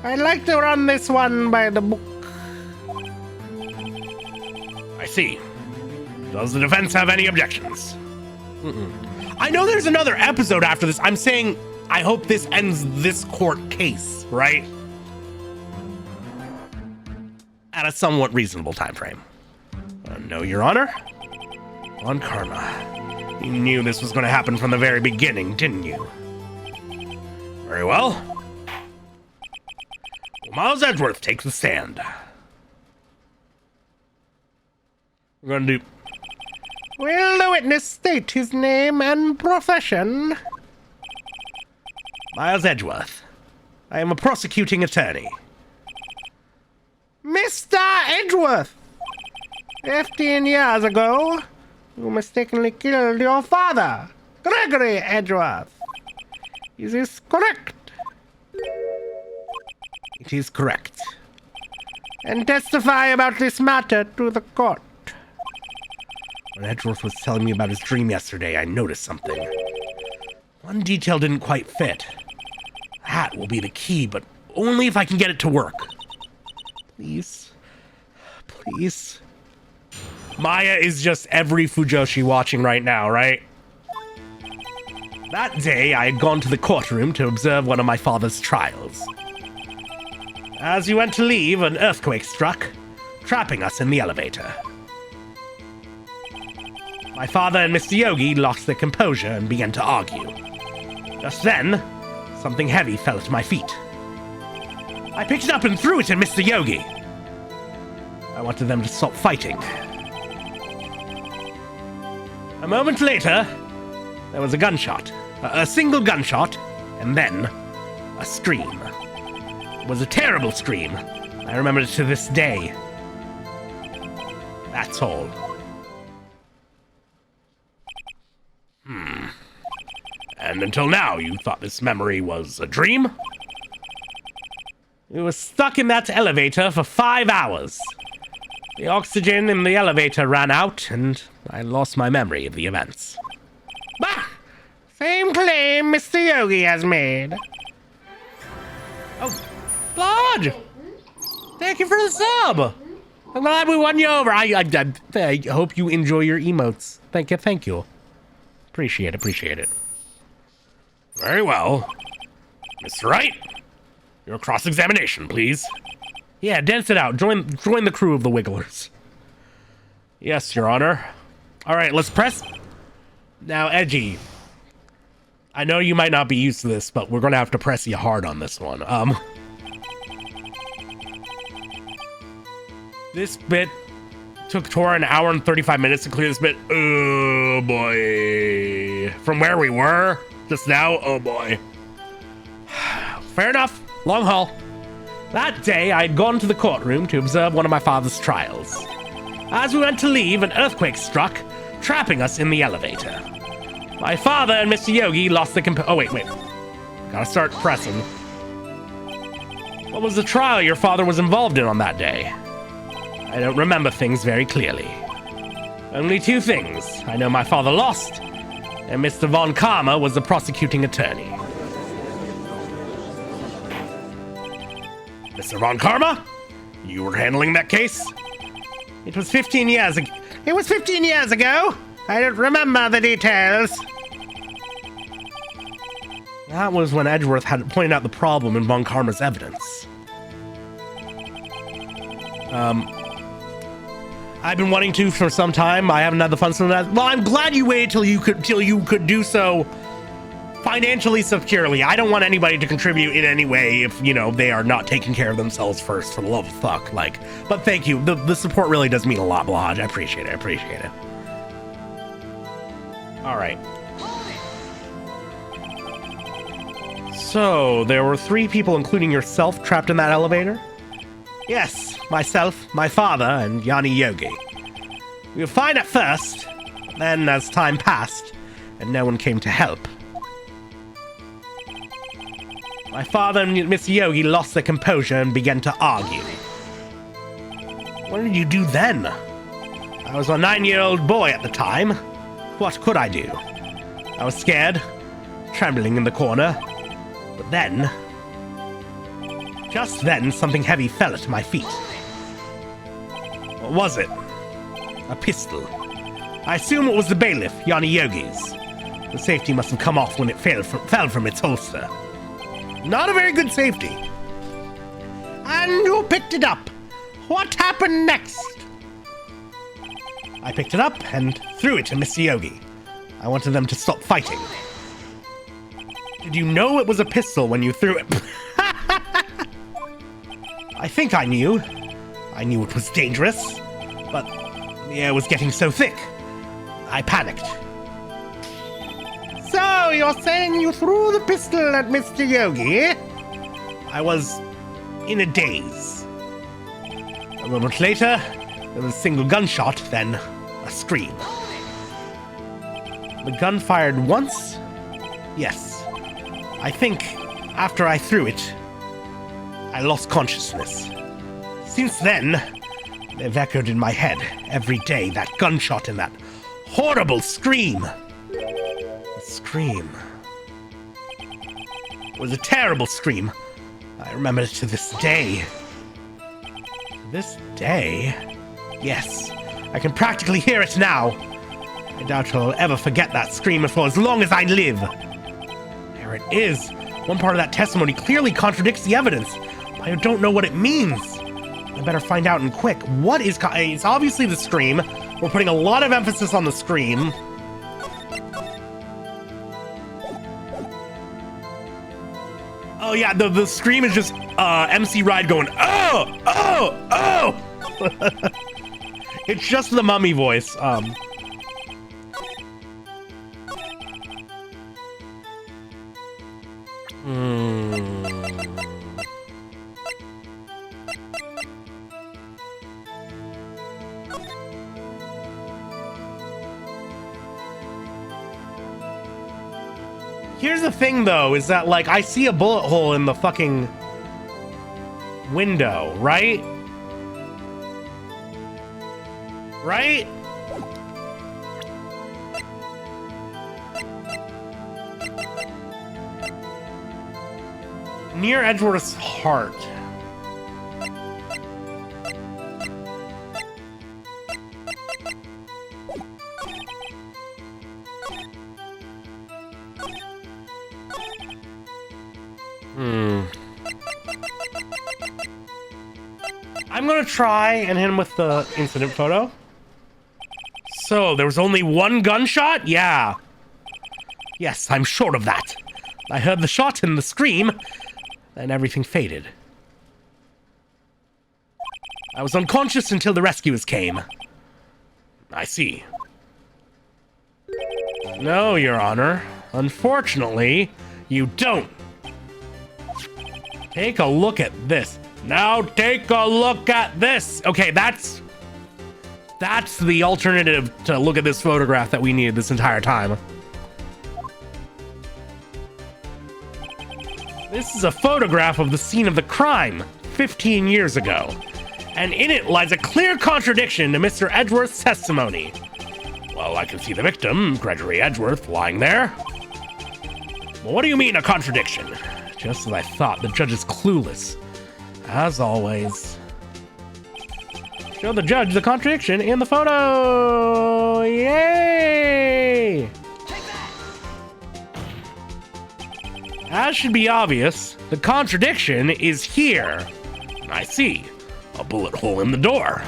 I'd like to run this one by the book. I see. Does the defense have any objections? I know there's another episode after this. I'm saying I hope this ends this court case, right? At a somewhat reasonable time frame. No, Your Honor. On karma. You knew this was going to happen from the very beginning, didn't you? Very well. Miles Edgeworth takes the stand. We're going to do... Will the witness state his name and profession? Miles Edgeworth. I am a prosecuting attorney. Mr. Edgeworth! 15 years ago, you mistakenly killed your father, Gregory Edgeworth. Is this correct? It is correct. And testify about this matter to the court. When Edgeworth was telling me about his dream yesterday, I noticed something. One detail didn't quite fit. That will be the key, but only if I can get it to work. Please. Please. Maya is just every Fujoshi watching right now, right? That day, I had gone to the courtroom to observe one of my father's trials. As we went to leave, an earthquake struck, trapping us in the elevator. My father and Mr. Yogi lost their composure and began to argue. Just then, something heavy fell at my feet. I picked it up and threw it at Mr. Yogi. I wanted them to stop fighting. A moment later, there was a gunshot. A single gunshot, and then a scream. It was a terrible scream. I remember it to this day. That's all. And until now, you thought this memory was a dream? We were stuck in that elevator for 5 hours. The oxygen in the elevator ran out, and I lost my memory of the events. Bah! Same claim Mr. Yogi has made. Oh, Lodge! Thank you for the sub! I'm glad we won you over. I hope you enjoy your emotes. Thank you. Appreciate it. Very well. Mr. Wright, your cross-examination, please. Yeah, dance it out. Join the crew of the Wigglers. Yes, Your Honor. All right, let's press. Now, Edgy, I know you might not be used to this, but we're going to have to press you hard on this one. This bit took Tora an hour and 35 minutes to clear this bit. Oh, boy. From where we were just now, oh, boy. Fair enough. Long haul. That day, I had gone to the courtroom to observe one of my father's trials. As we went to leave, an earthquake struck, trapping us in the elevator. My father and Mr. Yogi lost the oh, wait. Gotta start pressing. What was the trial your father was involved in on that day? I don't remember things very clearly. Only 2 things. I know my father lost, and Mr. Von Karma was the prosecuting attorney. Mr. Von Karma? You were handling that case? It was 15 years ago. It was 15 years ago! I don't remember the details. That was when Edgeworth had pointed out the problem in Von Karma's evidence. I've been wanting to for some time. I haven't had the funds for that. Well, I'm glad you waited till you could do so financially securely. I don't want anybody to contribute in any way if, you know, they are not taking care of themselves first, for the love of fuck. Like, but thank you. The support really does mean a lot, Blodge. I appreciate it. All right. So, there were 3 people, including yourself, trapped in that elevator? Yes, myself, my father, and Yanni Yogi. We were fine at first, but then as time passed, and no one came to help, my father and Mr. Yogi lost their composure and began to argue. What did you do then? I was a 9-year-old boy at the time. What could I do? I was scared, trembling in the corner. But then, just then, something heavy fell at my feet. What was it? A pistol. I assume it was the bailiff, Yanni Yogi's. The safety must have come off when it fell from its holster. Not a very good safety. And you picked it up. What happened next? I picked it up and threw it to Mr. Yogi. I wanted them to stop fighting. Did you know it was a pistol when you threw it? I think I knew. I knew it was dangerous, but the air was getting so thick. I panicked. So, you're saying you threw the pistol at Mr. Yogi? I was in a daze. A moment later, there was a single gunshot, then a scream. The gun fired once? Yes. I think after I threw it, I lost consciousness. Since then, they've echoed in my head every day, that gunshot and that horrible scream. The scream. It was a terrible scream. I remember it to this day. This day? Yes, I can practically hear it now. I doubt I'll ever forget that scream for as long as I live. There it is. One part of that testimony clearly contradicts the evidence. I don't know what it means. I better find out and quick. What is... It's obviously the scream. We're putting a lot of emphasis on the scream. Oh yeah, the scream is just MC Wright going, oh, oh, oh! It's just the mummy voice. Here's the thing, though, is that, like, I see a bullet hole in the fucking window, right? Right? Near Edgeworth's heart. I'm gonna try and hit him with the incident photo. So, there was only one gunshot? Yeah. Yes, I'm sure of that. I heard the shot and the scream, and everything faded. I was unconscious until the rescuers came. I see. No, Your Honor. Unfortunately, you don't. Take a look at this. Now take a look at this. Okay, that's the alternative to look at this photograph that we needed this entire time. This is a photograph of the scene of the crime 15 years ago, and in it lies a clear contradiction to Mr. Edgeworth's testimony. Well, I can see the victim, Gregory Edgeworth, lying there. Well, what do you mean a contradiction? Just as I thought, the judge is clueless. As always. Show the judge the contradiction in the photo! Yay! As should be obvious, the contradiction is here. I see. A bullet hole in the door.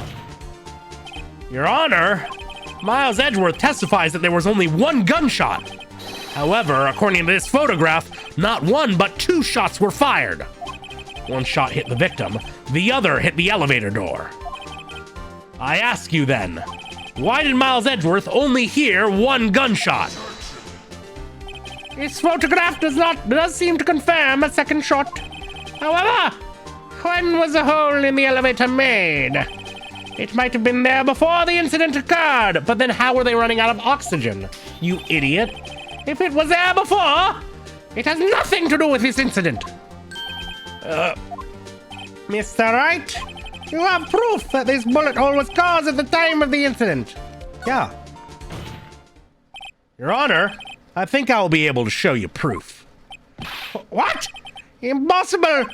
Your Honor, Miles Edgeworth testifies that there was only one gunshot. However, according to this photograph, not one but two shots were fired. One shot hit the victim, the other hit the elevator door. I ask you then, why did Miles Edgeworth only hear one gunshot? This photograph does seem to confirm a second shot. However, when was the hole in the elevator made? It might have been there before the incident occurred, but then how were they running out of oxygen? You idiot. If it was there before, it has nothing to do with this incident. Mr. Wright, you have proof that this bullet hole was caused at the time of the incident. Yeah. Your Honor, I think I will be able to show you proof. What? Impossible!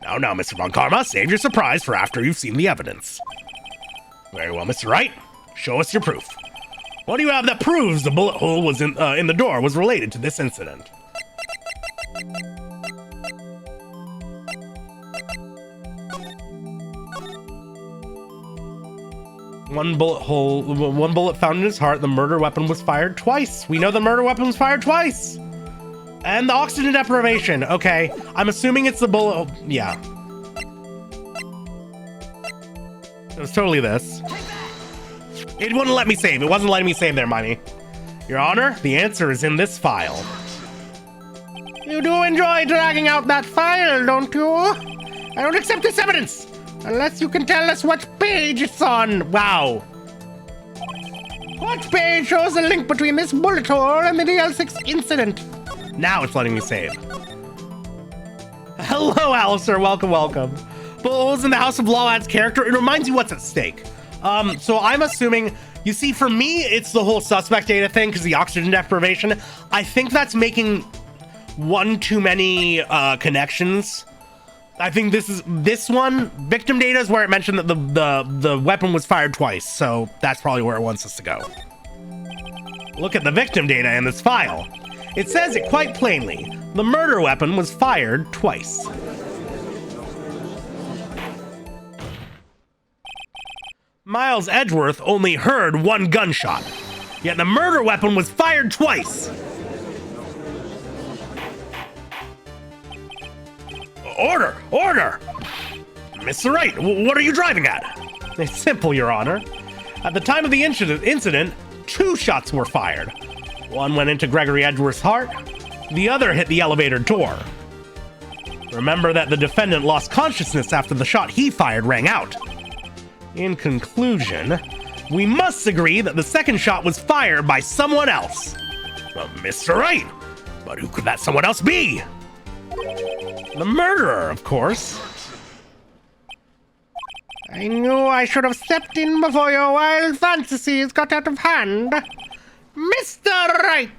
Now, Mr. Von Karma, save your surprise for after you've seen the evidence. Very well, Mr. Wright. Show us your proof. What do you have that proves the bullet hole was in the door was related to this incident? One bullet found in his heart. The murder weapon was fired twice. We know the murder weapon was fired twice. And the oxygen deprivation. Okay, I'm assuming it's the bullet. Yeah. It was totally this. It wouldn't let me save. It wasn't letting me save there, Mimey. Your Honor, the answer is in this file. You do enjoy dragging out that file, don't you? I don't accept this evidence unless you can tell us what page it's on. Wow. What page shows a link between this bullet hole and the DL6 incident? Now it's letting me save. Hello, Alistair. Welcome, welcome. Bulls in the House of Law adds character. It reminds you what's at stake. So I'm assuming, you see, for me, it's the whole suspect data thing because the oxygen deprivation. I think that's making one too many connections. I think this one, victim data, is where it mentioned that the weapon was fired twice. So that's probably where it wants us to go. Look at the victim data in this file. It says it quite plainly. The murder weapon was fired twice. Miles Edgeworth only heard one gunshot, yet the murder weapon was fired twice. Order! Order! Mr. Wright, what are you driving at? It's simple, Your Honor. At the time of the incident, 2 shots were fired. One went into Gregory Edgeworth's heart, the other hit the elevator door. Remember that the defendant lost consciousness after the shot he fired rang out. In conclusion, we must agree that the second shot was fired by someone else. Well, Mr. Wright, but who could that someone else be? The murderer, of course. I knew I should have stepped in before your wild fantasies got out of hand. Mr. Wright!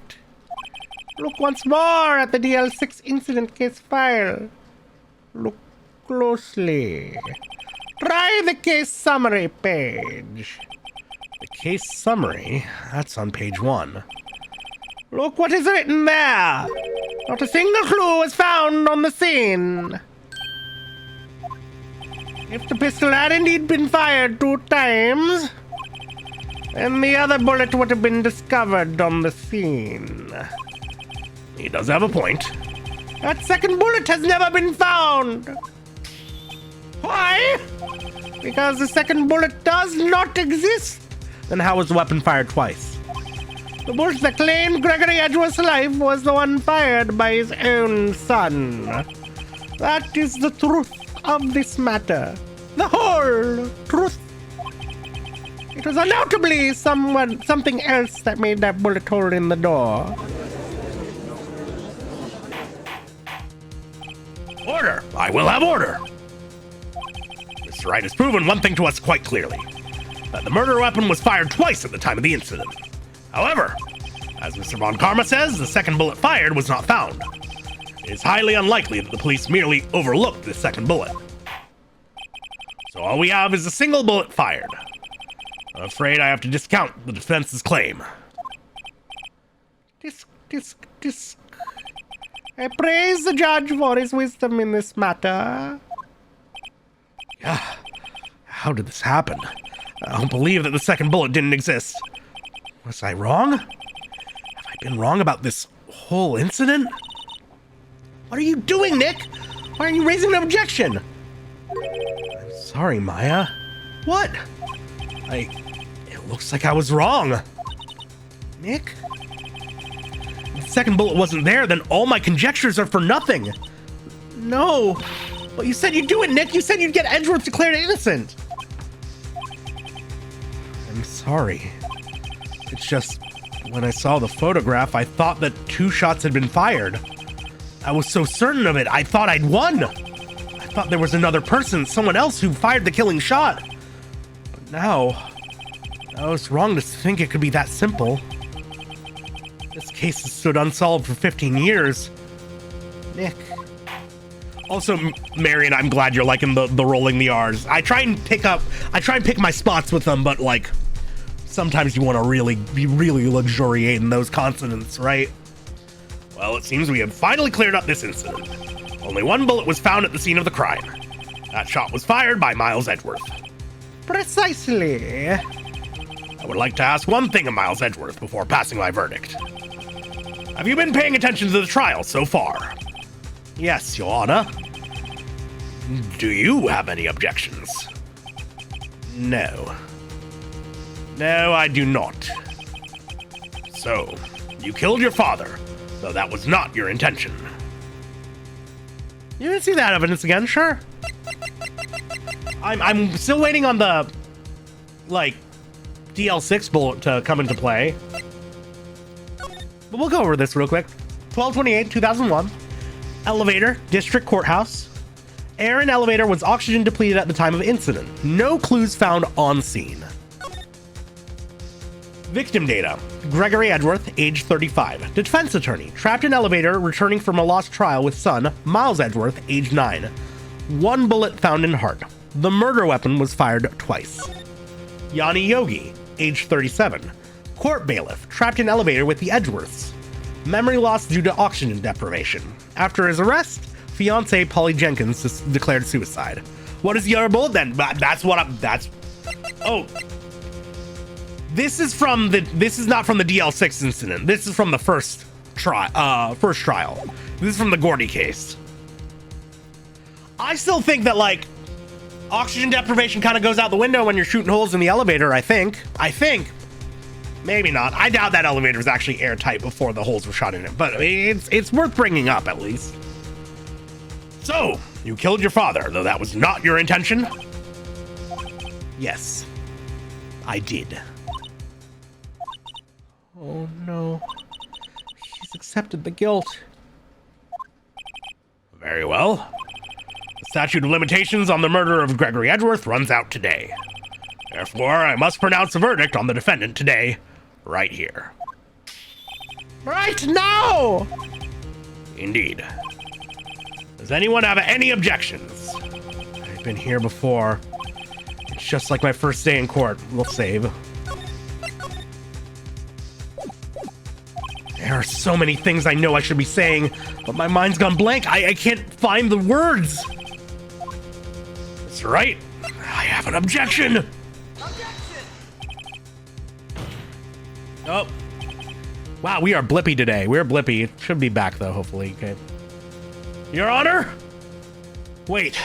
Look once more at the DL6 incident case file. Look closely. Try the case summary page. The case summary? That's on page 1. Look what is written there. Not a single clue was found on the scene. If the pistol had indeed been fired 2 times, then the other bullet would have been discovered on the scene. He does have a point. That second bullet has never been found. Why? Because the second bullet does not exist. Then how was the weapon fired twice? The bullet that claimed Gregory Edgeworth's life was the one fired by his own son. That is the truth of this matter. The whole truth. It was undoubtedly something else that made that bullet hole in the door. Order! I will have order! Mr. Wright has proven one thing to us quite clearly. That the murder weapon was fired twice at the time of the incident. However, as Mr. Von Karma says, the second bullet fired was not found. It is highly unlikely that the police merely overlooked the second bullet. So all we have is a single bullet fired. I'm afraid I have to discount the defense's claim. Disc. I praise the judge for his wisdom in this matter. Yeah, how did this happen? I don't believe that the second bullet didn't exist. Was I wrong? Have I been wrong about this whole incident? What are you doing, Nick? Why are you raising an objection? I'm sorry, Maya. What? It looks like I was wrong. Nick? If the second bullet wasn't there, then all my conjectures are for nothing. No. Well, you said you'd do it, Nick. You said you'd get Edgeworth declared innocent. I'm sorry. It's just, when I saw the photograph, I thought that 2 shots had been fired. I was so certain of it, I thought I'd won. I thought there was another person, someone else who fired the killing shot. But now, I was wrong to think it could be that simple. This case has stood unsolved for 15 years. Nick. Also, Marion, I'm glad you're liking the rolling the R's. I try and pick my spots with them, but like, sometimes you want to really luxuriate in those consonants, right? Well, it seems we have finally cleared up this incident. Only 1 bullet was found at the scene of the crime. That shot was fired by Miles Edgeworth. Precisely. would like to ask one thing of Miles Edgeworth before passing my verdict. Have you been paying attention to the trial so far? Yes, Your Honor. Do you have any objections? No. No, I do not. So, you killed your father, though that was not your intention. You didn't see that evidence again, sure. I'm still waiting on the, like, DL6 bullet to come into play. But we'll go over this real quick. 12/28/2001. Elevator, District Courthouse. Air in elevator was oxygen depleted at the time of incident. No clues found on scene. Victim data. Gregory Edgeworth, age 35. Defense attorney. Trapped in elevator, returning from a lost trial with son, Miles Edgeworth, age 9. 1 bullet found in heart. The murder weapon was fired twice. Yanni Yogi, age 37. Court bailiff. Trapped in elevator with the Edgeworths. Memory loss due to oxygen deprivation. After his arrest, fiancée Polly Jenkins declared suicide. What is your bullet then? That's what I'm... That's... Oh... This is not from the DL6 incident. This is from the first trial. This is from the Gordy case. I still think that, like, oxygen deprivation kind of goes out the window when you're shooting holes in the elevator, I think. Maybe not. I doubt that elevator was actually airtight before the holes were shot in it, but it's worth bringing up at least. So, you killed your father, though that was not your intention? Yes, I did. Oh no. He's accepted the guilt. Very well. The statute of limitations on the murder of Gregory Edgeworth runs out today. Therefore, I must pronounce a verdict on the defendant today, right here. Right now! Indeed. Does anyone have any objections? I've been here before. It's just like my first day in court. We'll save. There are so many things I know I should be saying, but my mind's gone blank. I can't find the words. That's right. I have an objection. Oh. Wow, we are blippy today. We're blippy. It should be back, though, hopefully. Okay. Your Honor? Wait.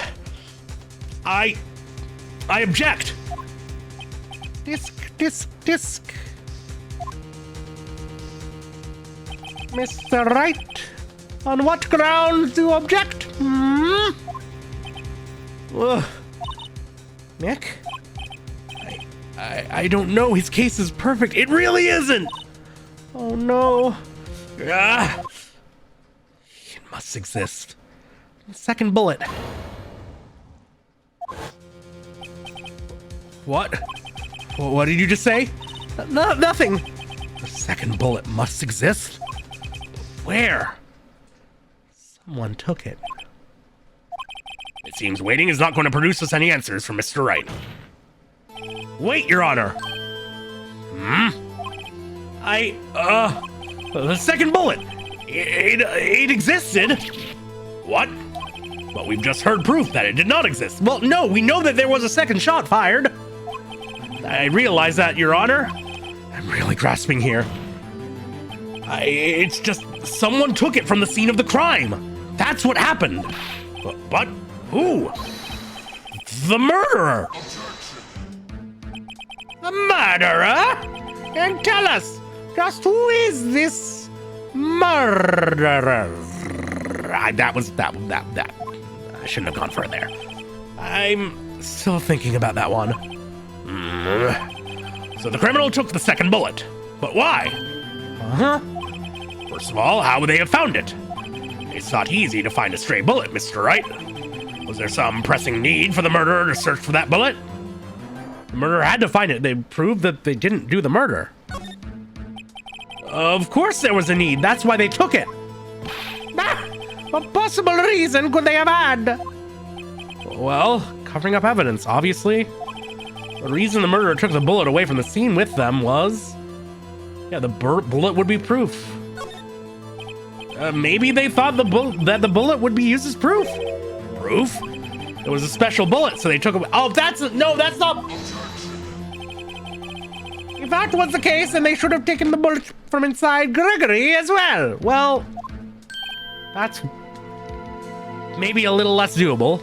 I object. Disc. Mr. Wright, on what grounds do you object? Nick? I don't know. His case is perfect. It really isn't. Oh no. It must exist. Second bullet. What? What did you just say? No, nothing. The second bullet must exist. Where? Someone took it. It seems waiting is not going to produce us any answers from Mr. Wright. Wait, Your Honor. The second bullet. It existed. What? But we've just heard proof that it did not exist. Well, no, we know that there was a second shot fired. I realize that, Your Honor. I'm really grasping here. It's just someone took it from the scene of the crime. That's what happened. But who? The murderer. The murderer? And tell us, just who is this murderer? That. I shouldn't have gone further there. I'm still thinking about that one. So the criminal took the second bullet. But why? First of all, how would they have found it? It's not easy to find a stray bullet, Mr. Wright. Was there some pressing need for the murderer to search for that bullet? The murderer had to find it. They proved that they didn't do the murder. Of course there was a need. That's why they took it. What possible reason could they have had? Well, covering up evidence, obviously. The reason the murderer took the bullet away from the scene with them was... yeah, the bullet would be proof. Maybe they thought that the bullet would be used as proof. Proof? It was a special bullet, so they took it. Oh, that's not. If that was the case, then they should have taken the bullet from inside Gregory as well. Well, that's maybe a little less doable.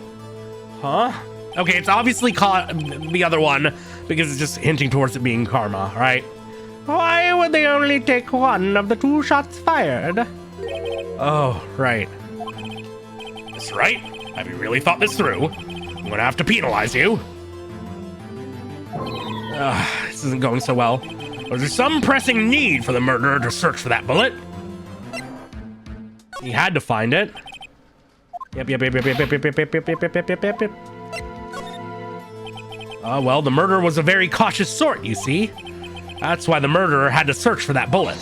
Huh? Okay, it's obviously caught the other one because it's just hinting towards it being karma, right? Why would they only take one of the 2 shots fired? Oh, right. That's right. Have you really thought this through? I'm gonna have to penalize you. This isn't going so well. Was there some pressing need for the murderer to search for that bullet? He had to find it. Yep. Well, the murderer was a very cautious sort, you see. That's why the murderer had to search for that bullet.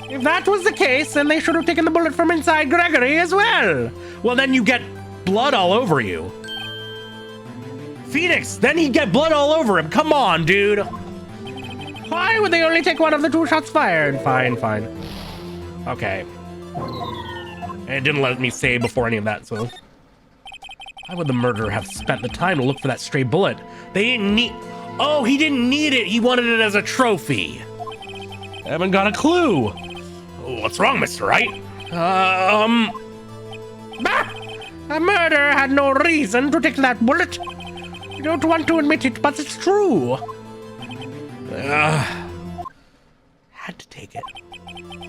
If that was the case, then they should have taken the bullet from inside Gregory as well. Well, then you get blood all over you. Phoenix, then he'd get blood all over him. Come on, dude. Why would they only take one of the 2 shots fired? Fine. Okay. And it didn't let me say before any of that, so... Why would the murderer have spent the time to look for that stray bullet? They didn't need... Oh, he didn't need it. He wanted it as a trophy. I haven't got a clue. What's wrong, Mr. Wright? The murderer had no reason to take that bullet. I don't want to admit it, but it's true. Had to take it.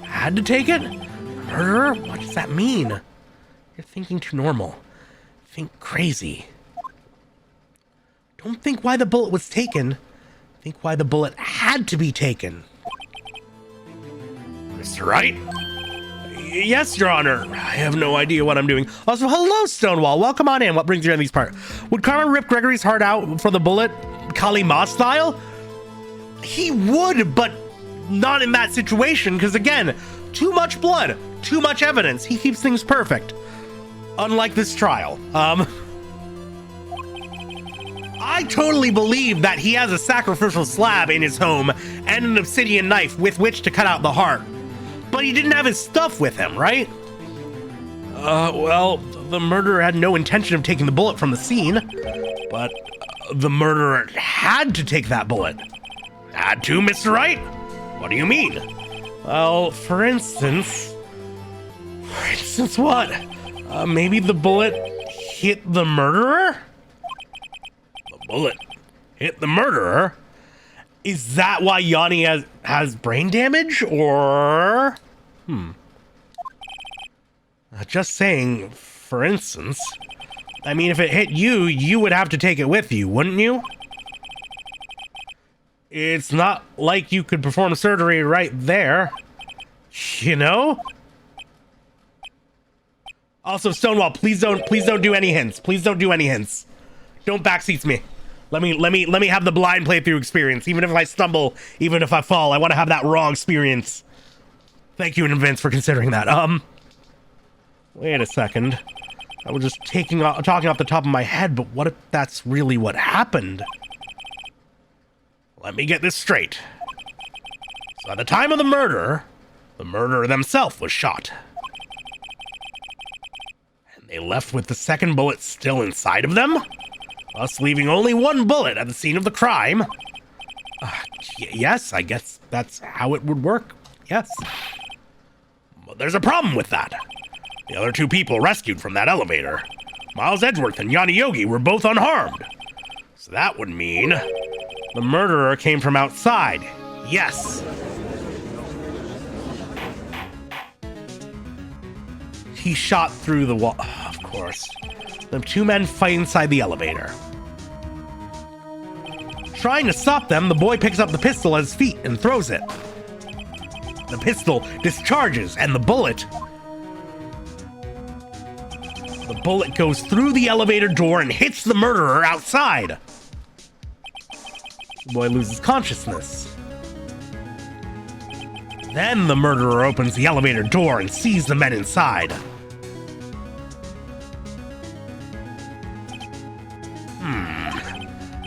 Had to take it? Murderer? What does that mean? You're thinking too normal. Think crazy. Don't think why the bullet was taken. Think why the bullet had to be taken. Mr. Wright? Yes, Your Honor. I have no idea what I'm doing. Also, hello, Stonewall. Welcome on in. What brings you in these parts? Would Karma rip Gregory's heart out for the bullet, Kalima style? He would, but not in that situation, because again, too much blood, too much evidence. He keeps things perfect. Unlike this trial. I totally believe that he has a sacrificial slab in his home and an obsidian knife with which to cut out the heart. But he didn't have his stuff with him, right? Well, the murderer had no intention of taking the bullet from the scene, but the murderer had to take that bullet. Had to, Mr. Wright? What do you mean? Well, for instance what? Maybe the bullet hit the murderer? The bullet hit the murderer? Is that why Yanni has brain damage, or? Just saying, for instance. I mean, if it hit you, you would have to take it with you, wouldn't you? It's not like you could perform surgery right there. You know? Also, Stonewall, please don't do any hints. Please don't do any hints. Don't backseats me. Let me have the blind playthrough experience. Even if I stumble, even if I fall, I want to have that raw experience. Thank you in advance for considering that. Wait a second. I was just talking off the top of my head, but what if that's really what happened? Let me get this straight. So at the time of the murderer themselves was shot. And they left with the second bullet still inside of them? Thus leaving only one bullet at the scene of the crime. Yes, I guess that's how it would work. Yes. But there's a problem with that. The other 2 people rescued from that elevator, Miles Edgeworth and Yanni Yogi, were both unharmed. So that would mean the murderer came from outside. Yes. He shot through the wall. Of course. The 2 men fight inside the elevator. Trying to stop them, the boy picks up the pistol at his feet and throws it. The pistol discharges, and the bullet goes through the elevator door and hits the murderer outside. The boy loses consciousness. Then the murderer opens the elevator door and sees the men inside.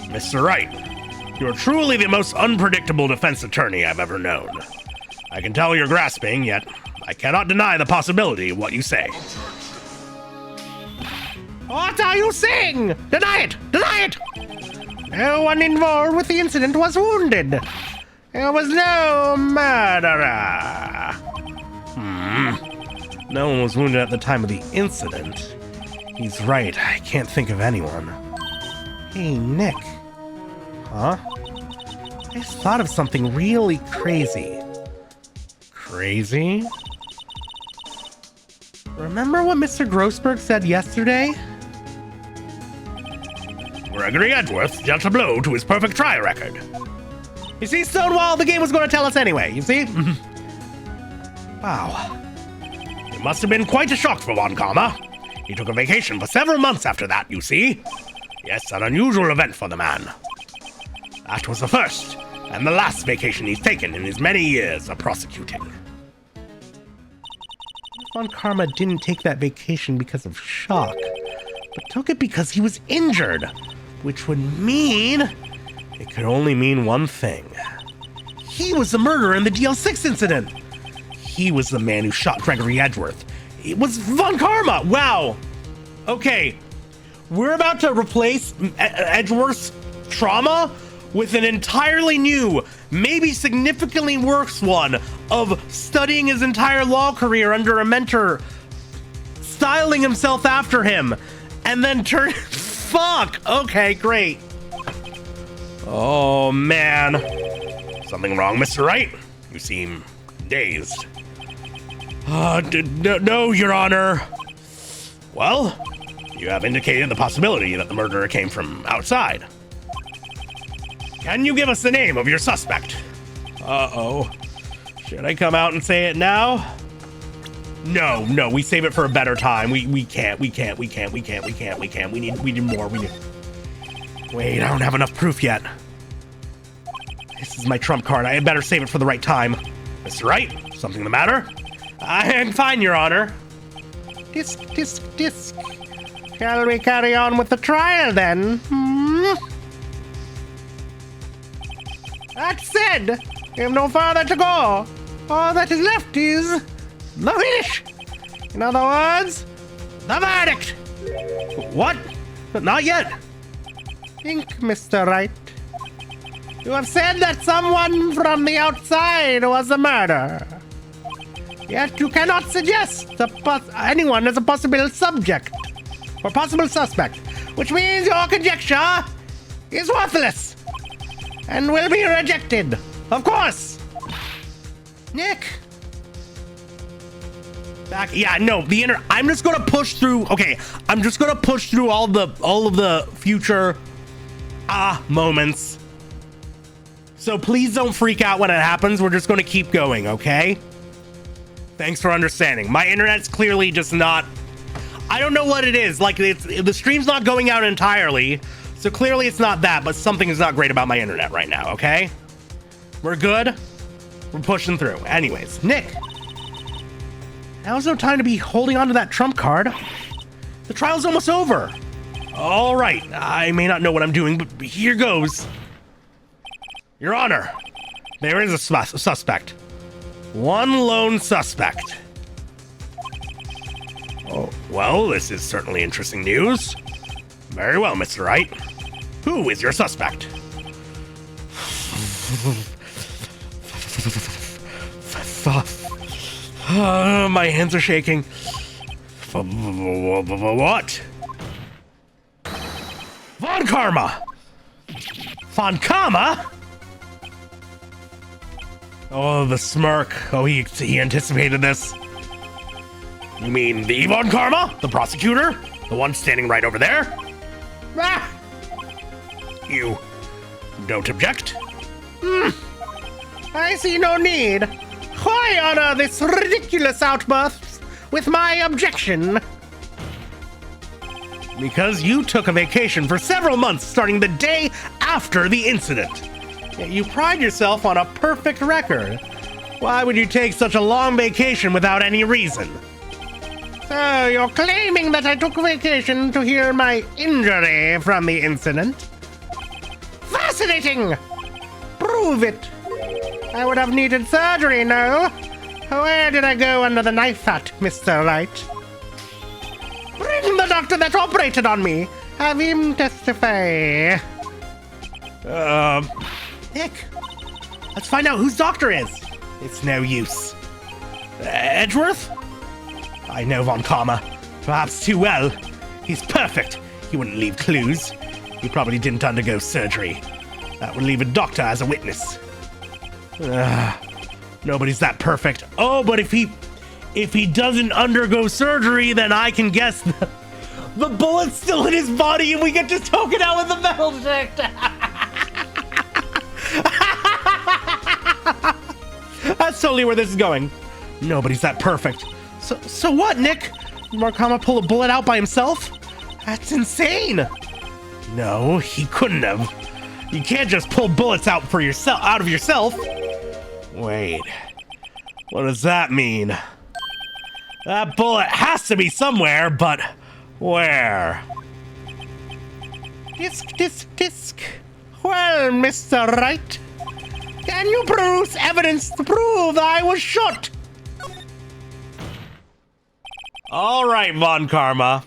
Mr. Wright, you're truly the most unpredictable defense attorney I've ever known. I can tell you're grasping, yet I cannot deny the possibility of what you say. What are you saying? Deny it! Deny it! No one involved with the incident was wounded. There was no murderer. No one was wounded at the time of the incident. He's right, I can't think of anyone. Hey, Nick. Huh? I just thought of something really crazy. Crazy? Remember what Mr. Grossberg said yesterday? Gregory Edgeworth dealt a blow to his perfect try record. You see, Stonewall, the game was going to tell us anyway, you see? Wow. It must have been quite a shock for Von Karma. He took a vacation for several months after that, you see. Yes, an unusual event for the man. That was the first and the last vacation he's taken in his many years of prosecuting. Von Karma didn't take that vacation because of shock, but took it because he was injured, which would mean... It could only mean one thing. He was the murderer in the DL6 incident. He was the man who shot Gregory Edgeworth. It was Von Karma. Wow. Okay. We're about to replace Edgeworth's trauma with an entirely new, maybe significantly worse one of studying his entire law career under a mentor, styling himself after him, and then turn... Fuck. Okay, great. Oh, man. Something wrong, Mr. Wright? You seem dazed. No, Your Honor. Well, you have indicated the possibility that the murderer came from outside. Can you give us the name of your suspect? Uh-oh. Should I come out and say it now? No, we save it for a better time. We can't. We need more. Wait, I don't have enough proof yet. This is my trump card. I had better save it for the right time. Mr. Wright, something the matter? I'm fine, Your Honor. Disc. Shall we carry on with the trial, then? That said, we have no farther to go. All that is left is the finish. In other words, the verdict. What? Not yet. Think, Mr. Wright. You have said that someone from the outside was the murderer. Yet you cannot suggest anyone as a possible subject or possible suspect, which means your conjecture is worthless and will be rejected. Of course. Nick. Back. Yeah, no, I'm just gonna push through. Okay, I'm just gonna push through all of the future moments. So please don't freak out when it happens. We're just gonna keep going, okay? Thanks for understanding. My internet's clearly just not... I don't know what it is. Like, the stream's not going out entirely, so clearly it's not that, but something is not great about my internet right now, okay? We're good? We're pushing through. Anyways, Nick. Now's no time to be holding on to that trump card. The trial's almost over. All right, I may not know what I'm doing, but here goes. Your Honor, there is a suspect. One lone suspect. Oh, well, this is certainly interesting news. Very well, Mr. Wright. Who is your suspect? My hands are shaking. What? Von Karma! Von Karma? Oh, the smirk. Oh, he anticipated this. You mean the Von Karma? The prosecutor? The one standing right over there? Ah! You don't object? I see no need. Why honor this ridiculous outburst with my objection? Because you took a vacation for several months starting the day after the incident. Yet you pride yourself on a perfect record. Why would you take such a long vacation without any reason? So you're claiming that I took a vacation to heal my injury from the incident? Fascinating! Prove it. I would have needed surgery, no? Where did I go under the knife at, Mr. Wright? Bring the doctor that operated on me. Have him testify. Nick, let's find out whose doctor is. It's no use. Edgeworth? I know Von Karma, perhaps too well. He's perfect. He wouldn't leave clues. He probably didn't undergo surgery. That would leave a doctor as a witness. Nobody's that perfect. Oh, but if he doesn't undergo surgery, then I can guess the bullet's still in his body and we get to choke it out with the metal detector. That's totally where this is going. Nobody's that perfect. So what, Nick? Von Karma pull a bullet out by himself? That's insane. No, he couldn't have. You can't just pull bullets out of yourself. Wait, what does that mean? That bullet has to be somewhere, but where? Disc. Well, Mr. Wright, can you produce evidence to prove I was shot? All right, Von Karma.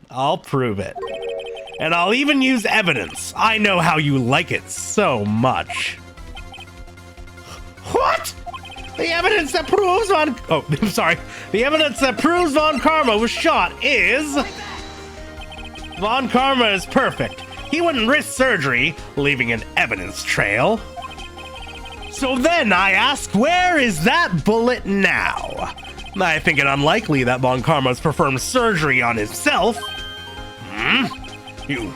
I'll prove it. And I'll even use evidence. I know how you like it so much. What? The evidence that proves The evidence that proves Von Karma was shot is... Von Karma is perfect. He wouldn't risk surgery, leaving an evidence trail. So then I ask, where is that bullet now? I think it unlikely that Von Karma's performed surgery on himself. You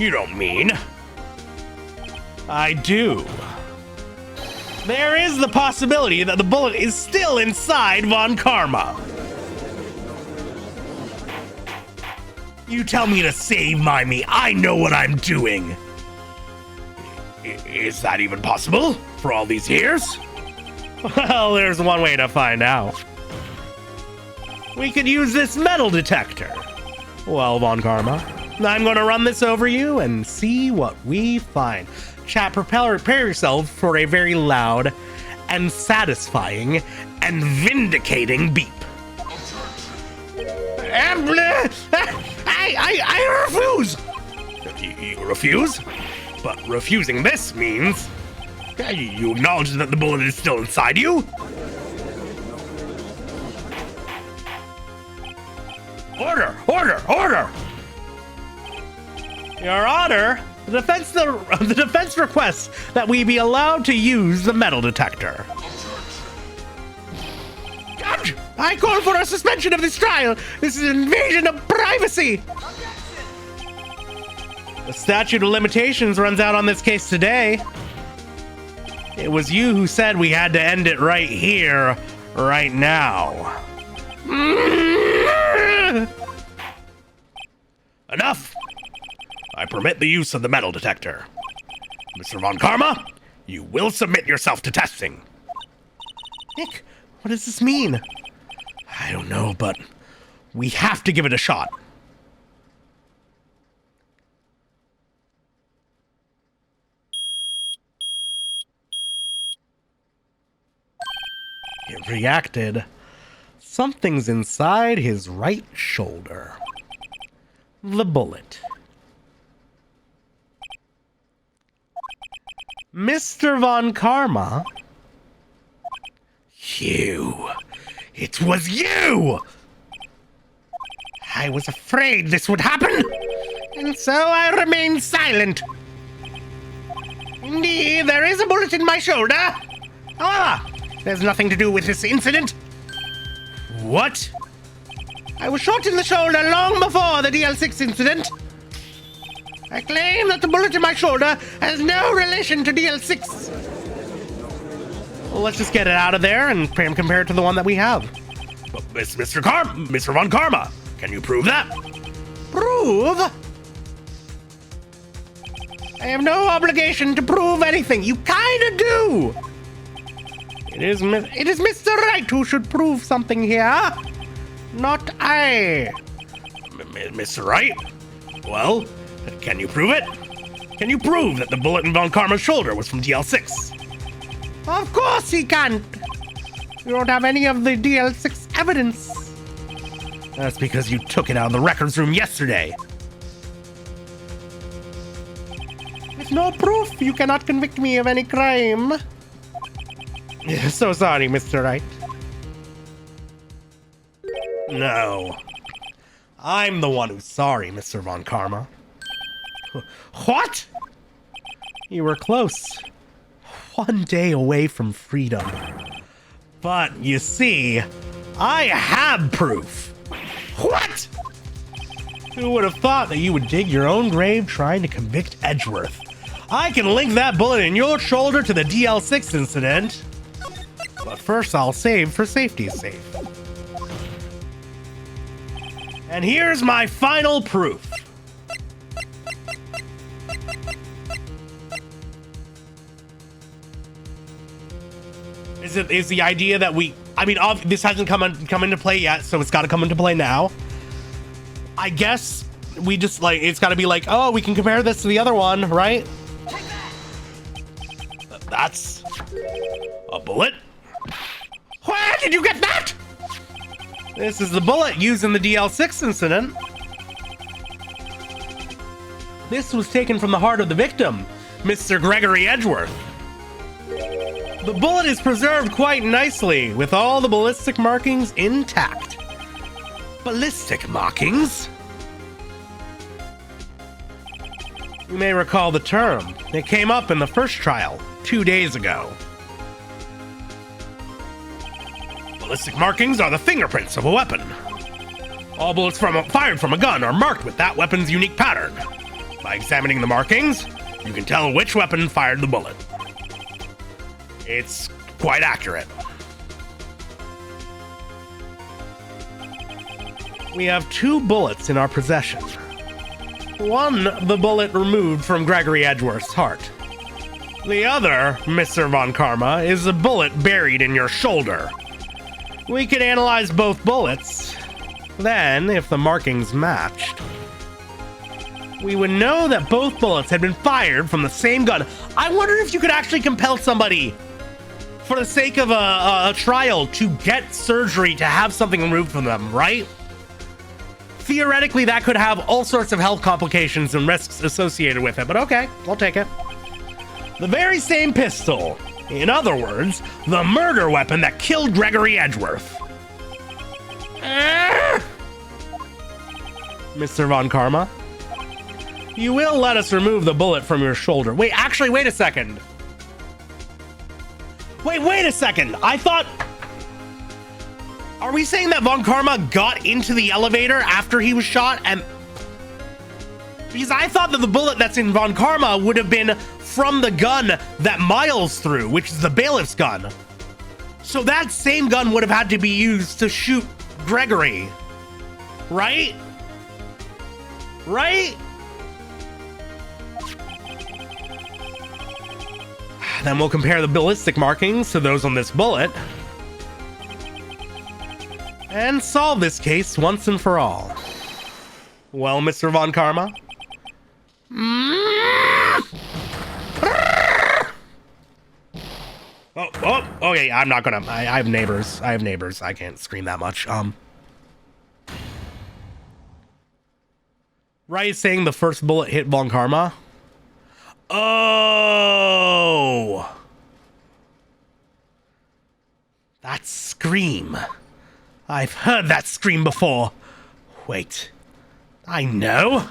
don't mean? I do. There is the possibility that the bullet is still inside Von Karma. You tell me to save me. I know what I'm doing. Is that even possible for all these years? Well, there's one way to find out. We could use this metal detector. Well, Von Karma, I'm going to run this over you and see what we find. Chat, prepare yourself for a very loud and satisfying and vindicating beep. I refuse! You refuse? But refusing this means... You acknowledge that the bullet is still inside you? Order! Your Honor, the defense requests that we be allowed to use the metal detector. Judge, I call for a suspension of this trial. This is an invasion of privacy. The statute of limitations runs out on this case today. It was you who said we had to end it right here, right now. Enough! I permit the use of the metal detector. Mr. Von Karma, you will submit yourself to testing. Nick, what does this mean? I don't know, but we have to give it a shot. It reacted. Something's inside his right shoulder. The bullet. Mr. Von Karma? You. It was you! I was afraid this would happen, and so I remained silent. Indeed, there is a bullet in my shoulder. However, there's nothing to do with this incident. What? I was shot in the shoulder long before the DL6 incident. I claim that the bullet in my shoulder has no relation to DL6. Well, let's just get it out of there and compare it to the one that we have. But Mr. Von Karma, can you prove that? Prove? I have no obligation to prove anything. You kinda do. It is Mr. Wright who should prove something here, not I. Mr. Wright? Well, can you prove it? Can you prove that the bullet in Von Karma's shoulder was from DL6? Of course he can't. You don't have any of the DL6 evidence. That's because you took it out of the records room yesterday. With no proof, you cannot convict me of any crime. So sorry, Mr. Wright. No. I'm the one who's sorry, Mr. Von Karma. What? You were close. 1 day away from freedom. But, you see, I have proof. What? Who would have thought that you would dig your own grave trying to convict Edgeworth? I can link that bullet in your shoulder to the DL6 incident. But first I'll save for safety's sake. And here's my final proof. Is the idea that this hasn't come into play yet, so it's got to come into play now. I guess we just it's got to be like, oh, we can compare this to the other one, right? That's a bullet. Where did you get that? This is the bullet used in the DL6 incident. This was taken from the heart of the victim, Mr. Gregory Edgeworth. The bullet is preserved quite nicely, with all the ballistic markings intact. Ballistic markings? You may recall the term. It came up in the first trial, 2 days ago. Ballistic markings are the fingerprints of a weapon. All bullets fired from a gun are marked with that weapon's unique pattern. By examining the markings, you can tell which weapon fired the bullet. It's quite accurate. We have 2 bullets in our possession. One, the bullet removed from Gregory Edgeworth's heart. The other, Mr. Von Karma, is a bullet buried in your shoulder. We could analyze both bullets. Then, if the markings matched, we would know that both bullets had been fired from the same gun. I wonder if you could actually compel somebody, for the sake of a trial, to get surgery to have something removed from them, right? Theoretically, that could have all sorts of health complications and risks associated with it, but okay, I'll take it. The very same pistol. In other words, the murder weapon that killed Gregory Edgeworth. Mr. Von Karma, you will let us remove the bullet from your shoulder. Wait, actually, wait a second. Wait a second. I thought... Are we saying that Von Karma got into the elevator after he was shot? And because I thought that the bullet that's in Von Karma would have been from the gun that Miles threw, which is the bailiff's gun. So that same gun would have had to be used to shoot Gregory. Right? Right? Then we'll compare the ballistic markings to those on this bullet and solve this case once and for all. Well, Mr. Von Karma? Okay, I'm not gonna, I have neighbors. I can't scream that much. Wright is saying the first bullet hit Von Karma. Oh! That scream. I've heard that scream before. Wait. I know.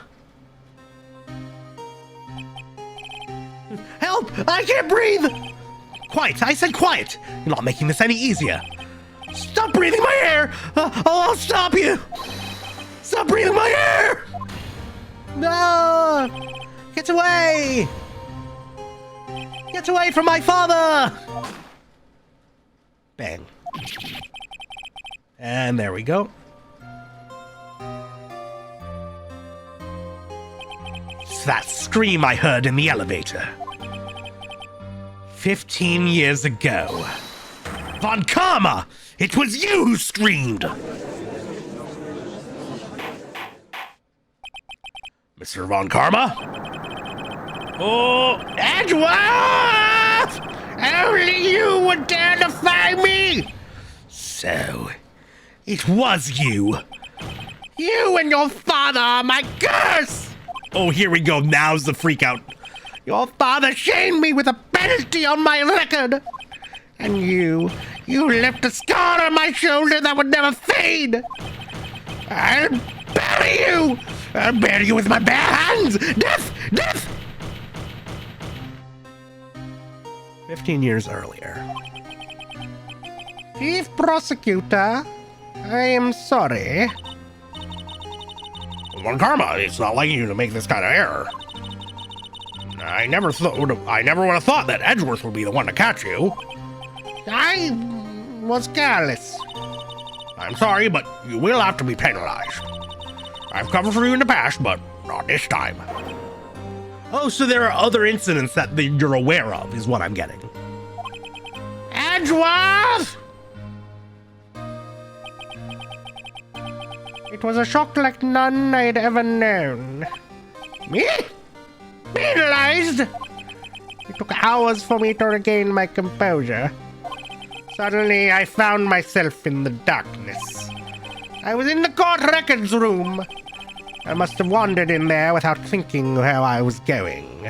Help! I can't breathe! Quiet! I said quiet! You're not making this any easier. Stop breathing my air! I'll stop you! Stop breathing my air! No! Get away! Get away from my father! Bang. And there we go. It's that scream I heard in the elevator. 15 years ago. Von Karma! It was you who screamed! Mr. Von Karma? Oh, Edgeworth! Only you would dare defy me! So, it was you. You and your father are my curse! Oh, here we go. Now's the freak out. Your father shamed me with a penalty on my record. And you left a scar on my shoulder that would never fade. I'll bury you. I'll bury you with my bare hands. Death, death. 15 years earlier. Chief Prosecutor, I am sorry. Well, Karma, it's not like you to make this kind of error. I never would have thought that Edgeworth would be the one to catch you. I was careless. I'm sorry, but you will have to be penalized. I've covered for you in the past, but not this time. Oh, so there are other incidents that you're aware of, is what I'm getting. Edgeworth! It was a shock like none I'd ever known. Me? Penalized? It took hours for me to regain my composure. Suddenly, I found myself in the darkness. I was in the court records room. I must have wandered in there without thinking where I was going.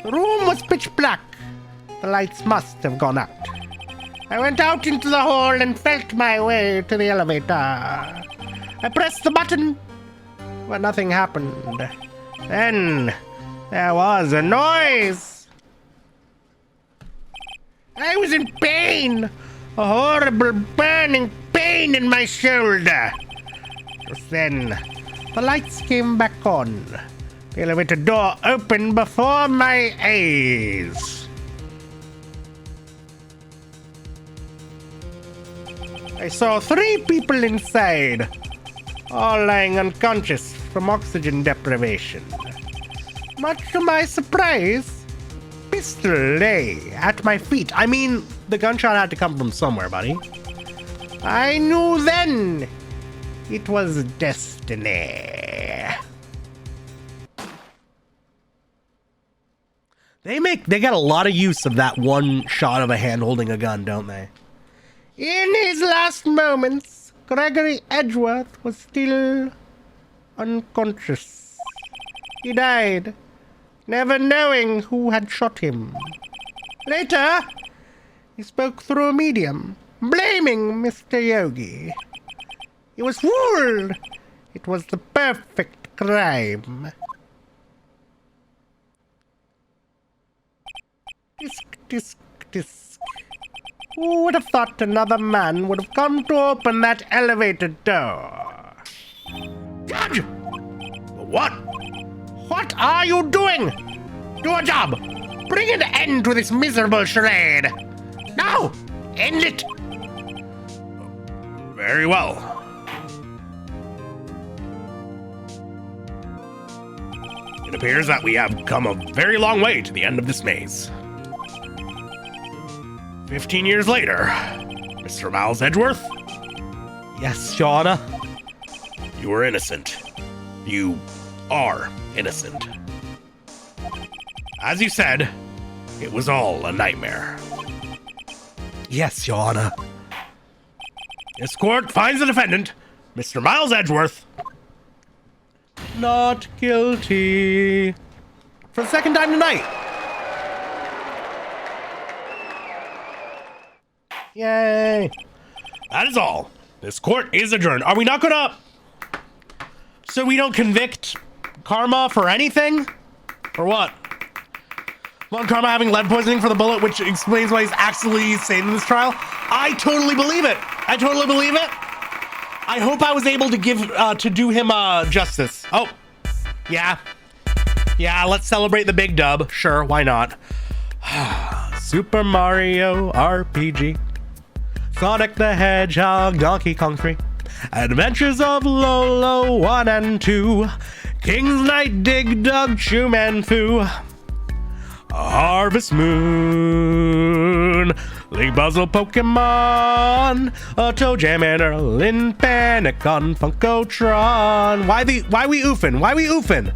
The room was pitch black. The lights must have gone out. I went out into the hall and felt my way to the elevator. I pressed the button, but nothing happened. Then there was a noise. I was in pain, a horrible burning pain in my shoulder. Just then, the lights came back on. The elevator door opened before my eyes. I saw 3 people inside, all lying unconscious from oxygen deprivation. Much to my surprise, a pistol lay at my feet. I mean, the gunshot had to come from somewhere, buddy. I knew then it was destiny. They got a lot of use of that one shot of a hand holding a gun, don't they? In his last moments, Gregory Edgeworth was still unconscious. He died, never knowing who had shot him. Later, he spoke through a medium, blaming Mr. Yogi. He was fooled. It was the perfect crime. Tisk, tisk, tisk. Who would have thought another man would have come to open that elevator door? Judge! What? What are you doing? Do a job! Bring an end to this miserable charade! Now! End it! Very well. It appears that we have come a very long way to the end of this maze. 15 years later, Mr. Miles Edgeworth? Yes, Your Honor. You were innocent. You are innocent. As you said, it was all a nightmare. Yes, Your Honor. This court finds the defendant, Mr. Miles Edgeworth, not guilty. For the second time tonight. Yay. That is all. This court is adjourned. Are we not gonna... So we don't convict Karma for anything? Or what? Well, Karma having lead poisoning for the bullet, which explains why he's actually sane in this trial. I totally believe it. I totally believe it. I hope I was able to do him justice. Oh, yeah. Yeah, let's celebrate the big dub. Sure, why not? Super Mario RPG. Sonic the Hedgehog, Donkey Kong 3. Adventures of Lolo 1 and 2. King's Knight, Dig Dug, Chew Man Fu. Harvest Moon. League Puzzle Pokemon. Toe Jam and Erlin Panic on Funkotron. Why we oofin'? Why we oofin'?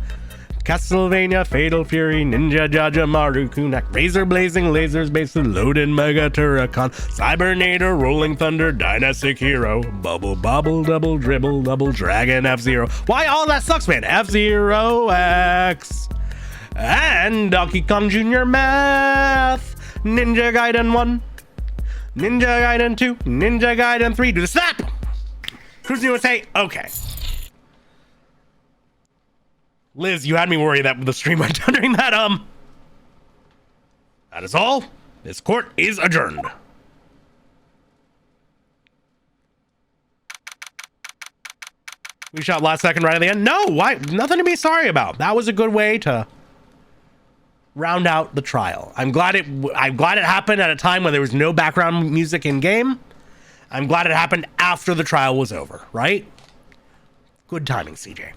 Castlevania, Fatal Fury, Ninja Jaja, Maru Kunak, Razor Blazing, Lasers Based, Loaded Mega Turrican, Cybernator, Rolling Thunder, Dynastic Hero, Bubble Bobble, Double Dribble, Double Dragon, F-Zero. Why all that sucks, man? F-Zero X. And Donkey Kong Jr. Math. Ninja Gaiden 1. Ninja Gaiden 2. Ninja Gaiden 3. Do the snap! Cruise USA. Okay. Liz, you had me worried that the stream went down during that, That is all. This court is adjourned. We shot last second right at the end. No, why? Nothing to be sorry about. That was a good way to round out the trial. I'm glad it happened at a time when there was no background music in game. I'm glad it happened after the trial was over, right? Good timing, CJ.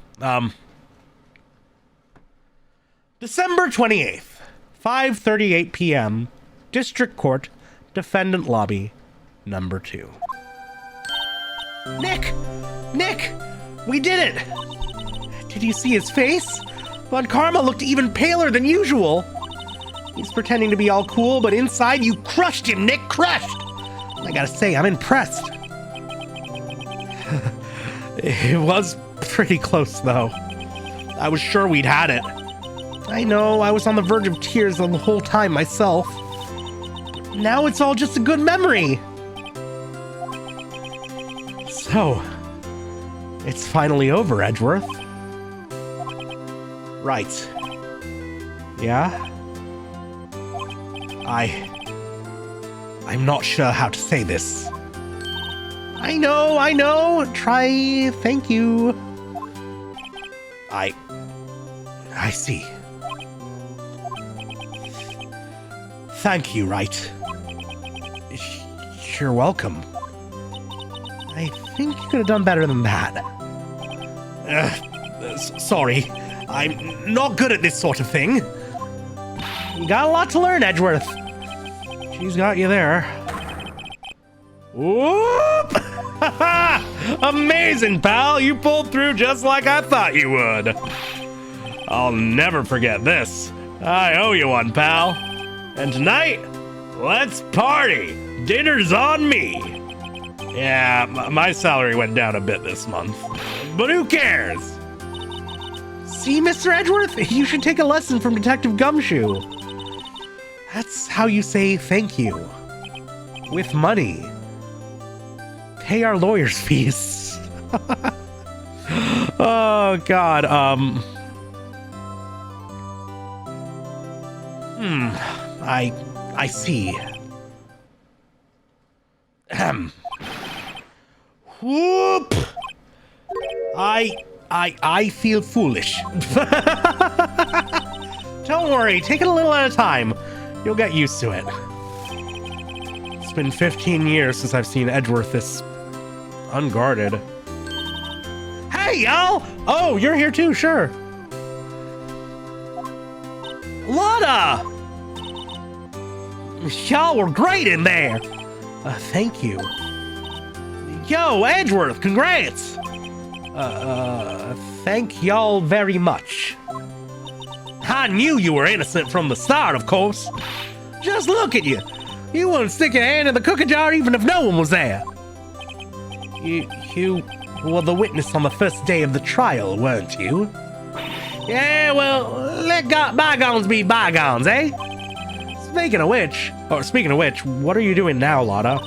December 28th, 5:38 p.m. District Court, Defendant Lobby, number 2. Nick! We did it! Did you see his face? Von Karma looked even paler than usual. He's pretending to be all cool, but inside you crushed him, Nick! Crushed! I gotta say, I'm impressed. It was pretty close, though. I was sure we'd had it. I know, I was on the verge of tears the whole time myself. But now it's all just a good memory. So, it's finally over, Edgeworth. Right. Yeah? I'm not sure how to say this. I know. Try thank you. I see. Thank you, Wright. You're welcome. I think you could have done better than that. Sorry. I'm not good at this sort of thing. You got a lot to learn, Edgeworth. She's got you there. Whoop! Amazing, pal! You pulled through just like I thought you would. I'll never forget this. I owe you one, pal. And tonight, let's party. Dinner's on me. Yeah, my salary went down a bit this month. But who cares? See, Mr. Edgeworth? You should take a lesson from Detective Gumshoe. That's how you say thank you. With money. Pay our lawyers' fees. Oh, God. I see. Whoop! I feel foolish. Don't worry, take it a little at a time. You'll get used to it. It's been 15 years since I've seen Edgeworth this unguarded. Hey, y'all! Oh, you're here too, sure. Lotta! Y'all were great in there. Thank you. Yo, Edgeworth, congrats! Thank y'all very much. I knew you were innocent from the start, of course. Just look at you. You wouldn't stick your hand in the cookie jar even if no one was there. You were the witness on the first day of the trial, weren't you? Yeah, well, let bygones be bygones, eh? Speaking of which, what are you doing now, Lotta?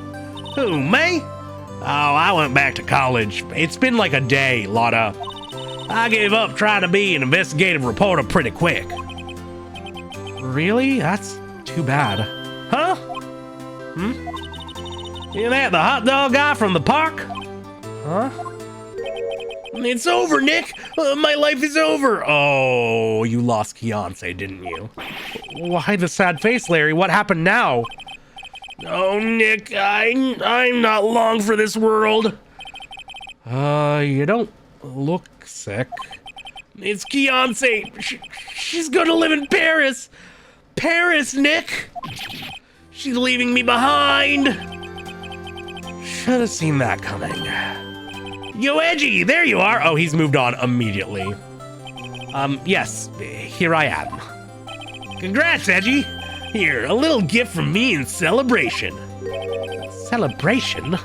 Who, me? Oh, I went back to college. It's been like a day, Lotta. I gave up trying to be an investigative reporter pretty quick. Really? That's too bad. Huh? You that the hot dog guy from the park? Huh? It's over, Nick. My life is over. Oh, you lost Keonce, didn't you? Why the sad face, Larry? What happened now? Oh, Nick, I'm not long for this world. You don't look sick. It's Keonce. She's gonna live in Paris. Paris, Nick. She's leaving me behind. Should have seen that coming. Yo, Edgy, there you are. Oh, he's moved on immediately. Yes, here I am. Congrats, Edgy. Here, a little gift from me in celebration. Celebration?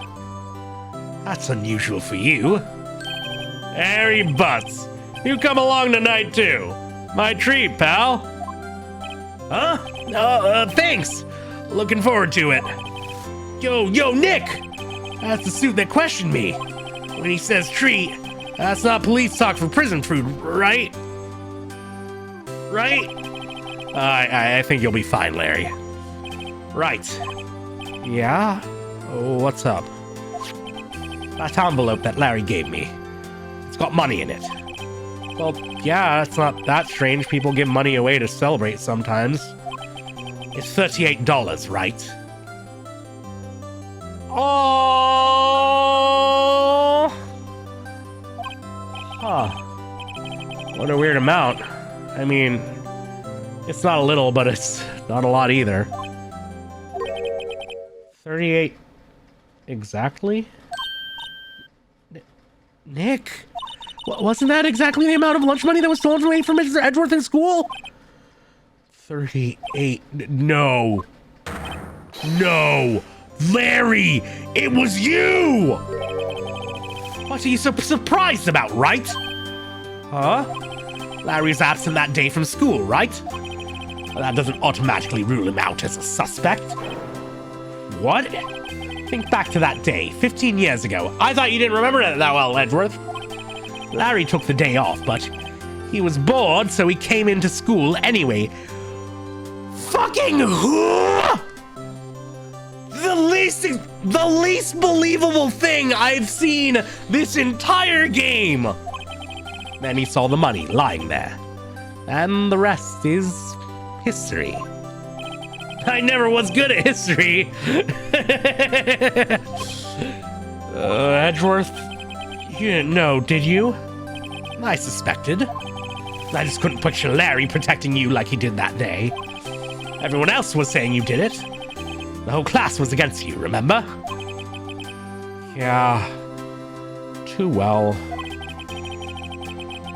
That's unusual for you. Harry Butts, you come along tonight too. My treat, pal. Huh? Thanks. Looking forward to it. Yo, Nick! That's the suit that questioned me. When he says treat, that's not police talk for prison food, right? Right? I think you'll be fine, Larry. Right. Yeah? What's up? That envelope that Larry gave me. It's got money in it. Well, yeah, it's not that strange. People give money away to celebrate sometimes. It's $38, right? Oh! Huh. What a weird amount. I mean, it's not a little, but it's not a lot either. 38 exactly? Nick? Wasn't that exactly the amount of lunch money that was stolen away from Mr. Edgeworth in school? 38. No. No. Larry, it was you! What are you so surprised about, right? Huh? Larry's absent that day from school, right? Well, that doesn't automatically rule him out as a suspect. What? Think back to that day, 15 years ago. I thought you didn't remember it that well, Edgeworth. Larry took the day off, but he was bored, so he came into school anyway. Fucking who? The least believable thing I've seen this entire game. Then he saw the money lying there. And the rest is history. I never was good at history. Edgeworth, you didn't know, did you? I suspected. I just couldn't picture Larry protecting you like he did that day. Everyone else was saying you did it. The whole class was against you, remember? Yeah. Too well.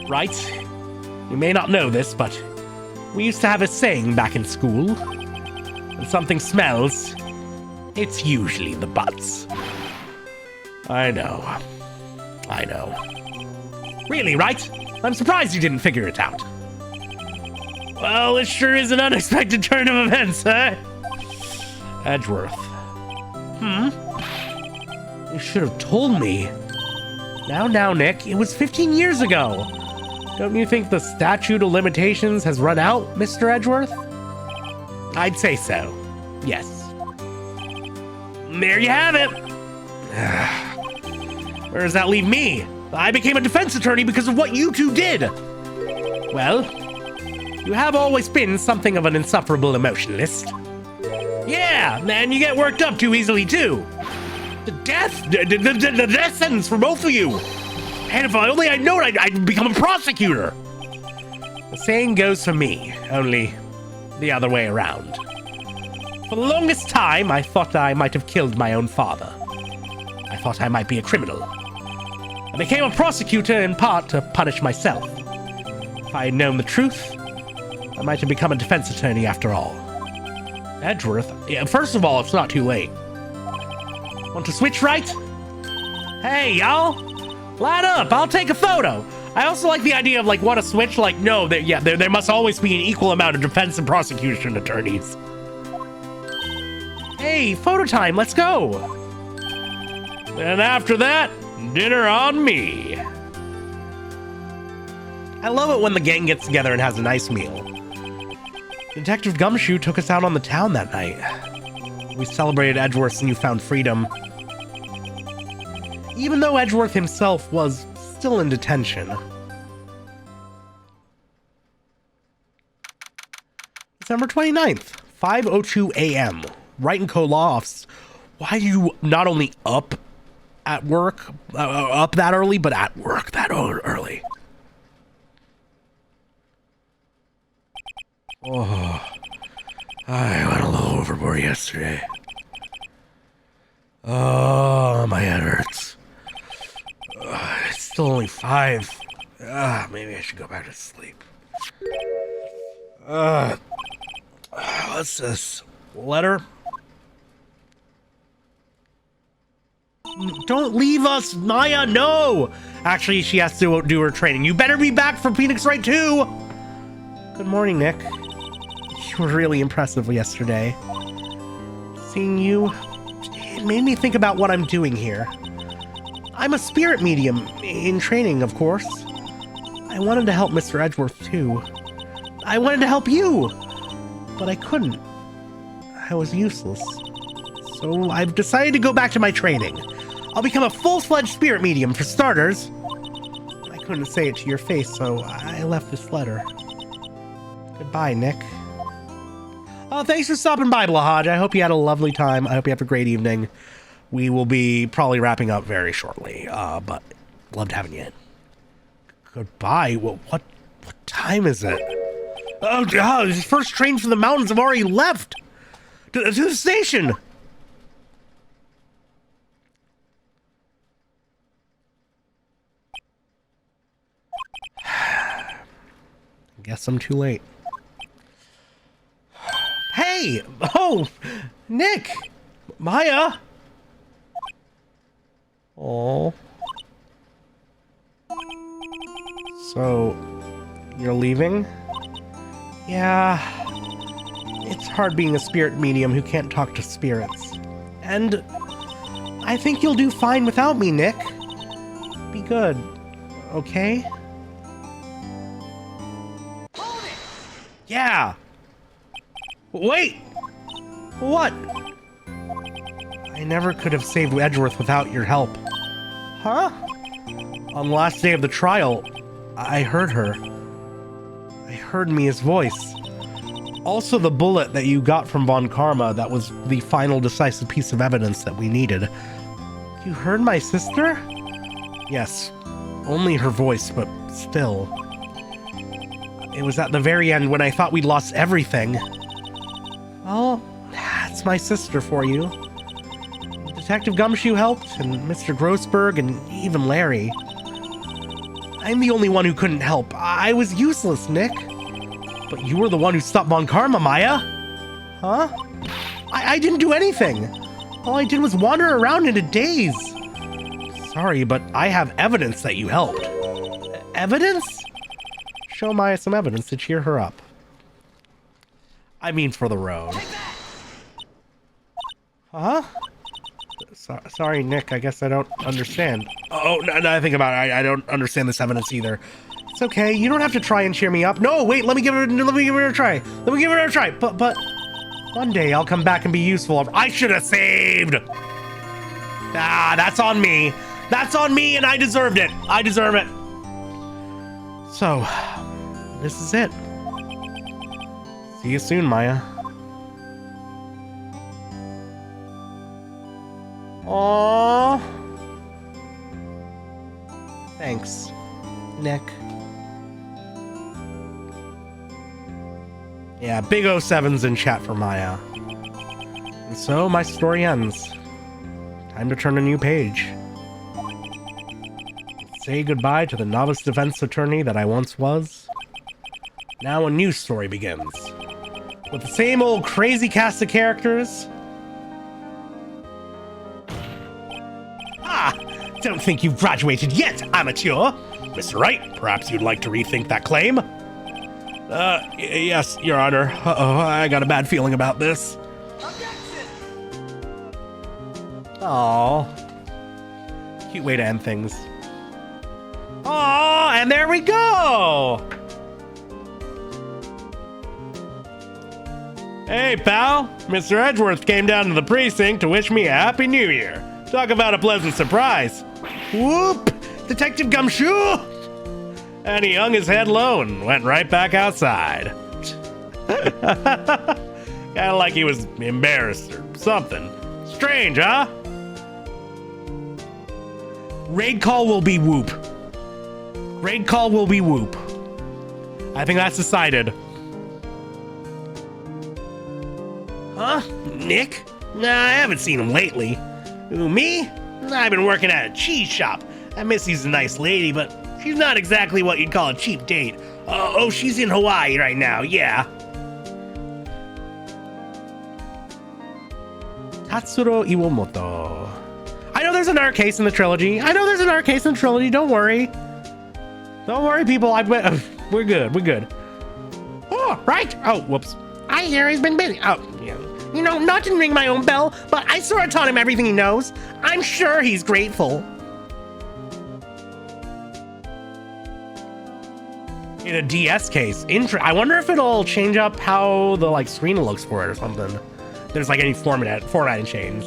Right? You may not know this, but we used to have a saying back in school. When something smells, it's usually the butts. I know. Really, right? I'm surprised you didn't figure it out. Well, it sure is an unexpected turn of events, huh? Edgeworth. You should have told me. Now, Nick, it was 15 years ago. Don't you think the statute of limitations has run out, Mr. Edgeworth? I'd say so. Yes. There you have it. Where does that leave me? I became a defense attorney because of what you two did. Well, you have always been something of an insufferable emotionalist. Yeah, and you get worked up too easily, too. The death sentence for both of you. And if only I'd known, I'd become a prosecutor. The saying goes for me, only the other way around. For the longest time, I thought I might have killed my own father. I thought I might be a criminal. I became a prosecutor in part to punish myself. If I had known the truth, I might have become a defense attorney after all. Edgeworth? Yeah, first of all, it's not too late. Want to switch, right? Hey, y'all! Line up, I'll take a photo. I also like the idea of, like, want to switch? Like, no, there must always be an equal amount of defense and prosecution attorneys. Hey, photo time, let's go! And after that, dinner on me. I love it when the gang gets together and has a nice meal. Detective Gumshoe took us out on the town that night. We celebrated Edgeworth's newfound freedom. Even though Edgeworth himself was still in detention. December 29th, 5:02 a.m. Wright and Co. Law Office. Why are you not only up at work, up that early, but at work that early? Oh, I went a little overboard yesterday. Oh, my head hurts. It's still only 5. Maybe I should go back to sleep. What's this? Letter? Don't leave us, Maya, no! Actually, she has to do her training. You better be back for Phoenix Wright too! Good morning, Nick. You were really impressive yesterday. Seeing you, it made me think about what I'm doing here. I'm a spirit medium, in training, of course. I wanted to help Mr. Edgeworth, too. I wanted to help you, but I couldn't. I was useless. So I've decided to go back to my training. I'll become a full-fledged spirit medium, for starters. I couldn't say it to your face, so I left this letter. Goodbye, Nick. Oh, thanks for stopping by, Blahaj. I hope you had a lovely time. I hope you have a great evening. We will be probably wrapping up very shortly, but loved having you in. Goodbye. What time is it? Oh, his first train from the mountains have already left. To the station. Guess I'm too late. Hey! Oh! Nick! Maya! Oh. So, you're leaving? Yeah. It's hard being a spirit medium who can't talk to spirits. And I think you'll do fine without me, Nick. Be good. Okay? Yeah! Wait! What? I never could have saved Edgeworth without your help. Huh? On the last day of the trial, I heard her. I heard Mia's voice. Also the bullet that you got from Von Karma that was the final decisive piece of evidence that we needed. You heard my sister? Yes. Only her voice, but still. It was at the very end when I thought we'd lost everything. Well, that's my sister for you. Detective Gumshoe helped, and Mr. Grossberg, and even Larry. I'm the only one who couldn't help. I was useless, Nick. But you were the one who stopped Von Karma, Maya. Huh? I didn't do anything. All I did was wander around in a daze. Sorry, but I have evidence that you helped. Evidence? Show Maya some evidence to cheer her up. I mean, for the road. Huh? Sorry, Nick. I guess I don't understand. Oh, no, I think about it. I don't understand this evidence either. It's okay. You don't have to try and cheer me up. No, wait. Let me give it a try. But one day I'll come back and be useful. I should have saved. Ah, that's on me. That's on me, and I deserved it. I deserve it. So, this is it. See you soon, Maya. Aww. Thanks, Nick. Yeah, big 07s in chat for Maya. And so my story ends. Time to turn a new page. Say goodbye to the novice defense attorney that I once was. Now a new story begins. With the same old crazy cast of characters. Ah! Don't think you've graduated yet, amateur! Mr. Wright, perhaps you'd like to rethink that claim? Yes, Your Honor. Uh-oh, I got a bad feeling about this. Aww. Cute way to end things. Aww, and there we go! Hey, pal. Mr. Edgeworth came down to the precinct to wish me a Happy New Year. Talk about a pleasant surprise. Whoop! Detective Gumshoe! And he hung his head low and went right back outside. Kinda like he was embarrassed or something. Strange, huh? Raid call will be whoop. Raid call will be whoop. I think that's decided. Huh? Nick? Nah, I haven't seen him lately. Who, me? I've been working at a cheese shop. That Missy's a nice lady, but she's not exactly what you'd call a cheap date. Oh, she's in Hawaii right now, yeah. Tatsuro Iwamoto. I know there's an art case in the trilogy. Don't worry. Don't worry, people. We're good. Oh, right. Oh, whoops. I hear he's been busy. Oh, yeah. You know, not to ring my own bell, but I sort of taught him everything he knows. I'm sure he's grateful. In a DS case. I wonder if it'll change up how the like screen looks for it or something. There's like any formatting change.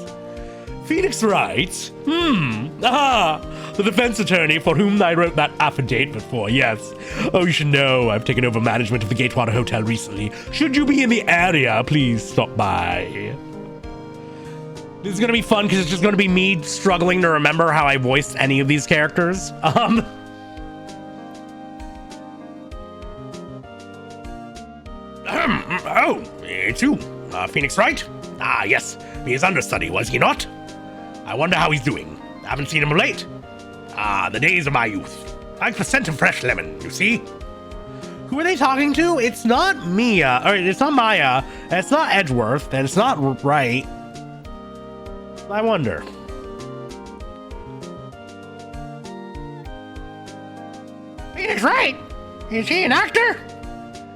Phoenix Wright? The defense attorney for whom I wrote that affidavit for, yes. Oh, you should know, I've taken over management of the Gatewater Hotel recently. Should you be in the area, please stop by. This is gonna be fun because it's just gonna be me struggling to remember how I voiced any of these characters. Oh, it's you, Phoenix Wright? Ah, yes, his understudy, was he not? I wonder how he's doing. I haven't seen him late. Ah, the days of my youth. Like the scent of fresh lemon, you see? Who are they talking to? It's not Mia, or it's not Maya, and it's not Edgeworth, and it's not Wright. I wonder. Phoenix Wright? Is he an actor?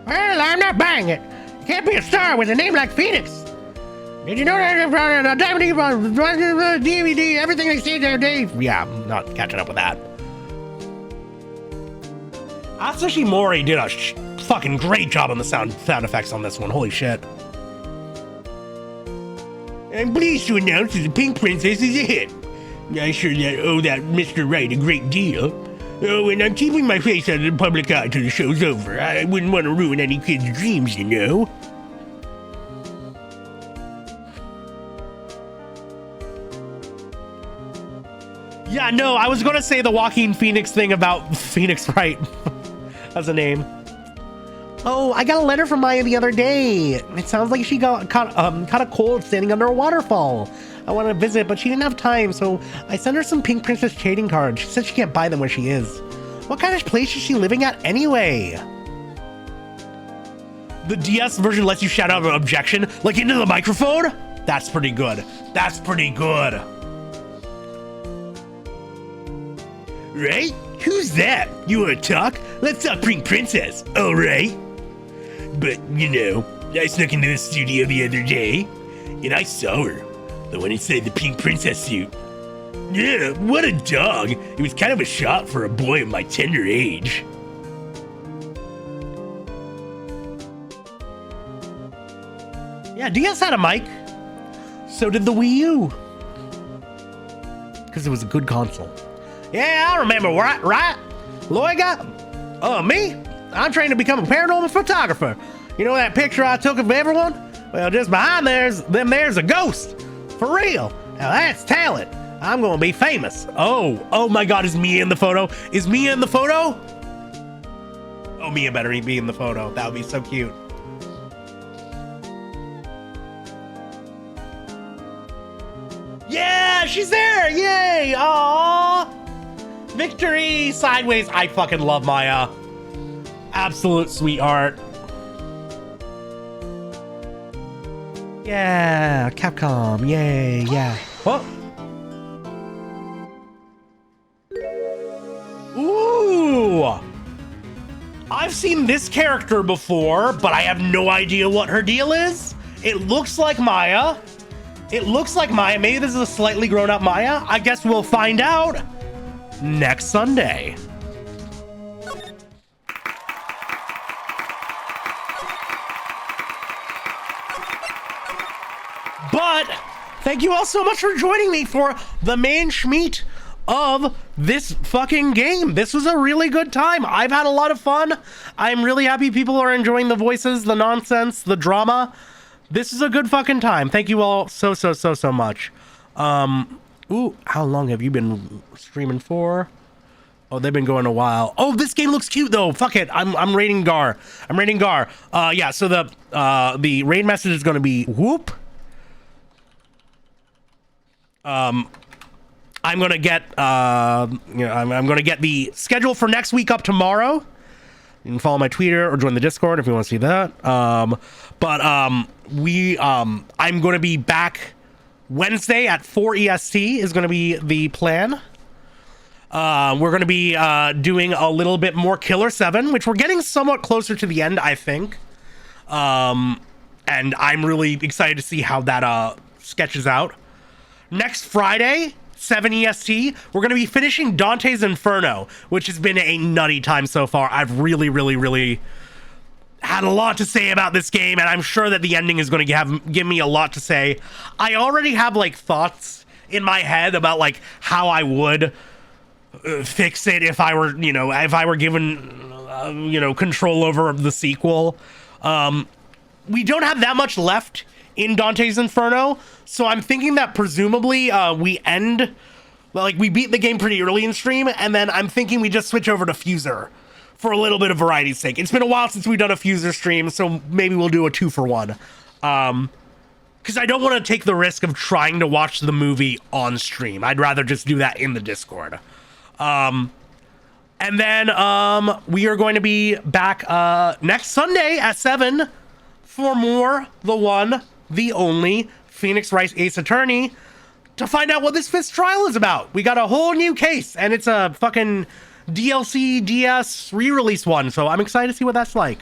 Well, I'm not buying it. You can't be a star with a name like Phoenix. Did you know that DVD, everything they say there, Dave? Yeah, I'm not catching up with that. Atsushi Mori did a fucking great job on the sound effects on this one. Holy shit. I'm pleased to announce that the Pink Princess is a hit. I sure owe that Mr. Wright a great deal. Oh, and I'm keeping my face out of the public eye till the show's over. I wouldn't want to ruin any kid's dreams, you know. Yeah, no, I was gonna say the Joaquin Phoenix thing about Phoenix Wright as a name. Oh, I got a letter from Maya the other day. It sounds like she got caught a cold standing under a waterfall. I wanted to visit, but she didn't have time, so I sent her some Pink Princess trading cards. She said she can't buy them where she is. What kind of place is she living at anyway? The DS version lets you shout out an objection, like into the microphone? That's pretty good. That's pretty good. Right? Who's that? You wanna talk? Let's talk Pink Princess, alright? But, you know, I snuck into the studio the other day, and I saw her. The one inside the Pink Princess suit. Yeah, what a dog. It was kind of a shock for a boy of my tender age. Yeah, DS had a mic. So did the Wii U. Because it was a good console. Yeah, I remember, right? Loiga? Me? I'm trained to become a paranormal photographer. You know that picture I took of everyone? Well, just behind there's a ghost. For real. Now that's talent. I'm gonna be famous. Oh my god, is Mia in the photo? Is Mia in the photo? Oh, Mia better be in the photo. That would be so cute. Yeah, she's there! Yay! Aww! Victory! Sideways. I fucking love Maya. Absolute sweetheart. Yeah, Capcom. Yay, yeah. Oh. Ooh! I've seen this character before, but I have no idea what her deal is. It looks like Maya. Maybe this is a slightly grown up Maya. I guess we'll find out next Sunday. But thank you all so much for joining me for the main schmeat of this fucking game. This was a really good time. I've had a lot of fun. I'm really happy people are enjoying the voices, the nonsense, the drama. This is a good fucking time. Thank you all so much. Ooh, how long have you been streaming for? Oh, they've been going a while. Oh, this game looks cute though. Fuck it. I'm rating Gar. Yeah, so the raid message is gonna be whoop. I'm gonna get I'm gonna get the schedule for next week up tomorrow. You can follow my Twitter or join the Discord if you want to see that. I'm gonna be back Wednesday at 4 EST is gonna be the plan. We're gonna be doing a little bit more Killer 7, which we're getting somewhat closer to the end, I think. and I'm really excited to see how that sketches out. Next Friday, 7 EST, we're going to be finishing Dante's Inferno, which has been a nutty time so far. I've really had a lot to say about this game, and I'm sure that the ending is going to give me a lot to say. I already have like thoughts in my head about like how I would fix it if I were, if I were given, control over the sequel. We don't have that much left in Dante's Inferno, so I'm thinking that presumably we beat the game pretty early in stream, and then I'm thinking we just switch over to Fuser for a little bit of variety's sake. It's been a while since we've done a Fuser stream, so maybe we'll do a 2-for-1. Because I don't want to take the risk of trying to watch the movie on stream. I'd rather just do that in the Discord. And then we are going to be back next Sunday at 7 for more The One, The Only Phoenix Wright Ace Attorney to find out what this 5th trial is about. We got a whole new case, and it's a fucking DLC DS re-release one, so I'm excited to see what that's like.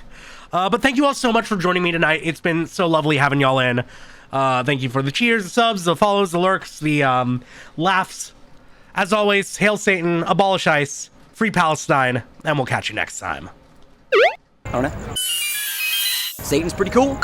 But thank you all so much for joining me tonight. It's been so lovely having y'all in. Thank you for the cheers, the subs, the follows, the lurks, the laughs. As always, hail Satan, abolish ICE, free Palestine, and we'll catch you next time. Oh no. Satan's pretty cool.